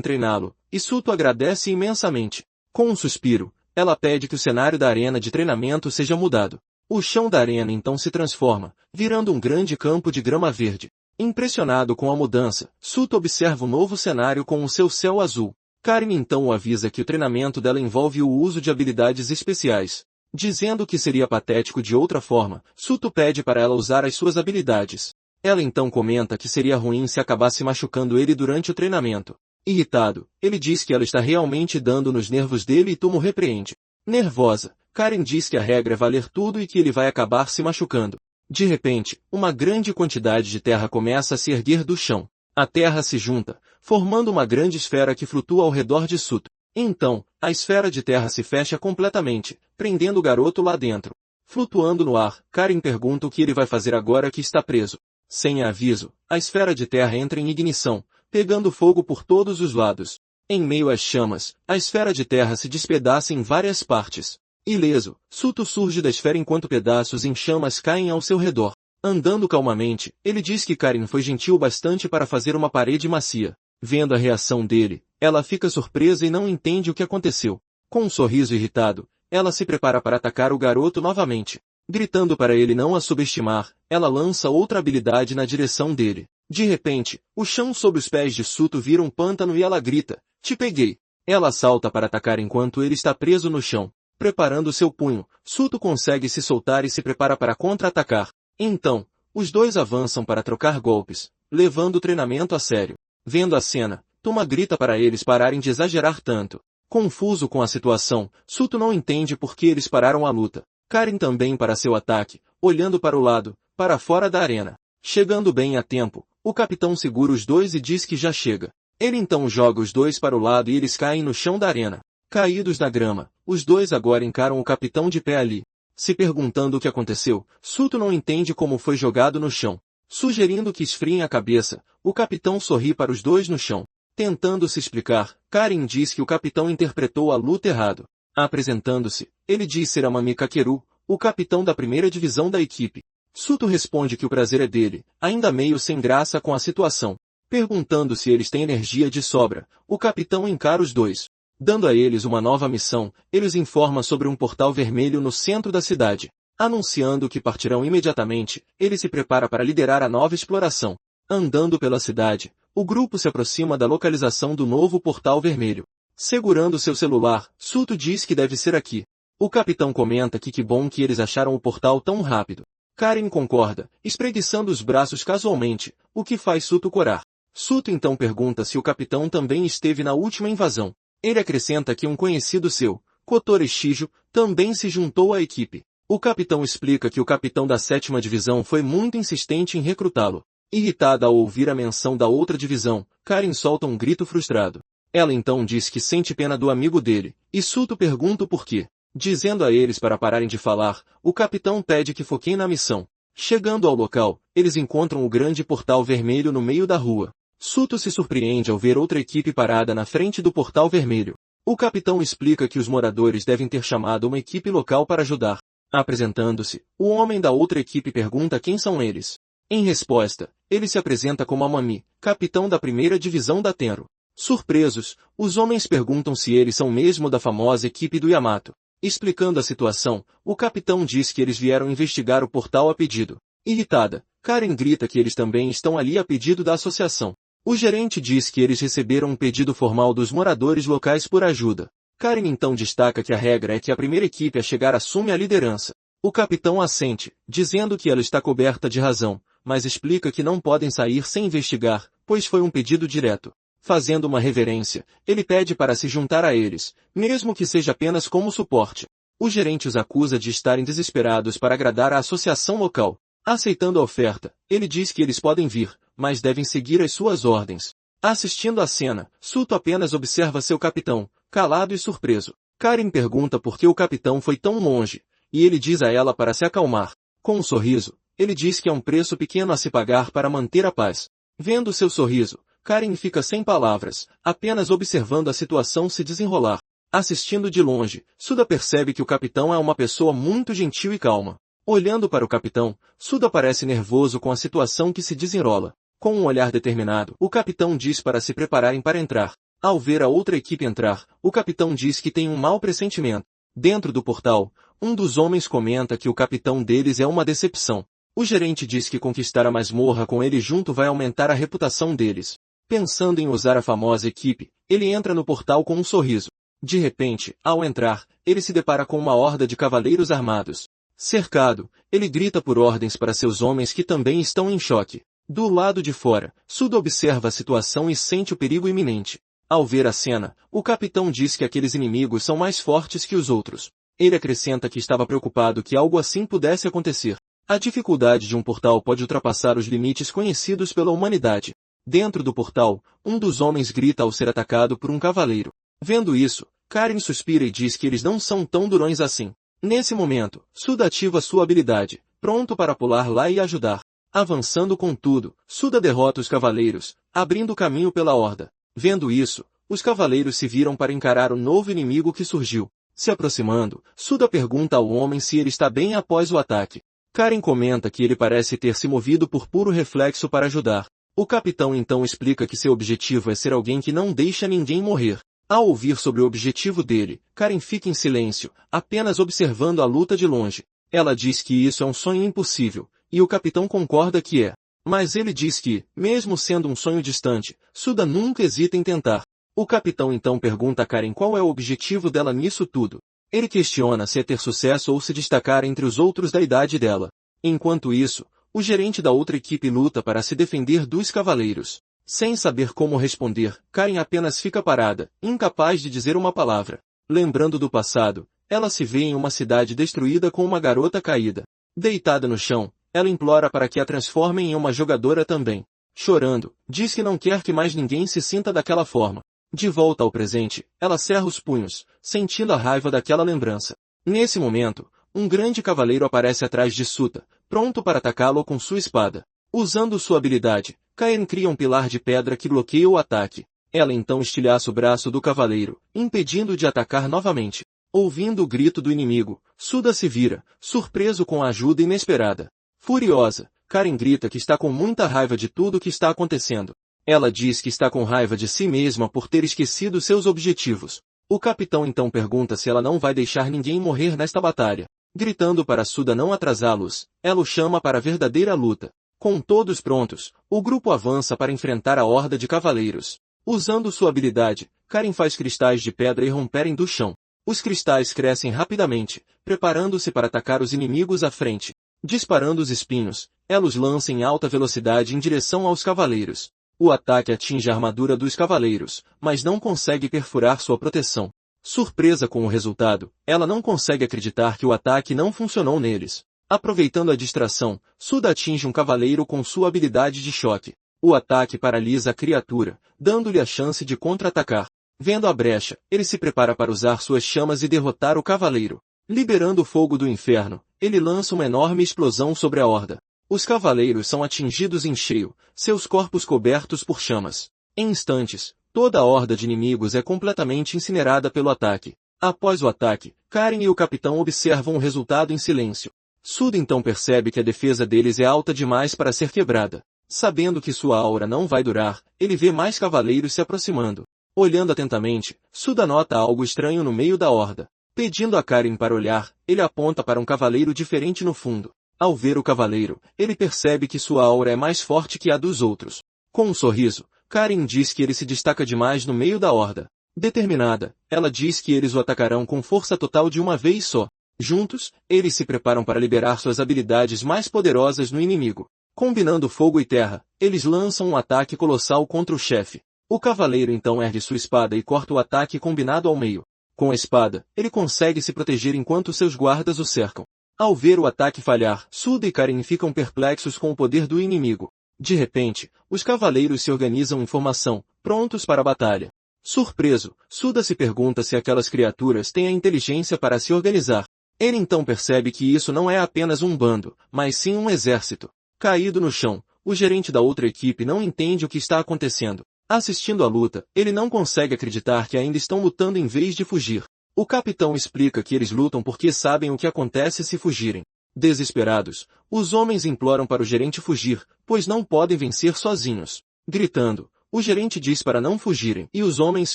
treiná-lo, e Suto agradece imensamente. Com um suspiro, ela pede que o cenário da arena de treinamento seja mudado. O chão da arena então se transforma, virando um grande campo de grama verde. Impressionado com a mudança, Suto observa o novo cenário com o seu céu azul. Karen então o avisa que o treinamento dela envolve o uso de habilidades especiais. Dizendo que seria patético de outra forma, Suto pede para ela usar as suas habilidades. Ela então comenta que seria ruim se acabasse machucando ele durante o treinamento. Irritado, ele diz que ela está realmente dando nos nervos dele e Tomo repreende. Nervosa, Karen diz que a regra é valer tudo e que ele vai acabar se machucando. De repente, uma grande quantidade de terra começa a se erguer do chão. A terra se junta, formando uma grande esfera que flutua ao redor de Suto. Então, a esfera de terra se fecha completamente, prendendo o garoto lá dentro. Flutuando no ar, Karen pergunta o que ele vai fazer agora que está preso. Sem aviso, a esfera de terra entra em ignição, pegando fogo por todos os lados. Em meio às chamas, a esfera de terra se despedaça em várias partes. Ileso, Suto surge da esfera enquanto pedaços em chamas caem ao seu redor. Andando calmamente, ele diz que Karen foi gentil bastante para fazer uma parede macia. Vendo a reação dele, ela fica surpresa e não entende o que aconteceu. Com um sorriso irritado, ela se prepara para atacar o garoto novamente. Gritando para ele não a subestimar, ela lança outra habilidade na direção dele. De repente, o chão sob os pés de Suto vira um pântano e ela grita, "Te peguei!" Ela salta para atacar enquanto ele está preso no chão. Preparando seu punho, Suto consegue se soltar e se prepara para contra-atacar. Então, os dois avançam para trocar golpes, levando o treinamento a sério. Vendo a cena, Toma grita para eles pararem de exagerar tanto. Confuso com a situação, Suto não entende por que eles pararam a luta. Karen também para seu ataque, olhando para o lado, para fora da arena. Chegando bem a tempo, o capitão segura os dois e diz que já chega. Ele então joga os dois para o lado e eles caem no chão da arena. Caídos na grama, os dois agora encaram o capitão de pé ali. Se perguntando o que aconteceu, Suto não entende como foi jogado no chão. Sugerindo que esfriem a cabeça, o capitão sorri para os dois no chão. Tentando se explicar, Karen diz que o capitão interpretou a luta errado. Apresentando-se, ele diz ser Amami Kakeru, o capitão da primeira divisão da equipe. Suto responde que o prazer é dele, ainda meio sem graça com a situação. Perguntando se eles têm energia de sobra, o capitão encara os dois. Dando a eles uma nova missão, eles informa sobre um portal vermelho no centro da cidade. Anunciando que partirão imediatamente, ele se prepara para liderar a nova exploração. Andando pela cidade, o grupo se aproxima da localização do novo portal vermelho. Segurando seu celular, Suto diz que deve ser aqui. O capitão comenta que bom que eles acharam o portal tão rápido. Karen concorda, espreguiçando os braços casualmente, o que faz Suto corar. Suto então pergunta se o capitão também esteve na última invasão. Ele acrescenta que um conhecido seu, Kotore Shijo, também se juntou à equipe. O capitão explica que o capitão da 7ª divisão foi muito insistente em recrutá-lo. Irritada ao ouvir a menção da outra divisão, Karen solta um grito frustrado. Ela então diz que sente pena do amigo dele, e Suto pergunta o porquê. Dizendo a eles para pararem de falar, o capitão pede que foquem na missão. Chegando ao local, eles encontram o grande portal vermelho no meio da rua. Suto se surpreende ao ver outra equipe parada na frente do portal vermelho. O capitão explica que os moradores devem ter chamado uma equipe local para ajudar. Apresentando-se, o homem da outra equipe pergunta quem são eles. Em resposta, ele se apresenta como Amami, capitão da primeira divisão da Tenro. Surpresos, os homens perguntam se eles são mesmo da famosa equipe do Yamato. Explicando a situação, o capitão diz que eles vieram investigar o portal a pedido. Irritada, Karen grita que eles também estão ali a pedido da associação. O gerente diz que eles receberam um pedido formal dos moradores locais por ajuda. Karen então destaca que a regra é que a primeira equipe a chegar assume a liderança. O capitão assente, dizendo que ela está coberta de razão, mas explica que não podem sair sem investigar, pois foi um pedido direto. Fazendo uma reverência, ele pede para se juntar a eles, mesmo que seja apenas como suporte. O gerente os acusa de estarem desesperados para agradar a associação local. Aceitando a oferta, ele diz que eles podem vir, mas devem seguir as suas ordens. Assistindo à cena, Suto apenas observa seu capitão, calado e surpreso. Karen pergunta por que o capitão foi tão longe, e ele diz a ela para se acalmar. Com um sorriso, Ele diz que é um preço pequeno a se pagar para manter a paz. Vendo seu sorriso, Karen fica sem palavras, apenas observando a situação se desenrolar. Assistindo de longe, Suda percebe que o capitão é uma pessoa muito gentil e calma. Olhando para o capitão, Suda parece nervoso com a situação que se desenrola. Com um olhar determinado, o capitão diz para se prepararem para entrar. Ao ver a outra equipe entrar, o capitão diz que tem um mau pressentimento. Dentro do portal, um dos homens comenta que o capitão deles é uma decepção. O gerente diz que conquistar a masmorra com ele junto vai aumentar a reputação deles. Pensando em usar a famosa equipe, ele entra no portal com um sorriso. De repente, ao entrar, ele se depara com uma horda de cavaleiros armados. Cercado, ele grita por ordens para seus homens que também estão em choque. Do lado de fora, Suda observa a situação e sente o perigo iminente. Ao ver a cena, o capitão diz que aqueles inimigos são mais fortes que os outros. Ele acrescenta que estava preocupado que algo assim pudesse acontecer. A dificuldade de um portal pode ultrapassar os limites conhecidos pela humanidade. Dentro do portal, um dos homens grita ao ser atacado por um cavaleiro. Vendo isso, Karen suspira e diz que eles não são tão durões assim. Nesse momento, Suda ativa sua habilidade, pronto para pular lá e ajudar. Avançando com tudo, Suda derrota os cavaleiros, abrindo caminho pela horda. Vendo isso, os cavaleiros se viram para encarar o novo inimigo que surgiu. Se aproximando, Suda pergunta ao homem se ele está bem após o ataque. Karen comenta que ele parece ter se movido por puro reflexo para ajudar. O capitão então explica que seu objetivo é ser alguém que não deixa ninguém morrer. Ao ouvir sobre o objetivo dele, Karen fica em silêncio, apenas observando a luta de longe. Ela diz que isso é um sonho impossível, e o capitão concorda que é. Mas ele diz que, mesmo sendo um sonho distante, Suda nunca hesita em tentar. O capitão então pergunta a Karen qual é o objetivo dela nisso tudo. Ele questiona se é ter sucesso ou se destacar entre os outros da idade dela. Enquanto isso, o gerente da outra equipe luta para se defender dos cavaleiros. Sem saber como responder, Karen apenas fica parada, incapaz de dizer uma palavra. Lembrando do passado, ela se vê em uma cidade destruída com uma garota caída. Deitada no chão, ela implora para que a transformem em uma jogadora também. Chorando, diz que não quer que mais ninguém se sinta daquela forma. De volta ao presente, ela cerra os punhos, sentindo a raiva daquela lembrança. Nesse momento, um grande cavaleiro aparece atrás de Suda, pronto para atacá-lo com sua espada. Usando sua habilidade, Karen cria um pilar de pedra que bloqueia o ataque. Ela então estilhaça o braço do cavaleiro, impedindo de atacar novamente. Ouvindo o grito do inimigo, Suda se vira, surpreso com a ajuda inesperada. Furiosa, Karen grita que está com muita raiva de tudo o que está acontecendo. Ela diz que está com raiva de si mesma por ter esquecido seus objetivos. O capitão então pergunta se ela não vai deixar ninguém morrer nesta batalha. Gritando para Suda não atrasá-los, ela o chama para a verdadeira luta. Com todos prontos, o grupo avança para enfrentar a horda de cavaleiros. Usando sua habilidade, Karen faz cristais de pedra irromperem do chão. Os cristais crescem rapidamente, preparando-se para atacar os inimigos à frente. Disparando os espinhos, ela os lança em alta velocidade em direção aos cavaleiros. O ataque atinge a armadura dos cavaleiros, mas não consegue perfurar sua proteção. Surpresa com o resultado, ela não consegue acreditar que o ataque não funcionou neles. Aproveitando a distração, Suda atinge um cavaleiro com sua habilidade de choque. O ataque paralisa a criatura, dando-lhe a chance de contra-atacar. Vendo a brecha, ele se prepara para usar suas chamas e derrotar o cavaleiro. Liberando o fogo do inferno, ele lança uma enorme explosão sobre a horda. Os cavaleiros são atingidos em cheio, seus corpos cobertos por chamas. Em instantes, toda a horda de inimigos é completamente incinerada pelo ataque. Após o ataque, Karen e o capitão observam o resultado em silêncio. Suda então percebe que a defesa deles é alta demais para ser quebrada. Sabendo que sua aura não vai durar, ele vê mais cavaleiros se aproximando. Olhando atentamente, Suda nota algo estranho no meio da horda. Pedindo a Karen para olhar, ele aponta para um cavaleiro diferente no fundo. Ao ver o cavaleiro, ele percebe que sua aura é mais forte que a dos outros. Com um sorriso, Karen diz que ele se destaca demais no meio da horda. Determinada, ela diz que eles o atacarão com força total de uma vez só. Juntos, eles se preparam para liberar suas habilidades mais poderosas no inimigo. Combinando fogo e terra, eles lançam um ataque colossal contra o chefe. O cavaleiro então ergue sua espada e corta o ataque combinado ao meio. Com a espada, ele consegue se proteger enquanto seus guardas o cercam. Ao ver o ataque falhar, Suda e Karen ficam perplexos com o poder do inimigo. De repente, os cavaleiros se organizam em formação, prontos para a batalha. Surpreso, Suda se pergunta se aquelas criaturas têm a inteligência para se organizar. Ele então percebe que isso não é apenas um bando, mas sim um exército. Caído no chão, o gerente da outra equipe não entende o que está acontecendo. Assistindo à luta, ele não consegue acreditar que ainda estão lutando em vez de fugir. O capitão explica que eles lutam porque sabem o que acontece se fugirem. Desesperados, os homens imploram para o gerente fugir, pois não podem vencer sozinhos. Gritando, o gerente diz para não fugirem e os homens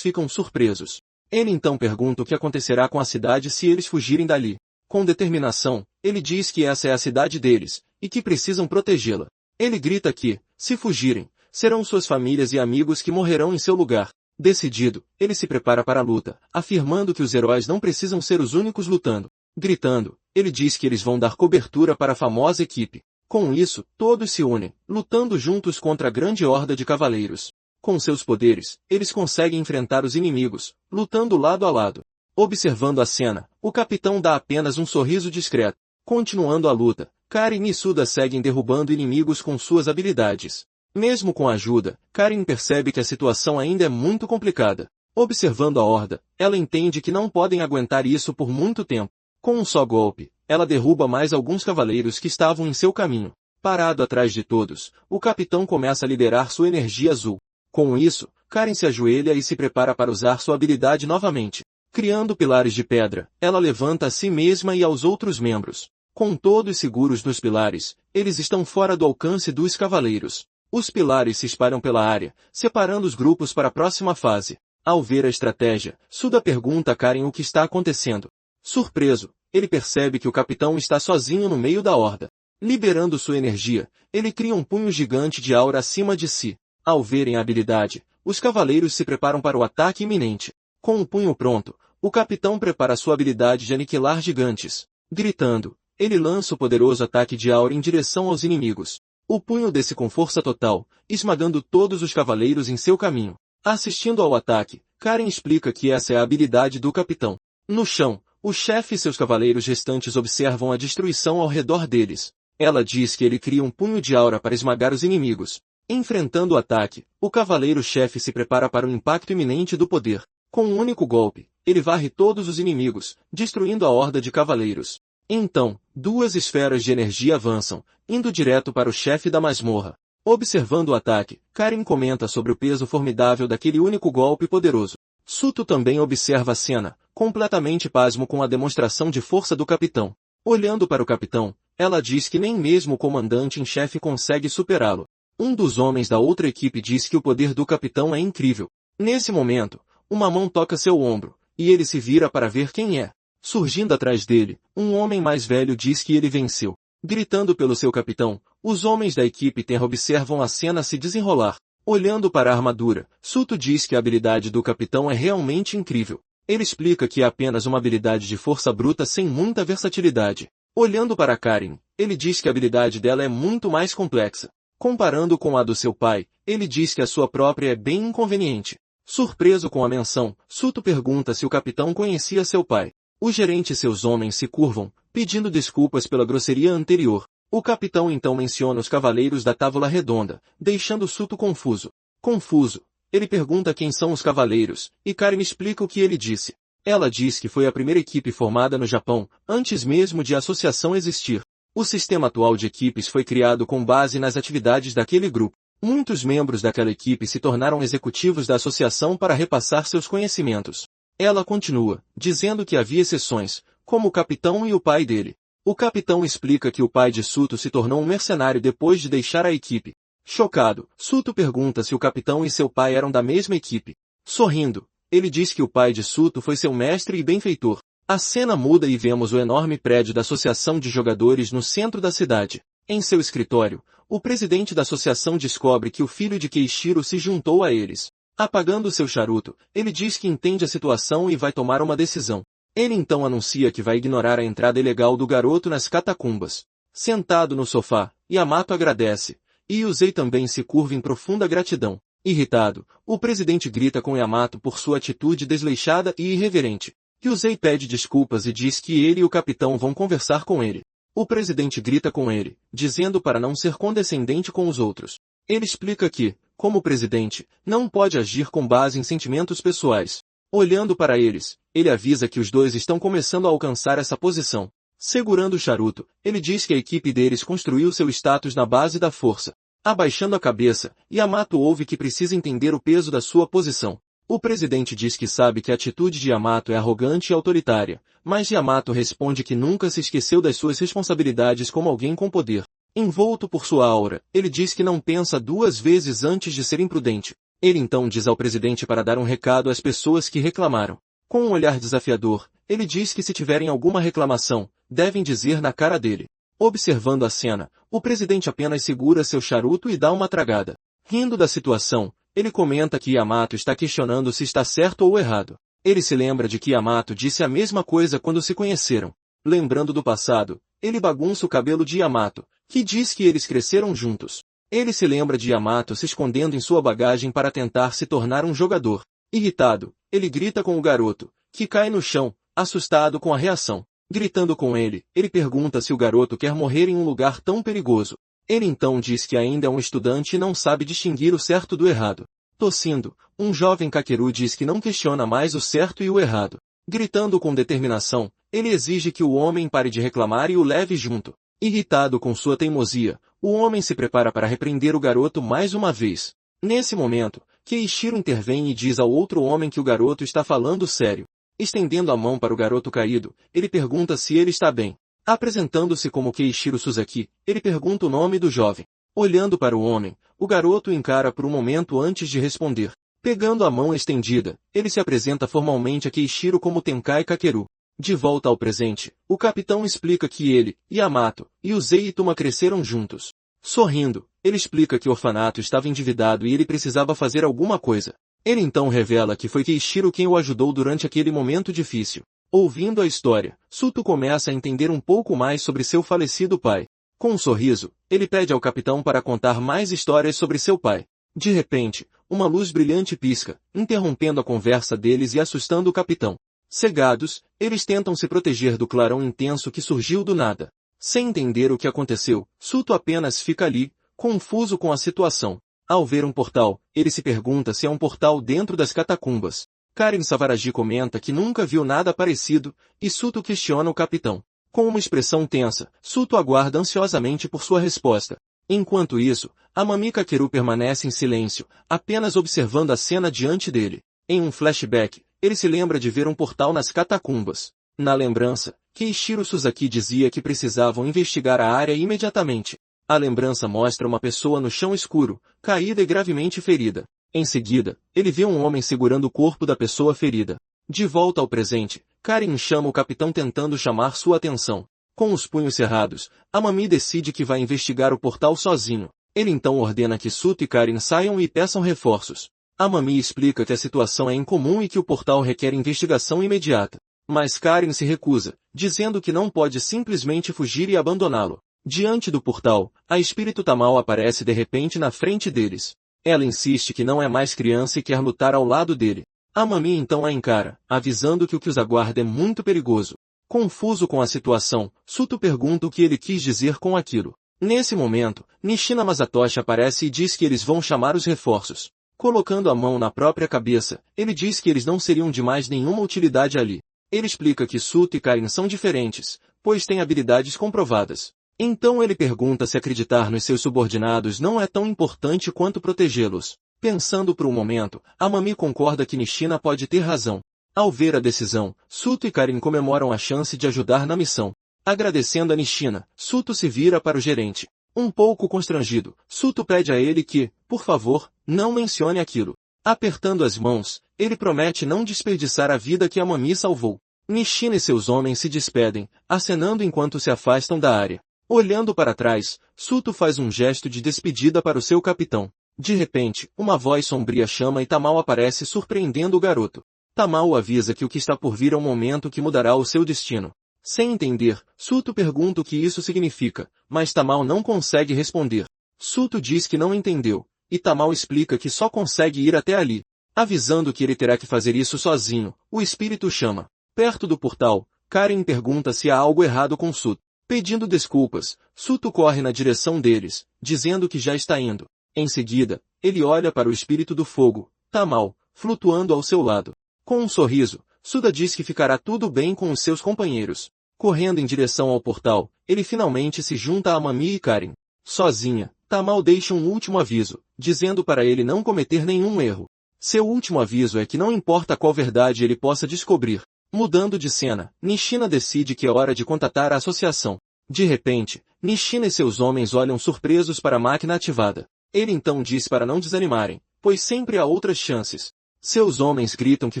ficam surpresos. Ele então pergunta o que acontecerá com a cidade se eles fugirem dali. Com determinação, ele diz que essa é a cidade deles, e que precisam protegê-la. Ele grita que, se fugirem, serão suas famílias e amigos que morrerão em seu lugar. Decidido, ele se prepara para a luta, afirmando que os heróis não precisam ser os únicos lutando. Gritando, ele diz que eles vão dar cobertura para a famosa equipe. Com isso, todos se unem, lutando juntos contra a grande horda de cavaleiros. Com seus poderes, eles conseguem enfrentar os inimigos, lutando lado a lado. Observando a cena, o capitão dá apenas um sorriso discreto. Continuando a luta, Karin e Suda seguem derrubando inimigos com suas habilidades. Mesmo com a ajuda, Karin percebe que a situação ainda é muito complicada. Observando a horda, ela entende que não podem aguentar isso por muito tempo. Com um só golpe, ela derruba mais alguns cavaleiros que estavam em seu caminho. Parado atrás de todos, o capitão começa a liderar sua energia azul. Com isso, Karin se ajoelha e se prepara para usar sua habilidade novamente. Criando pilares de pedra, ela levanta a si mesma e aos outros membros. Com todos seguros nos pilares, eles estão fora do alcance dos cavaleiros. Os pilares se espalham pela área, separando os grupos para a próxima fase. Ao ver a estratégia, Suda pergunta a Karin o que está acontecendo. Surpreso, ele percebe que o capitão está sozinho no meio da horda. Liberando sua energia, ele cria um punho gigante de aura acima de si. Ao verem a habilidade, os cavaleiros se preparam para o ataque iminente. Com o punho pronto, o capitão prepara sua habilidade de aniquilar gigantes. Gritando, ele lança o poderoso ataque de aura em direção aos inimigos. O punho desce com força total, esmagando todos os cavaleiros em seu caminho. Assistindo ao ataque, Karin explica que essa é a habilidade do capitão. No chão, o chefe e seus cavaleiros restantes observam a destruição ao redor deles. Ela diz que ele cria um punho de aura para esmagar os inimigos. Enfrentando o ataque, o cavaleiro-chefe se prepara para o impacto iminente do poder. Com um único golpe, ele varre todos os inimigos, destruindo a horda de cavaleiros. Então, duas esferas de energia avançam, indo direto para o chefe da masmorra. Observando o ataque, Karin comenta sobre o peso formidável daquele único golpe poderoso. Suto também observa a cena, completamente pasmo com a demonstração de força do capitão. Olhando para o capitão, ela diz que nem mesmo o comandante em chefe consegue superá-lo. Um dos homens da outra equipe diz que o poder do capitão é incrível. Nesse momento, uma mão toca seu ombro, e ele se vira para ver quem é. Surgindo atrás dele, um homem mais velho diz que ele venceu. Gritando pelo seu capitão, os homens da equipe Terra observam a cena se desenrolar. Olhando para a armadura, Suto diz que a habilidade do capitão é realmente incrível. Ele explica que é apenas uma habilidade de força bruta sem muita versatilidade. Olhando para Karin, ele diz que a habilidade dela é muito mais complexa. Comparando com a do seu pai, ele diz que a sua própria é bem inconveniente. Surpreso com a menção, Suto pergunta se o capitão conhecia seu pai. O gerente e seus homens se curvam, pedindo desculpas pela grosseria anterior. O capitão então menciona os cavaleiros da Távola Redonda, deixando Suto confuso. Confuso, ele pergunta quem são os cavaleiros, e Karin explica o que ele disse. Ela diz que foi a primeira equipe formada no Japão, antes mesmo de a associação existir. O sistema atual de equipes foi criado com base nas atividades daquele grupo. Muitos membros daquela equipe se tornaram executivos da associação para repassar seus conhecimentos. Ela continua, dizendo que havia exceções, como o capitão e o pai dele. O capitão explica que o pai de Suto se tornou um mercenário depois de deixar a equipe. Chocado, Suto pergunta se o capitão e seu pai eram da mesma equipe. Sorrindo, ele diz que o pai de Suto foi seu mestre e benfeitor. A cena muda e vemos o enorme prédio da associação de jogadores no centro da cidade. Em seu escritório, o presidente da associação descobre que o filho de Keishiro se juntou a eles. Apagando seu charuto, ele diz que entende a situação e vai tomar uma decisão. Ele então anuncia que vai ignorar a entrada ilegal do garoto nas catacumbas. Sentado no sofá, Yamato agradece, e Yusei também se curva em profunda gratidão. Irritado, o presidente grita com Yamato por sua atitude desleixada e irreverente. Yusei pede desculpas e diz que ele e o capitão vão conversar com ele. O presidente grita com ele, dizendo para não ser condescendente com os outros. Ele explica que, como presidente, não pode agir com base em sentimentos pessoais. Olhando para eles, ele avisa que os dois estão começando a alcançar essa posição. Segurando o charuto, ele diz que a equipe deles construiu seu status na base da força. Abaixando a cabeça, Yamato ouve que precisa entender o peso da sua posição. O presidente diz que sabe que a atitude de Yamato é arrogante e autoritária, mas Yamato responde que nunca se esqueceu das suas responsabilidades como alguém com poder. Envolto por sua aura, ele diz que não pensa duas vezes antes de ser imprudente. Ele então diz ao presidente para dar um recado às pessoas que reclamaram. Com um olhar desafiador, ele diz que se tiverem alguma reclamação, devem dizer na cara dele. Observando a cena, o presidente apenas segura seu charuto e dá uma tragada. Rindo da situação, ele comenta que Yamato está questionando se está certo ou errado. Ele se lembra de que Yamato disse a mesma coisa quando se conheceram. Lembrando do passado, ele bagunça o cabelo de Yamato, que diz que eles cresceram juntos. Ele se lembra de Yamato se escondendo em sua bagagem para tentar se tornar um jogador. Irritado, ele grita com o garoto, que cai no chão, assustado com a reação. Gritando com ele, ele pergunta se o garoto quer morrer em um lugar tão perigoso. Ele então diz que ainda é um estudante e não sabe distinguir o certo do errado. Tossindo, um jovem Kakeru diz que não questiona mais o certo e o errado. Gritando com determinação, ele exige que o homem pare de reclamar e o leve junto. Irritado com sua teimosia, o homem se prepara para repreender o garoto mais uma vez. Nesse momento, Keishiro intervém e diz ao outro homem que o garoto está falando sério. Estendendo a mão para o garoto caído, ele pergunta se ele está bem. Apresentando-se como Keishiro Suzaki, ele pergunta o nome do jovem. Olhando para o homem, o garoto o encara por um momento antes de responder. Pegando a mão estendida, ele se apresenta formalmente a Keishiro como Tenkai Kakeru. De volta ao presente, o capitão explica que ele, Yamato, e Uzei Ituma cresceram juntos. Sorrindo, ele explica que o orfanato estava endividado e ele precisava fazer alguma coisa. Ele então revela que foi Keishiro quem o ajudou durante aquele momento difícil. Ouvindo a história, Suto começa a entender um pouco mais sobre seu falecido pai. Com um sorriso, ele pede ao capitão para contar mais histórias sobre seu pai. De repente, uma luz brilhante pisca, interrompendo a conversa deles e assustando o capitão. Cegados, eles tentam se proteger do clarão intenso que surgiu do nada. Sem entender o que aconteceu, Suto apenas fica ali, confuso com a situação. Ao ver um portal, ele se pergunta se é um portal dentro das catacumbas. Karen Savaraji comenta que nunca viu nada parecido, e Suto questiona o capitão. Com uma expressão tensa, Suto aguarda ansiosamente por sua resposta. Enquanto isso, Amami Kakeru permanece em silêncio, apenas observando a cena diante dele. Em um flashback, ele se lembra de ver um portal nas catacumbas. Na lembrança, Keishiro Suzaki dizia que precisavam investigar a área imediatamente. A lembrança mostra uma pessoa no chão escuro, caída e gravemente ferida. Em seguida, ele vê um homem segurando o corpo da pessoa ferida. De volta ao presente, Karen chama o capitão tentando chamar sua atenção. Com os punhos cerrados, Amami decide que vai investigar o portal sozinho. Ele então ordena que Suto e Karen saiam e peçam reforços. Amami explica que a situação é incomum e que o portal requer investigação imediata. Mas Karen se recusa, dizendo que não pode simplesmente fugir e abandoná-lo. Diante do portal, a espírito Tamao aparece de repente na frente deles. Ela insiste que não é mais criança e quer lutar ao lado dele. Amami então a encara, avisando que o que os aguarda é muito perigoso. Confuso com a situação, Suto pergunta o que ele quis dizer com aquilo. Nesse momento, Nishina Masatoshi aparece e diz que eles vão chamar os reforços. Colocando a mão na própria cabeça, ele diz que eles não seriam de mais nenhuma utilidade ali. Ele explica que Suto e Karen são diferentes, pois têm habilidades comprovadas. Então ele pergunta se acreditar nos seus subordinados não é tão importante quanto protegê-los. Pensando por um momento, Amami concorda que Nishina pode ter razão. Ao ver a decisão, Suto e Karen comemoram a chance de ajudar na missão. Agradecendo a Nishina, Suto se vira para o gerente. Um pouco constrangido, Suto pede a ele que, por favor, não mencione aquilo. Apertando as mãos, ele promete não desperdiçar a vida que Amami salvou. Nishina e seus homens se despedem, acenando enquanto se afastam da área. Olhando para trás, Suto faz um gesto de despedida para o seu capitão. De repente, uma voz sombria chama e Tamao aparece surpreendendo o garoto. Tamao avisa que o que está por vir é um momento que mudará o seu destino. Sem entender, Suto pergunta o que isso significa, mas Tamao não consegue responder. Suto diz que não entendeu, e Tamao explica que só consegue ir até ali. Avisando que ele terá que fazer isso sozinho, o espírito chama. Perto do portal, Karen pergunta se há algo errado com Suto. Pedindo desculpas, Suto corre na direção deles, dizendo que já está indo. Em seguida, ele olha para o espírito do fogo, Tamao, flutuando ao seu lado. Com um sorriso, Suda diz que ficará tudo bem com os seus companheiros. Correndo em direção ao portal, ele finalmente se junta a Amami e Karen. Sozinha, Tamal deixa um último aviso, dizendo para ele não cometer nenhum erro. Seu último aviso é que não importa qual verdade ele possa descobrir. Mudando de cena, Nishina decide que é hora de contatar a associação. De repente, Nishina e seus homens olham surpresos para a máquina ativada. Ele então diz para não desanimarem, pois sempre há outras chances. Seus homens gritam que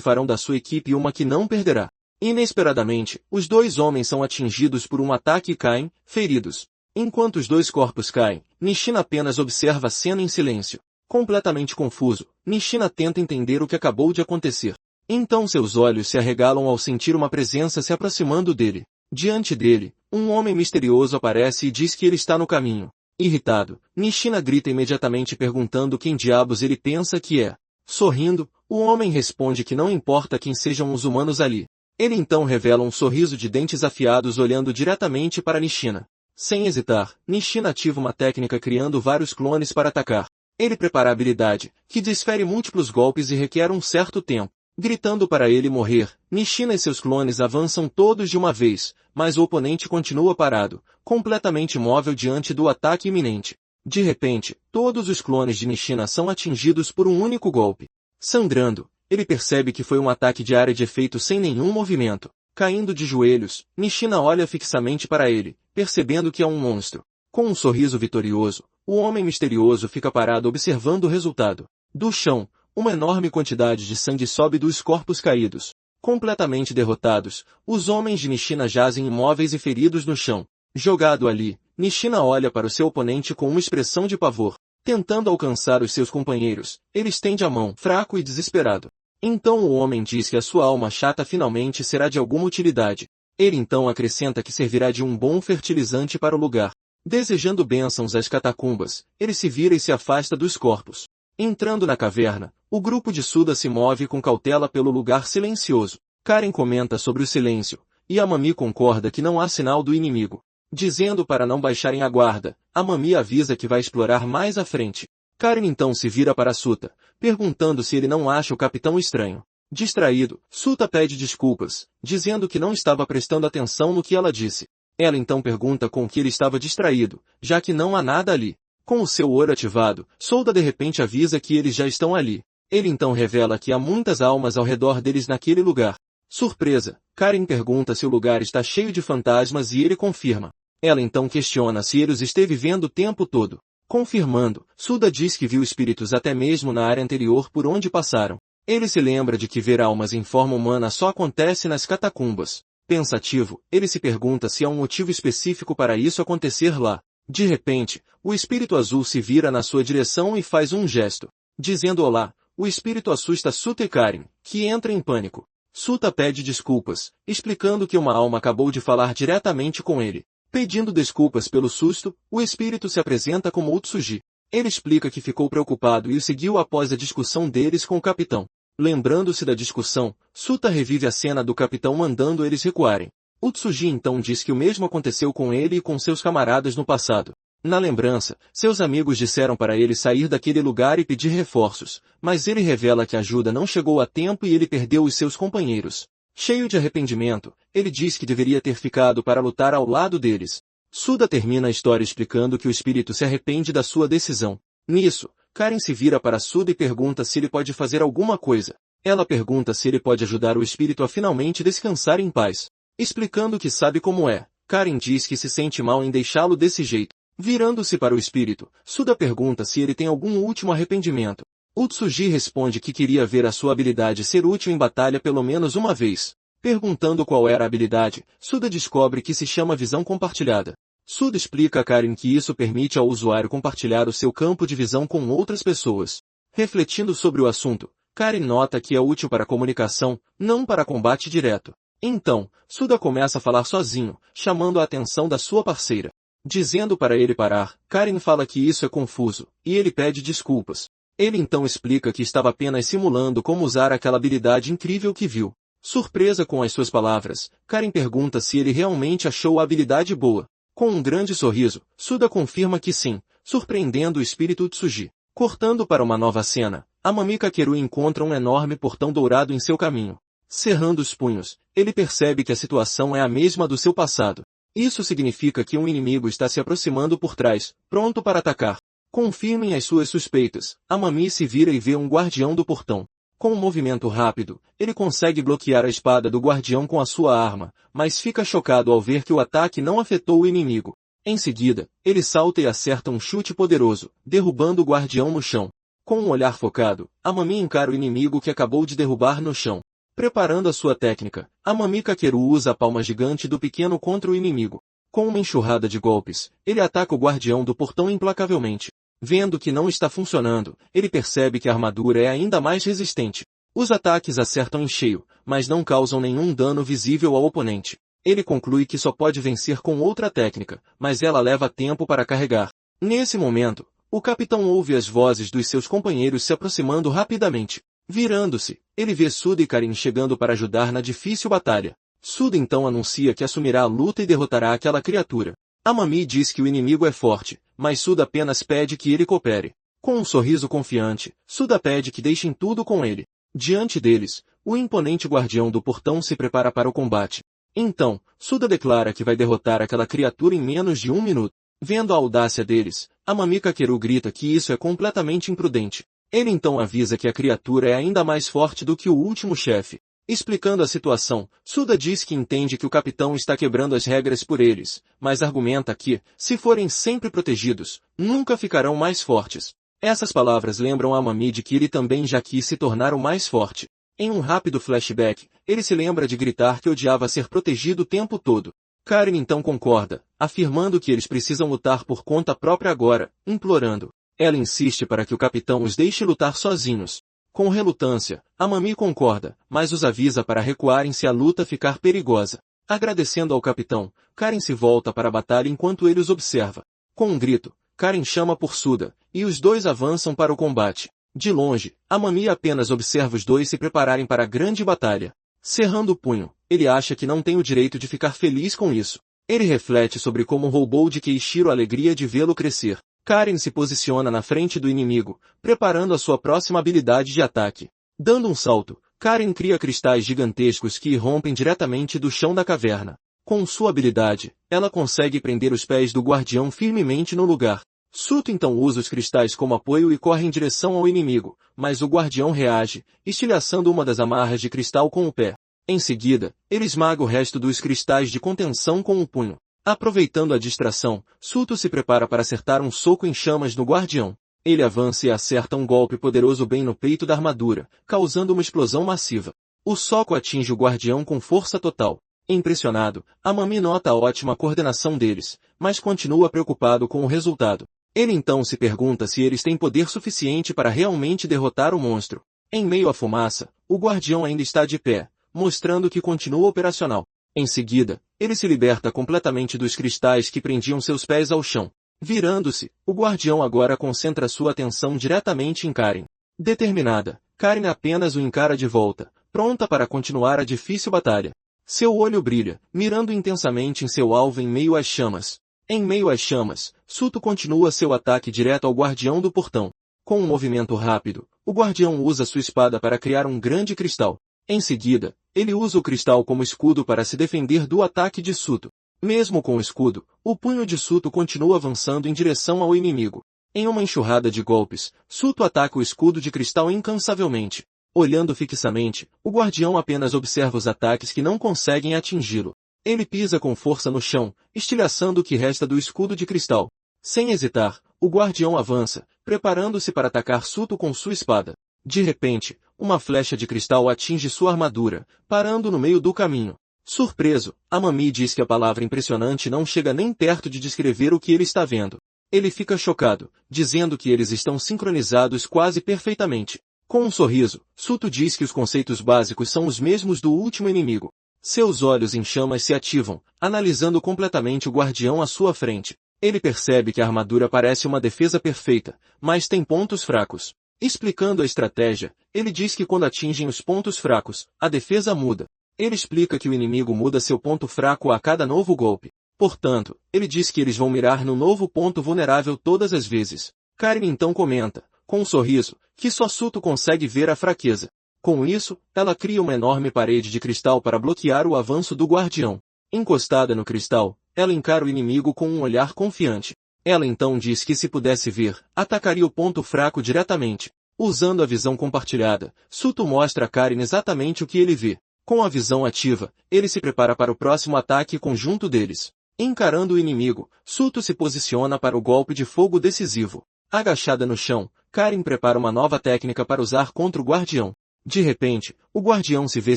farão da sua equipe uma que não perderá. Inesperadamente, os dois homens são atingidos por um ataque e caem, feridos. Enquanto os dois corpos caem, Nishina apenas observa a cena em silêncio. Completamente confuso, Nishina tenta entender o que acabou de acontecer. Então seus olhos se arregalam ao sentir uma presença se aproximando dele. Diante dele, um homem misterioso aparece e diz que ele está no caminho. Irritado, Nishina grita imediatamente perguntando quem diabos ele pensa que é. Sorrindo, o homem responde que não importa quem sejam os humanos ali. Ele então revela um sorriso de dentes afiados olhando diretamente para Nishina. Sem hesitar, Nishina ativa uma técnica criando vários clones para atacar. Ele prepara a habilidade, que desfere múltiplos golpes e requer um certo tempo. Gritando para ele morrer, Nishina e seus clones avançam todos de uma vez, mas o oponente continua parado, completamente imóvel diante do ataque iminente. De repente, todos os clones de Nishina são atingidos por um único golpe. Sangrando, ele percebe que foi um ataque de área de efeito sem nenhum movimento. Caindo de joelhos, Nishina olha fixamente para ele, percebendo que é um monstro. Com um sorriso vitorioso, o homem misterioso fica parado observando o resultado. Do chão, uma enorme quantidade de sangue sobe dos corpos caídos. Completamente derrotados, os homens de Nishina jazem imóveis e feridos no chão. Jogado ali, Nishina olha para o seu oponente com uma expressão de pavor. Tentando alcançar os seus companheiros, ele estende a mão, fraco e desesperado. Então o homem diz que a sua alma chata finalmente será de alguma utilidade. Ele então acrescenta que servirá de um bom fertilizante para o lugar. Desejando bênçãos às catacumbas, ele se vira e se afasta dos corpos. Entrando na caverna, o grupo de Suda se move com cautela pelo lugar silencioso. Karen comenta sobre o silêncio, e Amami concorda que não há sinal do inimigo. Dizendo para não baixarem a guarda, Amami avisa que vai explorar mais à frente. Karen então se vira para Suta, perguntando se ele não acha o capitão estranho. Distraído, Suta pede desculpas, dizendo que não estava prestando atenção no que ela disse. Ela então pergunta com que ele estava distraído, já que não há nada ali. Com o seu ouro ativado, Solda de repente avisa que eles já estão ali. Ele então revela que há muitas almas ao redor deles naquele lugar. Surpresa, Karen pergunta se o lugar está cheio de fantasmas e ele confirma. Ela então questiona se ele os esteve vendo o tempo todo. Confirmando, Suda diz que viu espíritos até mesmo na área anterior por onde passaram. Ele se lembra de que ver almas em forma humana só acontece nas catacumbas. Pensativo, ele se pergunta se há um motivo específico para isso acontecer lá. De repente, o espírito azul se vira na sua direção e faz um gesto. Dizendo olá, o espírito assusta Suta e Karen, que entra em pânico. Suta pede desculpas, explicando que uma alma acabou de falar diretamente com ele. Pedindo desculpas pelo susto, o espírito se apresenta como Utsuji. Ele explica que ficou preocupado e o seguiu após a discussão deles com o capitão. Lembrando-se da discussão, Suta revive a cena do capitão mandando eles recuarem. Utsuji então diz que o mesmo aconteceu com ele e com seus camaradas no passado. Na lembrança, seus amigos disseram para ele sair daquele lugar e pedir reforços, mas ele revela que a ajuda não chegou a tempo e ele perdeu os seus companheiros. Cheio de arrependimento, ele diz que deveria ter ficado para lutar ao lado deles. Suda termina a história explicando que o espírito se arrepende da sua decisão. Nisso, Karen se vira para Suda e pergunta se ele pode fazer alguma coisa. Ela pergunta se ele pode ajudar o espírito a finalmente descansar em paz. Explicando que sabe como é, Karen diz que se sente mal em deixá-lo desse jeito. Virando-se para o espírito, Suda pergunta se ele tem algum último arrependimento. Utsuji responde que queria ver a sua habilidade ser útil em batalha pelo menos uma vez. Perguntando qual era a habilidade, Suda descobre que se chama visão compartilhada. Suda explica a Karen que isso permite ao usuário compartilhar o seu campo de visão com outras pessoas. Refletindo sobre o assunto, Karen nota que é útil para comunicação, não para combate direto. Então, Suda começa a falar sozinho, chamando a atenção da sua parceira. Dizendo para ele parar, Karen fala que isso é confuso, e ele pede desculpas. Ele então explica que estava apenas simulando como usar aquela habilidade incrível que viu. Surpresa com as suas palavras, Karen pergunta se ele realmente achou a habilidade boa. Com um grande sorriso, Suda confirma que sim, surpreendendo o espírito Tsuji. Cortando para uma nova cena, Amami Kakeru encontra um enorme portão dourado em seu caminho. Cerrando os punhos, ele percebe que a situação é a mesma do seu passado. Isso significa que um inimigo está se aproximando por trás, pronto para atacar. Confirmem as suas suspeitas. Amami se vira e vê um guardião do portão. Com um movimento rápido, ele consegue bloquear a espada do guardião com a sua arma, mas fica chocado ao ver que o ataque não afetou o inimigo. Em seguida, ele salta e acerta um chute poderoso, derrubando o guardião no chão. Com um olhar focado, Amami encara o inimigo que acabou de derrubar no chão. Preparando a sua técnica, Amami Kakeru usa a palma gigante do pequeno contra o inimigo. Com uma enxurrada de golpes, ele ataca o guardião do portão implacavelmente. Vendo que não está funcionando, ele percebe que a armadura é ainda mais resistente. Os ataques acertam em cheio, mas não causam nenhum dano visível ao oponente. Ele conclui que só pode vencer com outra técnica, mas ela leva tempo para carregar. Nesse momento, o capitão ouve as vozes dos seus companheiros se aproximando rapidamente. Virando-se, ele vê Suda e Karin chegando para ajudar na difícil batalha. Suda então anuncia que assumirá a luta e derrotará aquela criatura. Amami diz que o inimigo é forte, mas Suda apenas pede que ele coopere. Com um sorriso confiante, Suda pede que deixem tudo com ele. Diante deles, o imponente guardião do portão se prepara para o combate. Então, Suda declara que vai derrotar aquela criatura em menos de 1 minuto. Vendo a audácia deles, Amami Kakeru grita que isso é completamente imprudente. Ele então avisa que a criatura é ainda mais forte do que o último chefe. Explicando a situação, Suda diz que entende que o capitão está quebrando as regras por eles, mas argumenta que, se forem sempre protegidos, nunca ficarão mais fortes. Essas palavras lembram a Amami de que ele também já quis se tornar o mais forte. Em um rápido flashback, ele se lembra de gritar que odiava ser protegido o tempo todo. Karin então concorda, afirmando que eles precisam lutar por conta própria agora, implorando. Ela insiste para que o capitão os deixe lutar sozinhos. Com relutância, Amami concorda, mas os avisa para recuarem se a luta ficar perigosa. Agradecendo ao capitão, Karin se volta para a batalha enquanto ele os observa. Com um grito, Karin chama por Suda, e os dois avançam para o combate. De longe, Amami apenas observa os dois se prepararem para a grande batalha. Cerrando o punho, ele acha que não tem o direito de ficar feliz com isso. Ele reflete sobre como roubou de Keishiro a alegria de vê-lo crescer. Karin se posiciona na frente do inimigo, preparando a sua próxima habilidade de ataque. Dando um salto, Karin cria cristais gigantescos que irrompem diretamente do chão da caverna. Com sua habilidade, ela consegue prender os pés do guardião firmemente no lugar. Suto então usa os cristais como apoio e corre em direção ao inimigo, mas o guardião reage, estilhaçando uma das amarras de cristal com o pé. Em seguida, ele esmaga o resto dos cristais de contenção com o punho. Aproveitando a distração, Suto se prepara para acertar um soco em chamas no guardião. Ele avança e acerta um golpe poderoso bem no peito da armadura, causando uma explosão massiva. O soco atinge o guardião com força total. Impressionado, Amami nota a ótima coordenação deles, mas continua preocupado com o resultado. Ele então se pergunta se eles têm poder suficiente para realmente derrotar o monstro. Em meio à fumaça, o guardião ainda está de pé, mostrando que continua operacional. Em seguida, ele se liberta completamente dos cristais que prendiam seus pés ao chão. Virando-se, o guardião agora concentra sua atenção diretamente em Karin. Determinada, Karin apenas o encara de volta, pronta para continuar a difícil batalha. Seu olho brilha, mirando intensamente em seu alvo em meio às chamas. Em meio às chamas, Suto continua seu ataque direto ao guardião do portão. Com um movimento rápido, o guardião usa sua espada para criar um grande cristal. Em seguida, ele usa o cristal como escudo para se defender do ataque de Suto. Mesmo com o escudo, o punho de Suto continua avançando em direção ao inimigo. Em uma enxurrada de golpes, Suto ataca o escudo de cristal incansavelmente. Olhando fixamente, o guardião apenas observa os ataques que não conseguem atingi-lo. Ele pisa com força no chão, estilhaçando o que resta do escudo de cristal. Sem hesitar, o guardião avança, preparando-se para atacar Suto com sua espada. De repente, uma flecha de cristal atinge sua armadura, parando no meio do caminho. Surpreso, Amami diz que a palavra impressionante não chega nem perto de descrever o que ele está vendo. Ele fica chocado, dizendo que eles estão sincronizados quase perfeitamente. Com um sorriso, Suto diz que os conceitos básicos são os mesmos do último inimigo. Seus olhos em chamas se ativam, analisando completamente o guardião à sua frente. Ele percebe que a armadura parece uma defesa perfeita, mas tem pontos fracos. Explicando a estratégia, ele diz que quando atingem os pontos fracos, a defesa muda. Ele explica que o inimigo muda seu ponto fraco a cada novo golpe. Portanto, ele diz que eles vão mirar no novo ponto vulnerável todas as vezes. Karin então comenta, com um sorriso, que só Suto consegue ver a fraqueza. Com isso, ela cria uma enorme parede de cristal para bloquear o avanço do guardião. Encostada no cristal, ela encara o inimigo com um olhar confiante. Ela então diz que se pudesse ver, atacaria o ponto fraco diretamente. Usando a visão compartilhada, Suto mostra a Karin exatamente o que ele vê. Com a visão ativa, ele se prepara para o próximo ataque conjunto deles. Encarando o inimigo, Suto se posiciona para o golpe de fogo decisivo. Agachada no chão, Karin prepara uma nova técnica para usar contra o guardião. De repente, o guardião se vê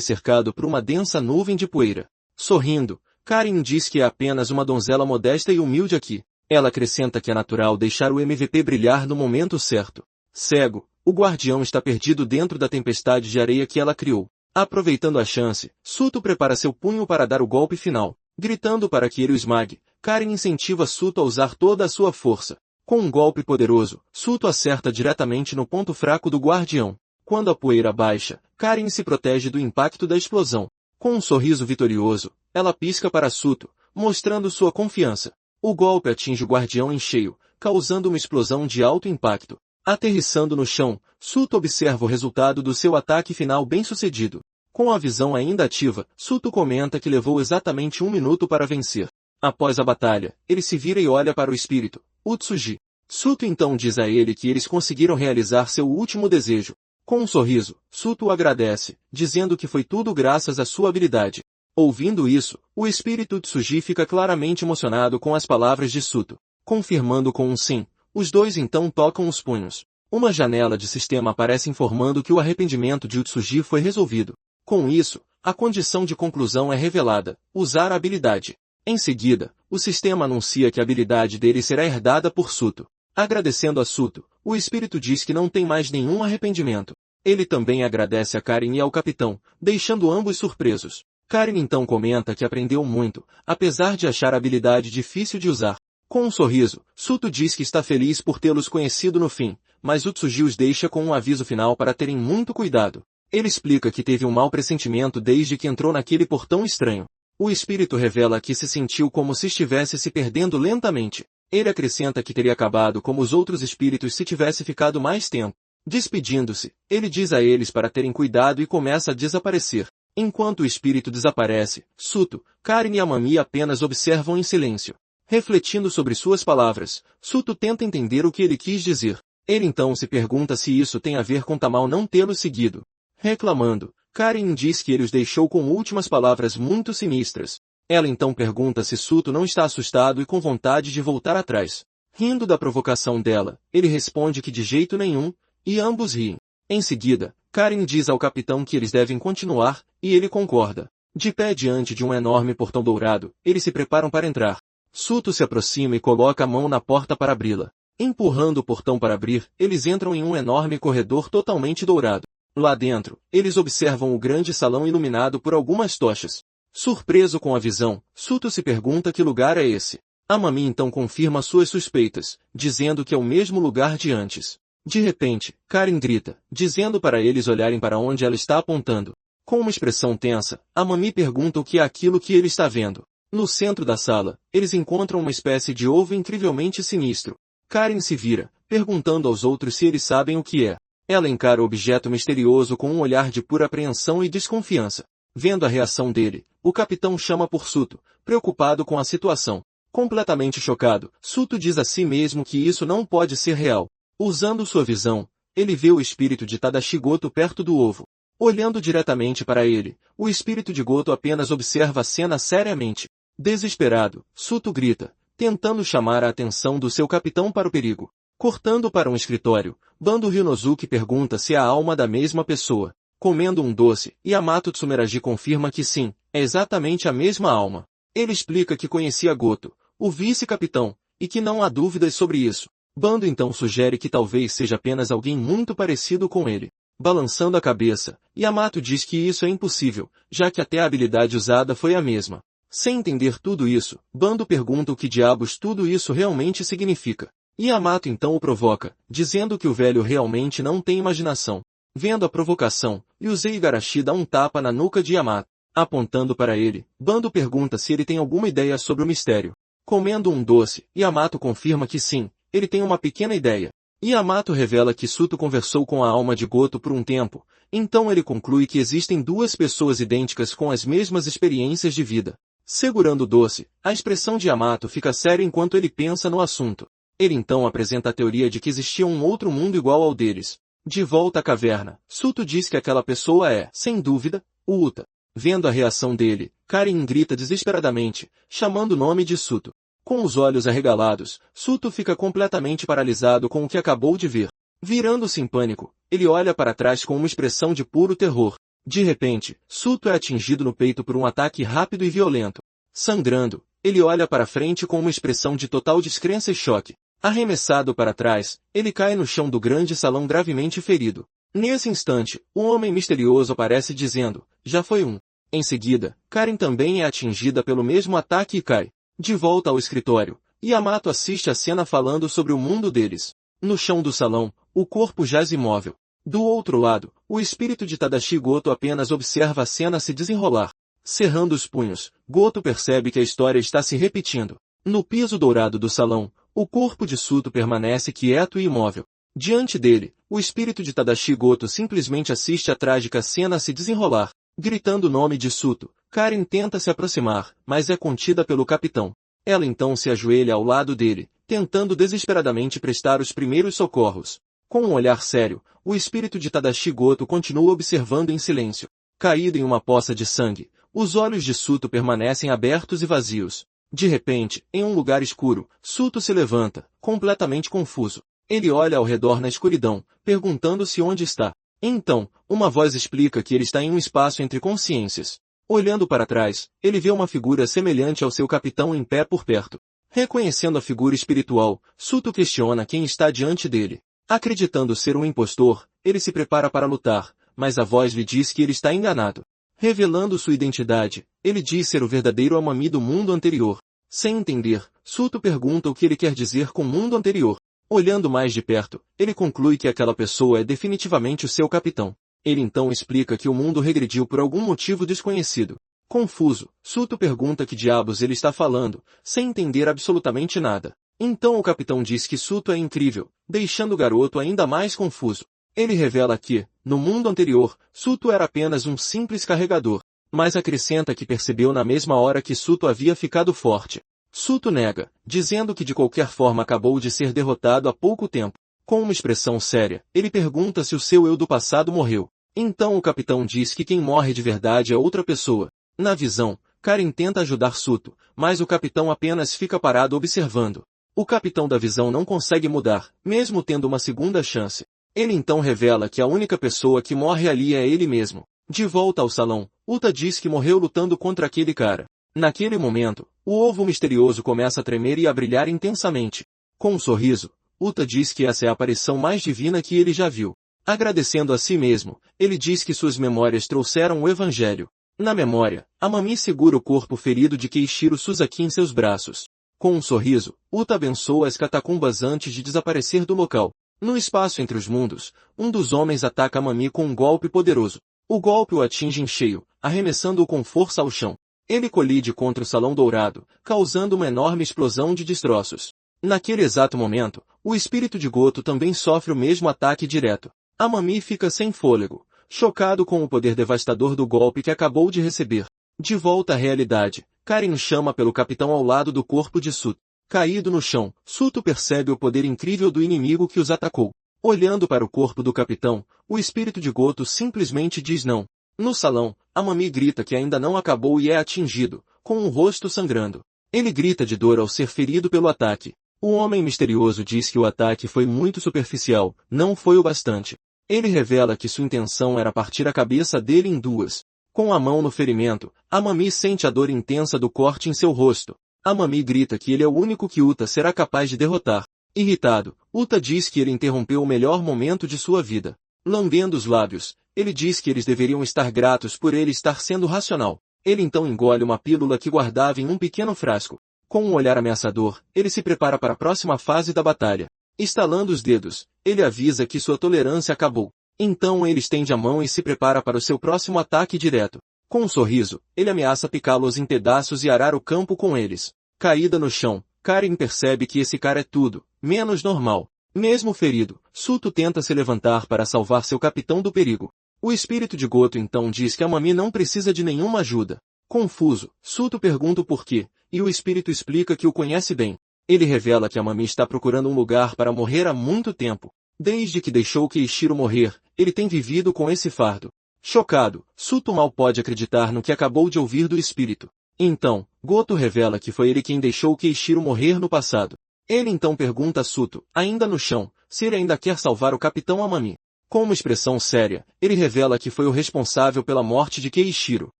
cercado por uma densa nuvem de poeira. Sorrindo, Karin diz que é apenas uma donzela modesta e humilde aqui. Ela acrescenta que é natural deixar o MVP brilhar no momento certo. Cego, o guardião está perdido dentro da tempestade de areia que ela criou. Aproveitando a chance, Suto prepara seu punho para dar o golpe final. Gritando para que ele o esmague, Karin incentiva Suto a usar toda a sua força. Com um golpe poderoso, Suto acerta diretamente no ponto fraco do guardião. Quando a poeira baixa, Karin se protege do impacto da explosão. Com um sorriso vitorioso, ela pisca para Suto, mostrando sua confiança. O golpe atinge o guardião em cheio, causando uma explosão de alto impacto. Aterrissando no chão, Suto observa o resultado do seu ataque final bem-sucedido. Com a visão ainda ativa, Suto comenta que levou exatamente 1 minuto para vencer. Após a batalha, ele se vira e olha para o espírito, Utsuji. Suto então diz a ele que eles conseguiram realizar seu último desejo. Com um sorriso, Suto o agradece, dizendo que foi tudo graças à sua habilidade. Ouvindo isso, o espírito Tsuji fica claramente emocionado com as palavras de Suto. Confirmando com um sim, os dois então tocam os punhos. Uma janela de sistema aparece informando que o arrependimento de Utsuji foi resolvido. Com isso, a condição de conclusão é revelada, usar a habilidade. Em seguida, o sistema anuncia que a habilidade dele será herdada por Suto. Agradecendo a Suto, o espírito diz que não tem mais nenhum arrependimento. Ele também agradece a Karin e ao capitão, deixando ambos surpresos. Karin então comenta que aprendeu muito, apesar de achar a habilidade difícil de usar. Com um sorriso, Suto diz que está feliz por tê-los conhecido no fim, mas Utsuji os deixa com um aviso final para terem muito cuidado. Ele explica que teve um mau pressentimento desde que entrou naquele portão estranho. O espírito revela que se sentiu como se estivesse se perdendo lentamente. Ele acrescenta que teria acabado como os outros espíritos se tivesse ficado mais tempo. Despedindo-se, ele diz a eles para terem cuidado e começa a desaparecer. Enquanto o espírito desaparece, Suto, Karin e Amami apenas observam em silêncio. Refletindo sobre suas palavras, Suto tenta entender o que ele quis dizer. Ele então se pergunta se isso tem a ver com Tamal não tê-lo seguido. Reclamando, Karin diz que ele os deixou com últimas palavras muito sinistras. Ela então pergunta se Suto não está assustado e com vontade de voltar atrás. Rindo da provocação dela, ele responde que de jeito nenhum, e ambos riem. Em seguida, Karin diz ao capitão que eles devem continuar, e ele concorda. De pé diante de um enorme portão dourado, eles se preparam para entrar. Suto se aproxima e coloca a mão na porta para abri-la. Empurrando o portão para abrir, eles entram em um enorme corredor totalmente dourado. Lá dentro, eles observam o grande salão iluminado por algumas tochas. Surpreso com a visão, Suto se pergunta que lugar é esse. Amami então confirma suas suspeitas, dizendo que é o mesmo lugar de antes. De repente, Karin grita, dizendo para eles olharem para onde ela está apontando. Com uma expressão tensa, Amami pergunta o que é aquilo que ele está vendo. No centro da sala, eles encontram uma espécie de ovo incrivelmente sinistro. Karin se vira, perguntando aos outros se eles sabem o que é. Ela encara o objeto misterioso com um olhar de pura apreensão e desconfiança. Vendo a reação dele, o capitão chama por Suto, preocupado com a situação. Completamente chocado, Suto diz a si mesmo que isso não pode ser real. Usando sua visão, ele vê o espírito de Tadashi Goto perto do ovo. Olhando diretamente para ele, o espírito de Goto apenas observa a cena seriamente. Desesperado, Suto grita, tentando chamar a atenção do seu capitão para o perigo. Cortando para um escritório, Bando Ryunosuke pergunta se é a alma da mesma pessoa. Comendo um doce, Yamato Tsumeragi confirma que sim, é exatamente a mesma alma. Ele explica que conhecia Goto, o vice-capitão, e que não há dúvidas sobre isso. Bando então sugere que talvez seja apenas alguém muito parecido com ele. Balançando a cabeça, Yamato diz que isso é impossível, já que até a habilidade usada foi a mesma. Sem entender tudo isso, Bando pergunta o que diabos tudo isso realmente significa. Yamato então o provoca, dizendo que o velho realmente não tem imaginação. Vendo a provocação, Yusei Igarashi dá um tapa na nuca de Yamato. Apontando para ele, Bando pergunta se ele tem alguma ideia sobre o mistério. Comendo um doce, Yamato confirma que sim, ele tem uma pequena ideia. Yamato revela que Suto conversou com a alma de Goto por um tempo, então ele conclui que existem duas pessoas idênticas com as mesmas experiências de vida. Segurando o doce, a expressão de Yamato fica séria enquanto ele pensa no assunto. Ele então apresenta a teoria de que existia um outro mundo igual ao deles. De volta à caverna, Suto diz que aquela pessoa é, sem dúvida, o Uta. Vendo a reação dele, Karen grita desesperadamente, chamando o nome de Suto. Com os olhos arregalados, Suto fica completamente paralisado com o que acabou de ver. Virando-se em pânico, ele olha para trás com uma expressão de puro terror. De repente, Suto é atingido no peito por um ataque rápido e violento. Sangrando, ele olha para frente com uma expressão de total descrença e choque. Arremessado para trás, ele cai no chão do grande salão gravemente ferido. Nesse instante, o homem misterioso aparece dizendo, já foi um. Em seguida, Karen também é atingida pelo mesmo ataque e cai. De volta ao escritório, Yamato assiste a cena falando sobre o mundo deles. No chão do salão, o corpo jaz imóvel. Do outro lado, o espírito de Tadashi Goto apenas observa a cena se desenrolar. Cerrando os punhos, Goto percebe que a história está se repetindo. No piso dourado do salão, o corpo de Suto permanece quieto e imóvel. Diante dele, o espírito de Tadashi Goto simplesmente assiste a trágica cena se desenrolar. Gritando o nome de Suto, Karen tenta se aproximar, mas é contida pelo capitão. Ela então se ajoelha ao lado dele, tentando desesperadamente prestar os primeiros socorros. Com um olhar sério, o espírito de Tadashi Goto continua observando em silêncio. Caído em uma poça de sangue, os olhos de Suto permanecem abertos e vazios. De repente, em um lugar escuro, Suto se levanta, completamente confuso. Ele olha ao redor na escuridão, perguntando-se onde está. Então, uma voz explica que ele está em um espaço entre consciências. Olhando para trás, ele vê uma figura semelhante ao seu capitão em pé por perto. Reconhecendo a figura espiritual, Suto questiona quem está diante dele. Acreditando ser um impostor, ele se prepara para lutar, mas a voz lhe diz que ele está enganado. Revelando sua identidade, ele diz ser o verdadeiro Amami do mundo anterior. Sem entender, Suto pergunta o que ele quer dizer com mundo anterior. Olhando mais de perto, ele conclui que aquela pessoa é definitivamente o seu capitão. Ele então explica que o mundo regrediu por algum motivo desconhecido. Confuso, Suto pergunta que diabos ele está falando, sem entender absolutamente nada. Então o capitão diz que Suto é incrível, deixando o garoto ainda mais confuso. Ele revela que, no mundo anterior, Suto era apenas um simples carregador, mas acrescenta que percebeu na mesma hora que Suto havia ficado forte. Suto nega, dizendo que de qualquer forma acabou de ser derrotado há pouco tempo. Com uma expressão séria, ele pergunta se o seu eu do passado morreu. Então o capitão diz que quem morre de verdade é outra pessoa. Na visão, Karen tenta ajudar Suto, mas o capitão apenas fica parado observando. O capitão da visão não consegue mudar, mesmo tendo uma segunda chance. Ele então revela que a única pessoa que morre ali é ele mesmo. De volta ao salão, Uta diz que morreu lutando contra aquele cara. Naquele momento, o ovo misterioso começa a tremer e a brilhar intensamente. Com um sorriso, Uta diz que essa é a aparição mais divina que ele já viu. Agradecendo a si mesmo, ele diz que suas memórias trouxeram o evangelho. Na memória, Amami segura o corpo ferido de Keishiro Suzaki em seus braços. Com um sorriso, Uta abençoa as catacumbas antes de desaparecer do local. No espaço entre os mundos, um dos homens ataca Amami com um golpe poderoso. O golpe o atinge em cheio, arremessando-o com força ao chão. Ele colide contra o salão dourado, causando uma enorme explosão de destroços. Naquele exato momento, o espírito de Goto também sofre o mesmo ataque direto. Amami fica sem fôlego, chocado com o poder devastador do golpe que acabou de receber. De volta à realidade, Karen chama pelo capitão ao lado do corpo de Suto. Caído no chão, Suto percebe o poder incrível do inimigo que os atacou. Olhando para o corpo do capitão, o espírito de Goto simplesmente diz não. No salão, Amami grita que ainda não acabou e é atingido, com o rosto sangrando. Ele grita de dor ao ser ferido pelo ataque. O homem misterioso diz que o ataque foi muito superficial, não foi o bastante. Ele revela que sua intenção era partir a cabeça dele em duas. Com a mão no ferimento, Amami sente a dor intensa do corte em seu rosto. Amami grita que ele é o único que Uta será capaz de derrotar. Irritado, Uta diz que ele interrompeu o melhor momento de sua vida. Lambendo os lábios, ele diz que eles deveriam estar gratos por ele estar sendo racional. Ele então engole uma pílula que guardava em um pequeno frasco. Com um olhar ameaçador, ele se prepara para a próxima fase da batalha. Estalando os dedos, ele avisa que sua tolerância acabou. Então ele estende a mão e se prepara para o seu próximo ataque direto. Com um sorriso, ele ameaça picá-los em pedaços e arar o campo com eles. Caída no chão, Karen percebe que esse cara é tudo, menos normal. Mesmo ferido, Suto tenta se levantar para salvar seu capitão do perigo. O espírito de Goto então diz que Amami não precisa de nenhuma ajuda. Confuso, Suto pergunta o porquê, e o espírito explica que o conhece bem. Ele revela que Amami está procurando um lugar para morrer há muito tempo. Desde que deixou Keishiro morrer, ele tem vivido com esse fardo. Chocado, Suto mal pode acreditar no que acabou de ouvir do espírito. Então, Goto revela que foi ele quem deixou Keishiro morrer no passado. Ele então pergunta a Suto, ainda no chão, se ele ainda quer salvar o capitão Amami. Com uma expressão séria, ele revela que foi o responsável pela morte de Keishiro.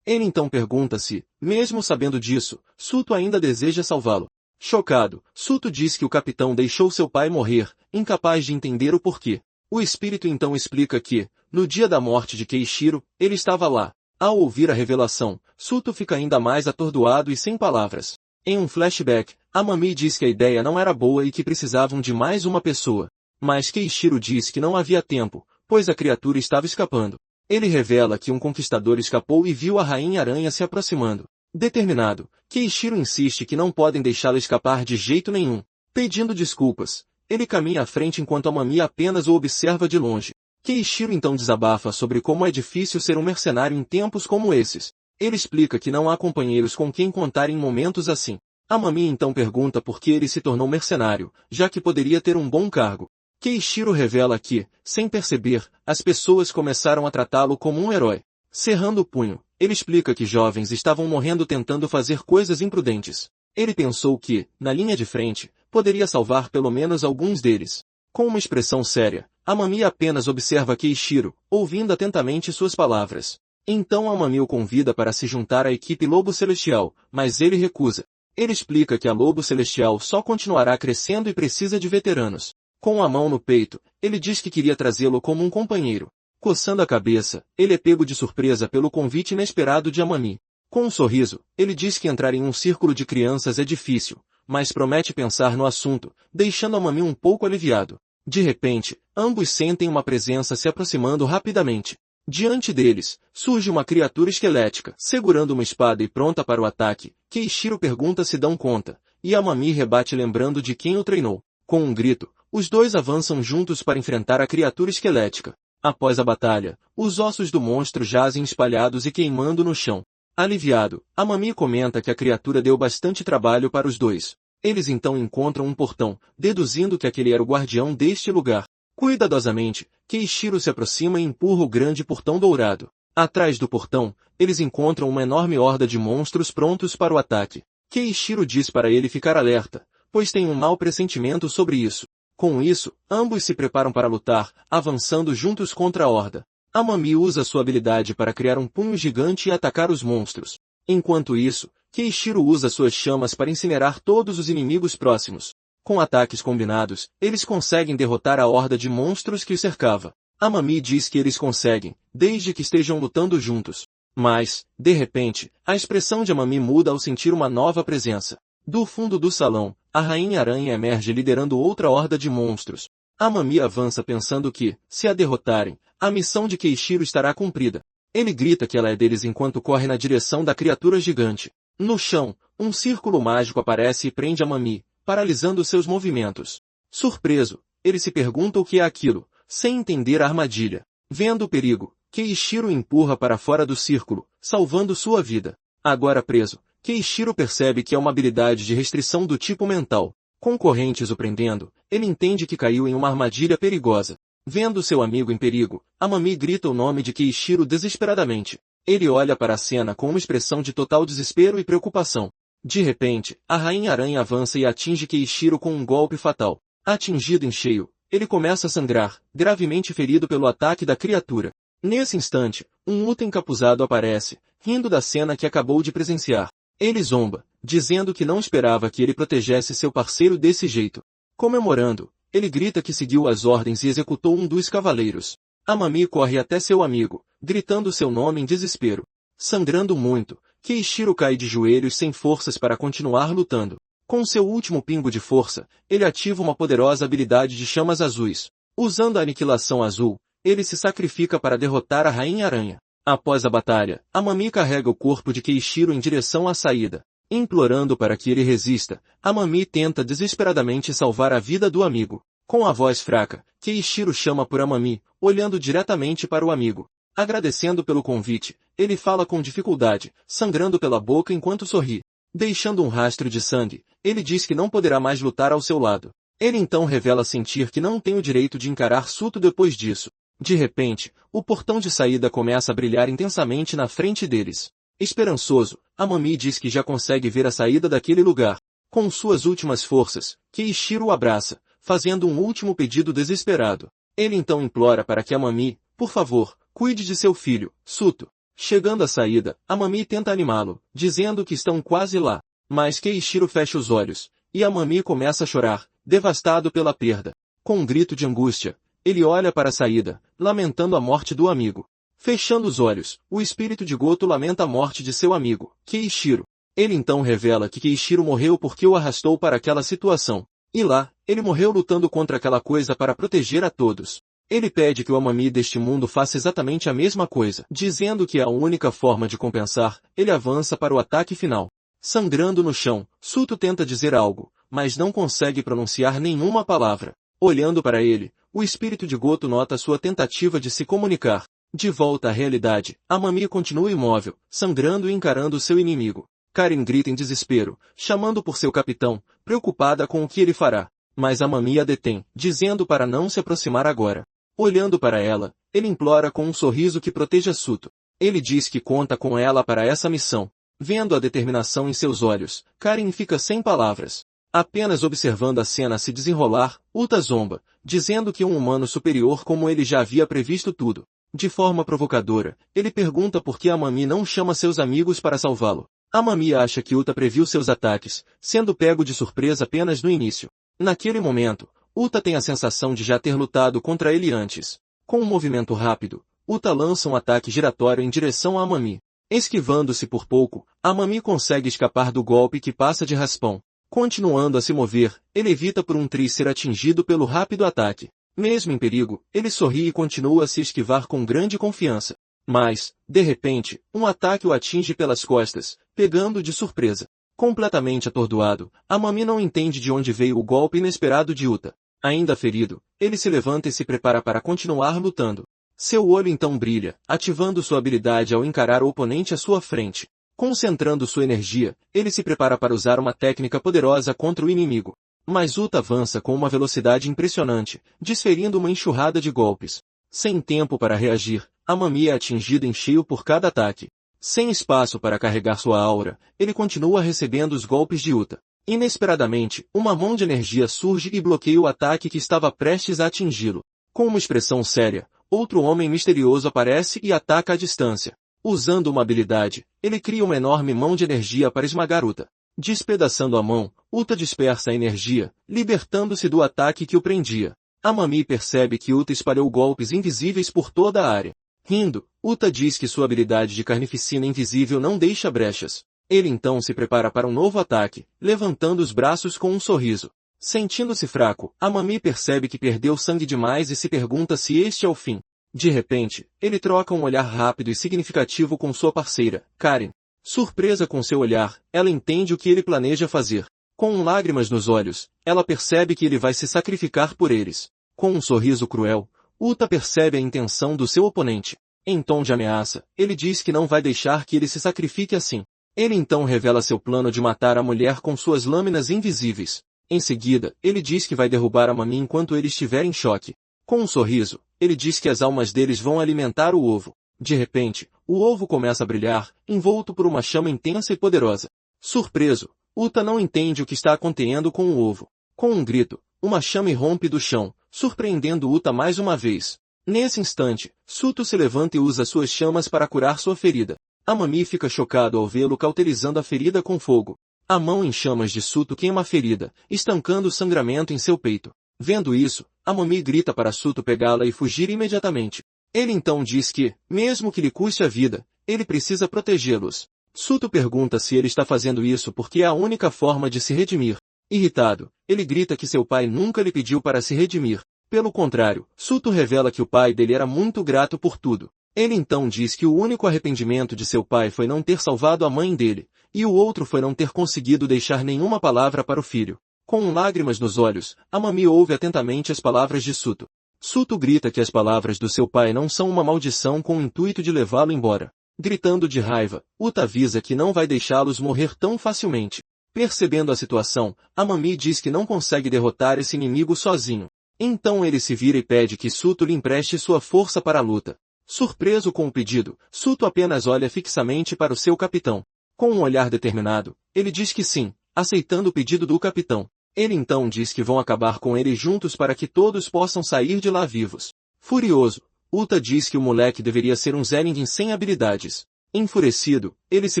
Ele então pergunta se, mesmo sabendo disso, Suto ainda deseja salvá-lo. Chocado, Suto diz que o capitão deixou seu pai morrer, incapaz de entender o porquê. O espírito então explica que, no dia da morte de Keishiro, ele estava lá. Ao ouvir a revelação, Suto fica ainda mais atordoado e sem palavras. Em um flashback, Amami diz que a ideia não era boa e que precisavam de mais uma pessoa. Mas Keishiro diz que não havia tempo, pois a criatura estava escapando. Ele revela que um conquistador escapou e viu a Rainha Aranha se aproximando. Determinado, Keishiro insiste que não podem deixá-la escapar de jeito nenhum. Pedindo desculpas, ele caminha à frente enquanto Amami apenas o observa de longe. Keishiro então desabafa sobre como é difícil ser um mercenário em tempos como esses. Ele explica que não há companheiros com quem contar em momentos assim. Amami então pergunta por que ele se tornou mercenário, já que poderia ter um bom cargo. Keishiro revela que, sem perceber, as pessoas começaram a tratá-lo como um herói. Cerrando o punho, ele explica que jovens estavam morrendo tentando fazer coisas imprudentes. Ele pensou que, na linha de frente, poderia salvar pelo menos alguns deles. Com uma expressão séria, Amami apenas observa Keishiro, ouvindo atentamente suas palavras. Então Amami o convida para se juntar à equipe Lobo Celestial, mas ele recusa. Ele explica que a Lobo Celestial só continuará crescendo e precisa de veteranos. Com a mão no peito, ele diz que queria trazê-lo como um companheiro. Coçando a cabeça, ele é pego de surpresa pelo convite inesperado de Amami. Com um sorriso, ele diz que entrar em um círculo de crianças é difícil, mas promete pensar no assunto, deixando Amami um pouco aliviado. De repente, ambos sentem uma presença se aproximando rapidamente. Diante deles, surge uma criatura esquelética, segurando uma espada e pronta para o ataque. Keishiro pergunta se dão conta, e Amami rebate lembrando de quem o treinou. Com um grito, os dois avançam juntos para enfrentar a criatura esquelética. Após a batalha, os ossos do monstro jazem espalhados e queimando no chão. Aliviado, Amami comenta que a criatura deu bastante trabalho para os dois. Eles então encontram um portão, deduzindo que aquele era o guardião deste lugar. Cuidadosamente, Keishiro se aproxima e empurra o grande portão dourado. Atrás do portão, eles encontram uma enorme horda de monstros prontos para o ataque. Keishiro diz para ele ficar alerta, pois tem um mau pressentimento sobre isso. Com isso, ambos se preparam para lutar, avançando juntos contra a horda. Amami usa sua habilidade para criar um punho gigante e atacar os monstros. Enquanto isso, Keishiro usa suas chamas para incinerar todos os inimigos próximos. Com ataques combinados, eles conseguem derrotar a horda de monstros que os cercava. Amami diz que eles conseguem, desde que estejam lutando juntos. Mas, de repente, a expressão de Amami muda ao sentir uma nova presença. Do fundo do salão, a Rainha Aranha emerge liderando outra horda de monstros. Amami avança pensando que, se a derrotarem, a missão de Keishiro estará cumprida. Ele grita que ela é deles enquanto corre na direção da criatura gigante. No chão, um círculo mágico aparece e prende Amami, paralisando seus movimentos. Surpreso, ele se pergunta o que é aquilo, sem entender a armadilha. Vendo o perigo, Keishiro o empurra para fora do círculo, salvando sua vida. Agora preso, Keishiro percebe que é uma habilidade de restrição do tipo mental. Com correntes o prendendo, ele entende que caiu em uma armadilha perigosa. Vendo seu amigo em perigo, Amami grita o nome de Keishiro desesperadamente. Ele olha para a cena com uma expressão de total desespero e preocupação. De repente, a Rainha Aranha avança e atinge Keishiro com um golpe fatal. Atingido em cheio, ele começa a sangrar, gravemente ferido pelo ataque da criatura. Nesse instante, um Uta encapuzado aparece, rindo da cena que acabou de presenciar. Ele zomba, dizendo que não esperava que ele protegesse seu parceiro desse jeito. Comemorando, ele grita que seguiu as ordens e executou um dos cavaleiros. Amami corre até seu amigo, gritando seu nome em desespero. Sangrando muito, Keishiro cai de joelhos sem forças para continuar lutando. Com seu último pingo de força, ele ativa uma poderosa habilidade de chamas azuis. Usando a aniquilação azul, ele se sacrifica para derrotar a Rainha Aranha. Após a batalha, Amami carrega o corpo de Keishiro em direção à saída. Implorando para que ele resista, Amami tenta desesperadamente salvar a vida do amigo. Com a voz fraca, Keiichiro chama por Amami, olhando diretamente para o amigo. Agradecendo pelo convite, ele fala com dificuldade, sangrando pela boca enquanto sorri. Deixando um rastro de sangue, ele diz que não poderá mais lutar ao seu lado. Ele então revela sentir que não tem o direito de encarar Suto depois disso. De repente, o portão de saída começa a brilhar intensamente na frente deles. Esperançoso, Amami diz que já consegue ver a saída daquele lugar. Com suas últimas forças, Keiichiro o abraça, fazendo um último pedido desesperado. Ele então implora para que Amami, por favor, cuide de seu filho, Suto. Chegando à saída, Amami tenta animá-lo, dizendo que estão quase lá. Mas Keiichiro fecha os olhos, e Amami começa a chorar, devastado pela perda. Com um grito de angústia, ele olha para a saída, lamentando a morte do amigo. Fechando os olhos, o espírito de Goto lamenta a morte de seu amigo, Keiichiro. Ele então revela que Keiichiro morreu porque o arrastou para aquela situação. E lá, ele morreu lutando contra aquela coisa para proteger a todos. Ele pede que o Amami deste mundo faça exatamente a mesma coisa, dizendo que é a única forma de compensar. Ele avança para o ataque final. Sangrando no chão, Suto tenta dizer algo, mas não consegue pronunciar nenhuma palavra. Olhando para ele, o espírito de Goto nota sua tentativa de se comunicar. De volta à realidade, Amami continua imóvel, sangrando e encarando seu inimigo. Karen grita em desespero, chamando por seu capitão, preocupada com o que ele fará. Mas Amami a detém, dizendo para não se aproximar agora. Olhando para ela, ele implora com um sorriso que proteja Suto. Ele diz que conta com ela para essa missão. Vendo a determinação em seus olhos, Karen fica sem palavras. Apenas observando a cena se desenrolar, Uta zomba, dizendo que um humano superior como ele já havia previsto tudo. De forma provocadora, ele pergunta por que Amami não chama seus amigos para salvá-lo. Amami acha que Uta previu seus ataques, sendo pego de surpresa apenas no início. Naquele momento, Uta tem a sensação de já ter lutado contra ele antes. Com um movimento rápido, Uta lança um ataque giratório em direção a Amami. Esquivando-se por pouco, Amami consegue escapar do golpe que passa de raspão. Continuando a se mover, ele evita por um triz ser atingido pelo rápido ataque. Mesmo em perigo, ele sorri e continua a se esquivar com grande confiança. Mas, de repente, um ataque o atinge pelas costas, pegando-o de surpresa. Completamente atordoado, Amami não entende de onde veio o golpe inesperado de Uta. Ainda ferido, ele se levanta e se prepara para continuar lutando. Seu olho então brilha, ativando sua habilidade ao encarar o oponente à sua frente. Concentrando sua energia, ele se prepara para usar uma técnica poderosa contra o inimigo. Mas Uta avança com uma velocidade impressionante, desferindo uma enxurrada de golpes. Sem tempo para reagir, Amami é atingido em cheio por cada ataque. Sem espaço para carregar sua aura, ele continua recebendo os golpes de Uta. Inesperadamente, uma mão de energia surge e bloqueia o ataque que estava prestes a atingi-lo. Com uma expressão séria, outro homem misterioso aparece e ataca à distância. Usando uma habilidade, ele cria uma enorme mão de energia para esmagar Uta. Despedaçando a mão, Uta dispersa a energia, libertando-se do ataque que o prendia. Amami percebe que Uta espalhou golpes invisíveis por toda a área. Rindo, Uta diz que sua habilidade de carnificina invisível não deixa brechas. Ele então se prepara para um novo ataque, levantando os braços com um sorriso. Sentindo-se fraco, Amami percebe que perdeu sangue demais e se pergunta se este é o fim. De repente, ele troca um olhar rápido e significativo com sua parceira, Karen. Surpresa com seu olhar, ela entende o que ele planeja fazer. Com lágrimas nos olhos, ela percebe que ele vai se sacrificar por eles. Com um sorriso cruel, Uta percebe a intenção do seu oponente. Em tom de ameaça, ele diz que não vai deixar que ele se sacrifique assim. Ele então revela seu plano de matar a mulher com suas lâminas invisíveis. Em seguida, ele diz que vai derrubar Amami enquanto ele estiver em choque. Com um sorriso, ele diz que as almas deles vão alimentar o ovo. De repente, o ovo começa a brilhar, envolto por uma chama intensa e poderosa. Surpreso, Uta não entende o que está acontecendo com o ovo. Com um grito, uma chama irrompe do chão, surpreendendo Uta mais uma vez. Nesse instante, Suto se levanta e usa suas chamas para curar sua ferida. Amami fica chocado ao vê-lo cauterizando a ferida com fogo. A mão em chamas de Suto queima a ferida, estancando o sangramento em seu peito. Vendo isso, Amami grita para Suto pegá-la e fugir imediatamente. Ele então diz que, mesmo que lhe custe a vida, ele precisa protegê-los. Suto pergunta se ele está fazendo isso porque é a única forma de se redimir. Irritado, ele grita que seu pai nunca lhe pediu para se redimir. Pelo contrário, Suto revela que o pai dele era muito grato por tudo. Ele então diz que o único arrependimento de seu pai foi não ter salvado a mãe dele, e o outro foi não ter conseguido deixar nenhuma palavra para o filho. Com lágrimas nos olhos, Amami ouve atentamente as palavras de Suto. Suto grita que as palavras do seu pai não são uma maldição com o intuito de levá-lo embora. Gritando de raiva, Uta avisa que não vai deixá-los morrer tão facilmente. Percebendo a situação, Amami diz que não consegue derrotar esse inimigo sozinho. Então ele se vira e pede que Suto lhe empreste sua força para a luta. Surpreso com o pedido, Suto apenas olha fixamente para o seu capitão. Com um olhar determinado, ele diz que sim, aceitando o pedido do capitão. Ele então diz que vão acabar com ele juntos para que todos possam sair de lá vivos. Furioso, Uta diz que o moleque deveria ser um Zenin sem habilidades. Enfurecido, ele se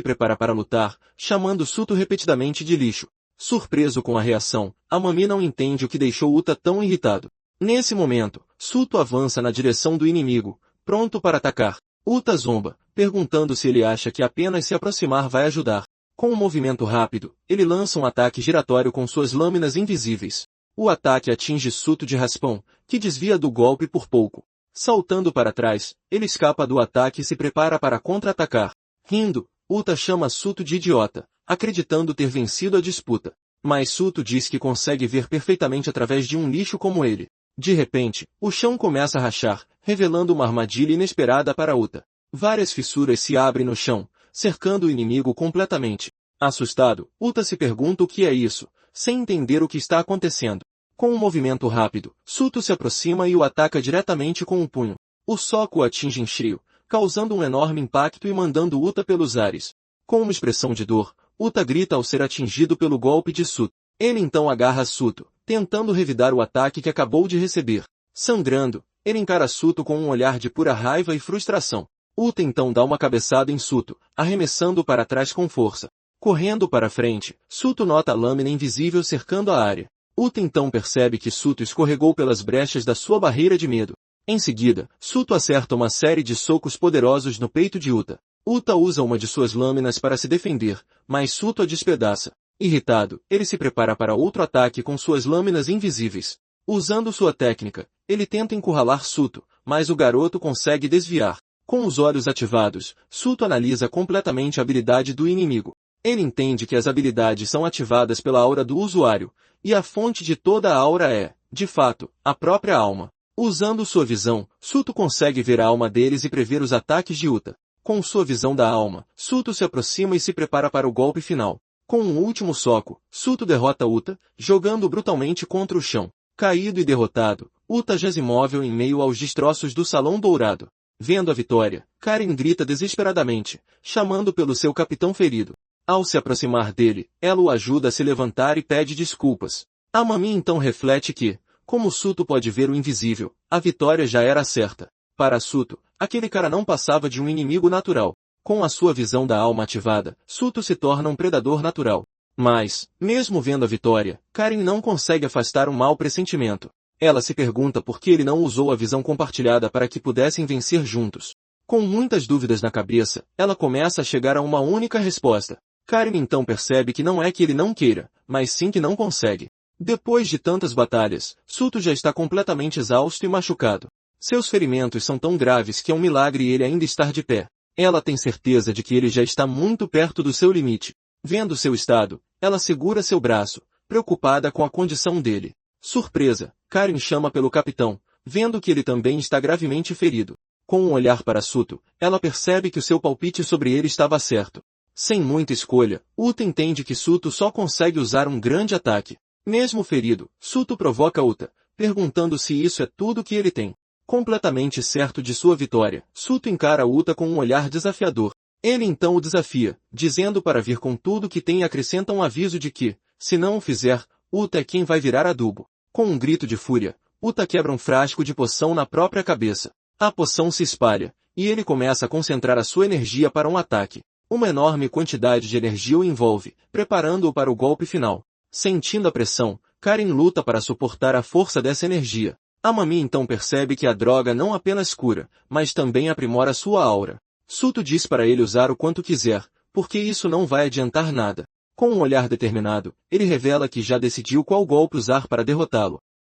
prepara para lutar, chamando Suto repetidamente de lixo. Surpreso com a reação, Amami não entende o que deixou Uta tão irritado. Nesse momento, Suto avança na direção do inimigo, pronto para atacar. Uta zomba, perguntando se ele acha que apenas se aproximar vai ajudar. Com um movimento rápido, ele lança um ataque giratório com suas lâminas invisíveis. O ataque atinge Suto de raspão, que desvia do golpe por pouco. Saltando para trás, ele escapa do ataque e se prepara para contra-atacar. Rindo, Uta chama Suto de idiota, acreditando ter vencido a disputa. Mas Suto diz que consegue ver perfeitamente através de um lixo como ele. De repente, o chão começa a rachar, revelando uma armadilha inesperada para Uta. Várias fissuras se abrem no chão, cercando o inimigo completamente. Assustado, Uta se pergunta o que é isso, sem entender o que está acontecendo. Com um movimento rápido, Suto se aproxima e o ataca diretamente com um punho. O soco o atinge em cheio, causando um enorme impacto e mandando Uta pelos ares. Com uma expressão de dor, Uta grita ao ser atingido pelo golpe de Suto. Ele então agarra Suto, tentando revidar o ataque que acabou de receber. Sangrando, ele encara Suto com um olhar de pura raiva e frustração. Uta então dá uma cabeçada em Suto, arremessando-o para trás com força. Correndo para frente, Suto nota a lâmina invisível cercando a área. Uta então percebe que Suto escorregou pelas brechas da sua barreira de medo. Em seguida, Suto acerta uma série de socos poderosos no peito de Uta. Uta usa uma de suas lâminas para se defender, mas Suto a despedaça. Irritado, ele se prepara para outro ataque com suas lâminas invisíveis. Usando sua técnica, ele tenta encurralar Suto, mas o garoto consegue desviar. Com os olhos ativados, Suto analisa completamente a habilidade do inimigo. Ele entende que as habilidades são ativadas pela aura do usuário, e a fonte de toda a aura é, de fato, a própria alma. Usando sua visão, Suto consegue ver a alma deles e prever os ataques de Uta. Com sua visão da alma, Suto se aproxima e se prepara para o golpe final. Com um último soco, Suto derrota Uta, jogando brutalmente contra o chão. Caído e derrotado, Uta jaz imóvel em meio aos destroços do Salão Dourado. Vendo a vitória, Karen grita desesperadamente, chamando pelo seu capitão ferido. Ao se aproximar dele, ela o ajuda a se levantar e pede desculpas. Amami então reflete que, como Suto pode ver o invisível, a vitória já era certa. Para Suto, aquele cara não passava de um inimigo natural. Com a sua visão da alma ativada, Suto se torna um predador natural. Mas, mesmo vendo a vitória, Karen não consegue afastar um mau pressentimento. Ela se pergunta por que ele não usou a visão compartilhada para que pudessem vencer juntos. Com muitas dúvidas na cabeça, ela começa a chegar a uma única resposta. Karen então percebe que não é que ele não queira, mas sim que não consegue. Depois de tantas batalhas, Suto já está completamente exausto e machucado. Seus ferimentos são tão graves que é um milagre ele ainda estar de pé. Ela tem certeza de que ele já está muito perto do seu limite. Vendo seu estado, ela segura seu braço, preocupada com a condição dele. Surpresa, Karen chama pelo capitão, vendo que ele também está gravemente ferido. Com um olhar para Suto, ela percebe que o seu palpite sobre ele estava certo. Sem muita escolha, Uta entende que Suto só consegue usar um grande ataque. Mesmo ferido, Suto provoca Uta, perguntando se isso é tudo que ele tem. Completamente certo de sua vitória, Suto encara Uta com um olhar desafiador. Ele então o desafia, dizendo para vir com tudo que tem e acrescenta um aviso de que, se não o fizer, Uta é quem vai virar adubo. Com um grito de fúria, Uta quebra um frasco de poção na própria cabeça. A poção se espalha, e ele começa a concentrar a sua energia para um ataque. Uma enorme quantidade de energia o envolve, preparando-o para o golpe final. Sentindo a pressão, Karen luta para suportar a força dessa energia. Amami então percebe que a droga não apenas cura, mas também aprimora sua aura. Suto diz para ele usar o quanto quiser, porque isso não vai adiantar nada. Com um olhar determinado, ele revela que já decidiu qual golpe usar para derrotá-lo.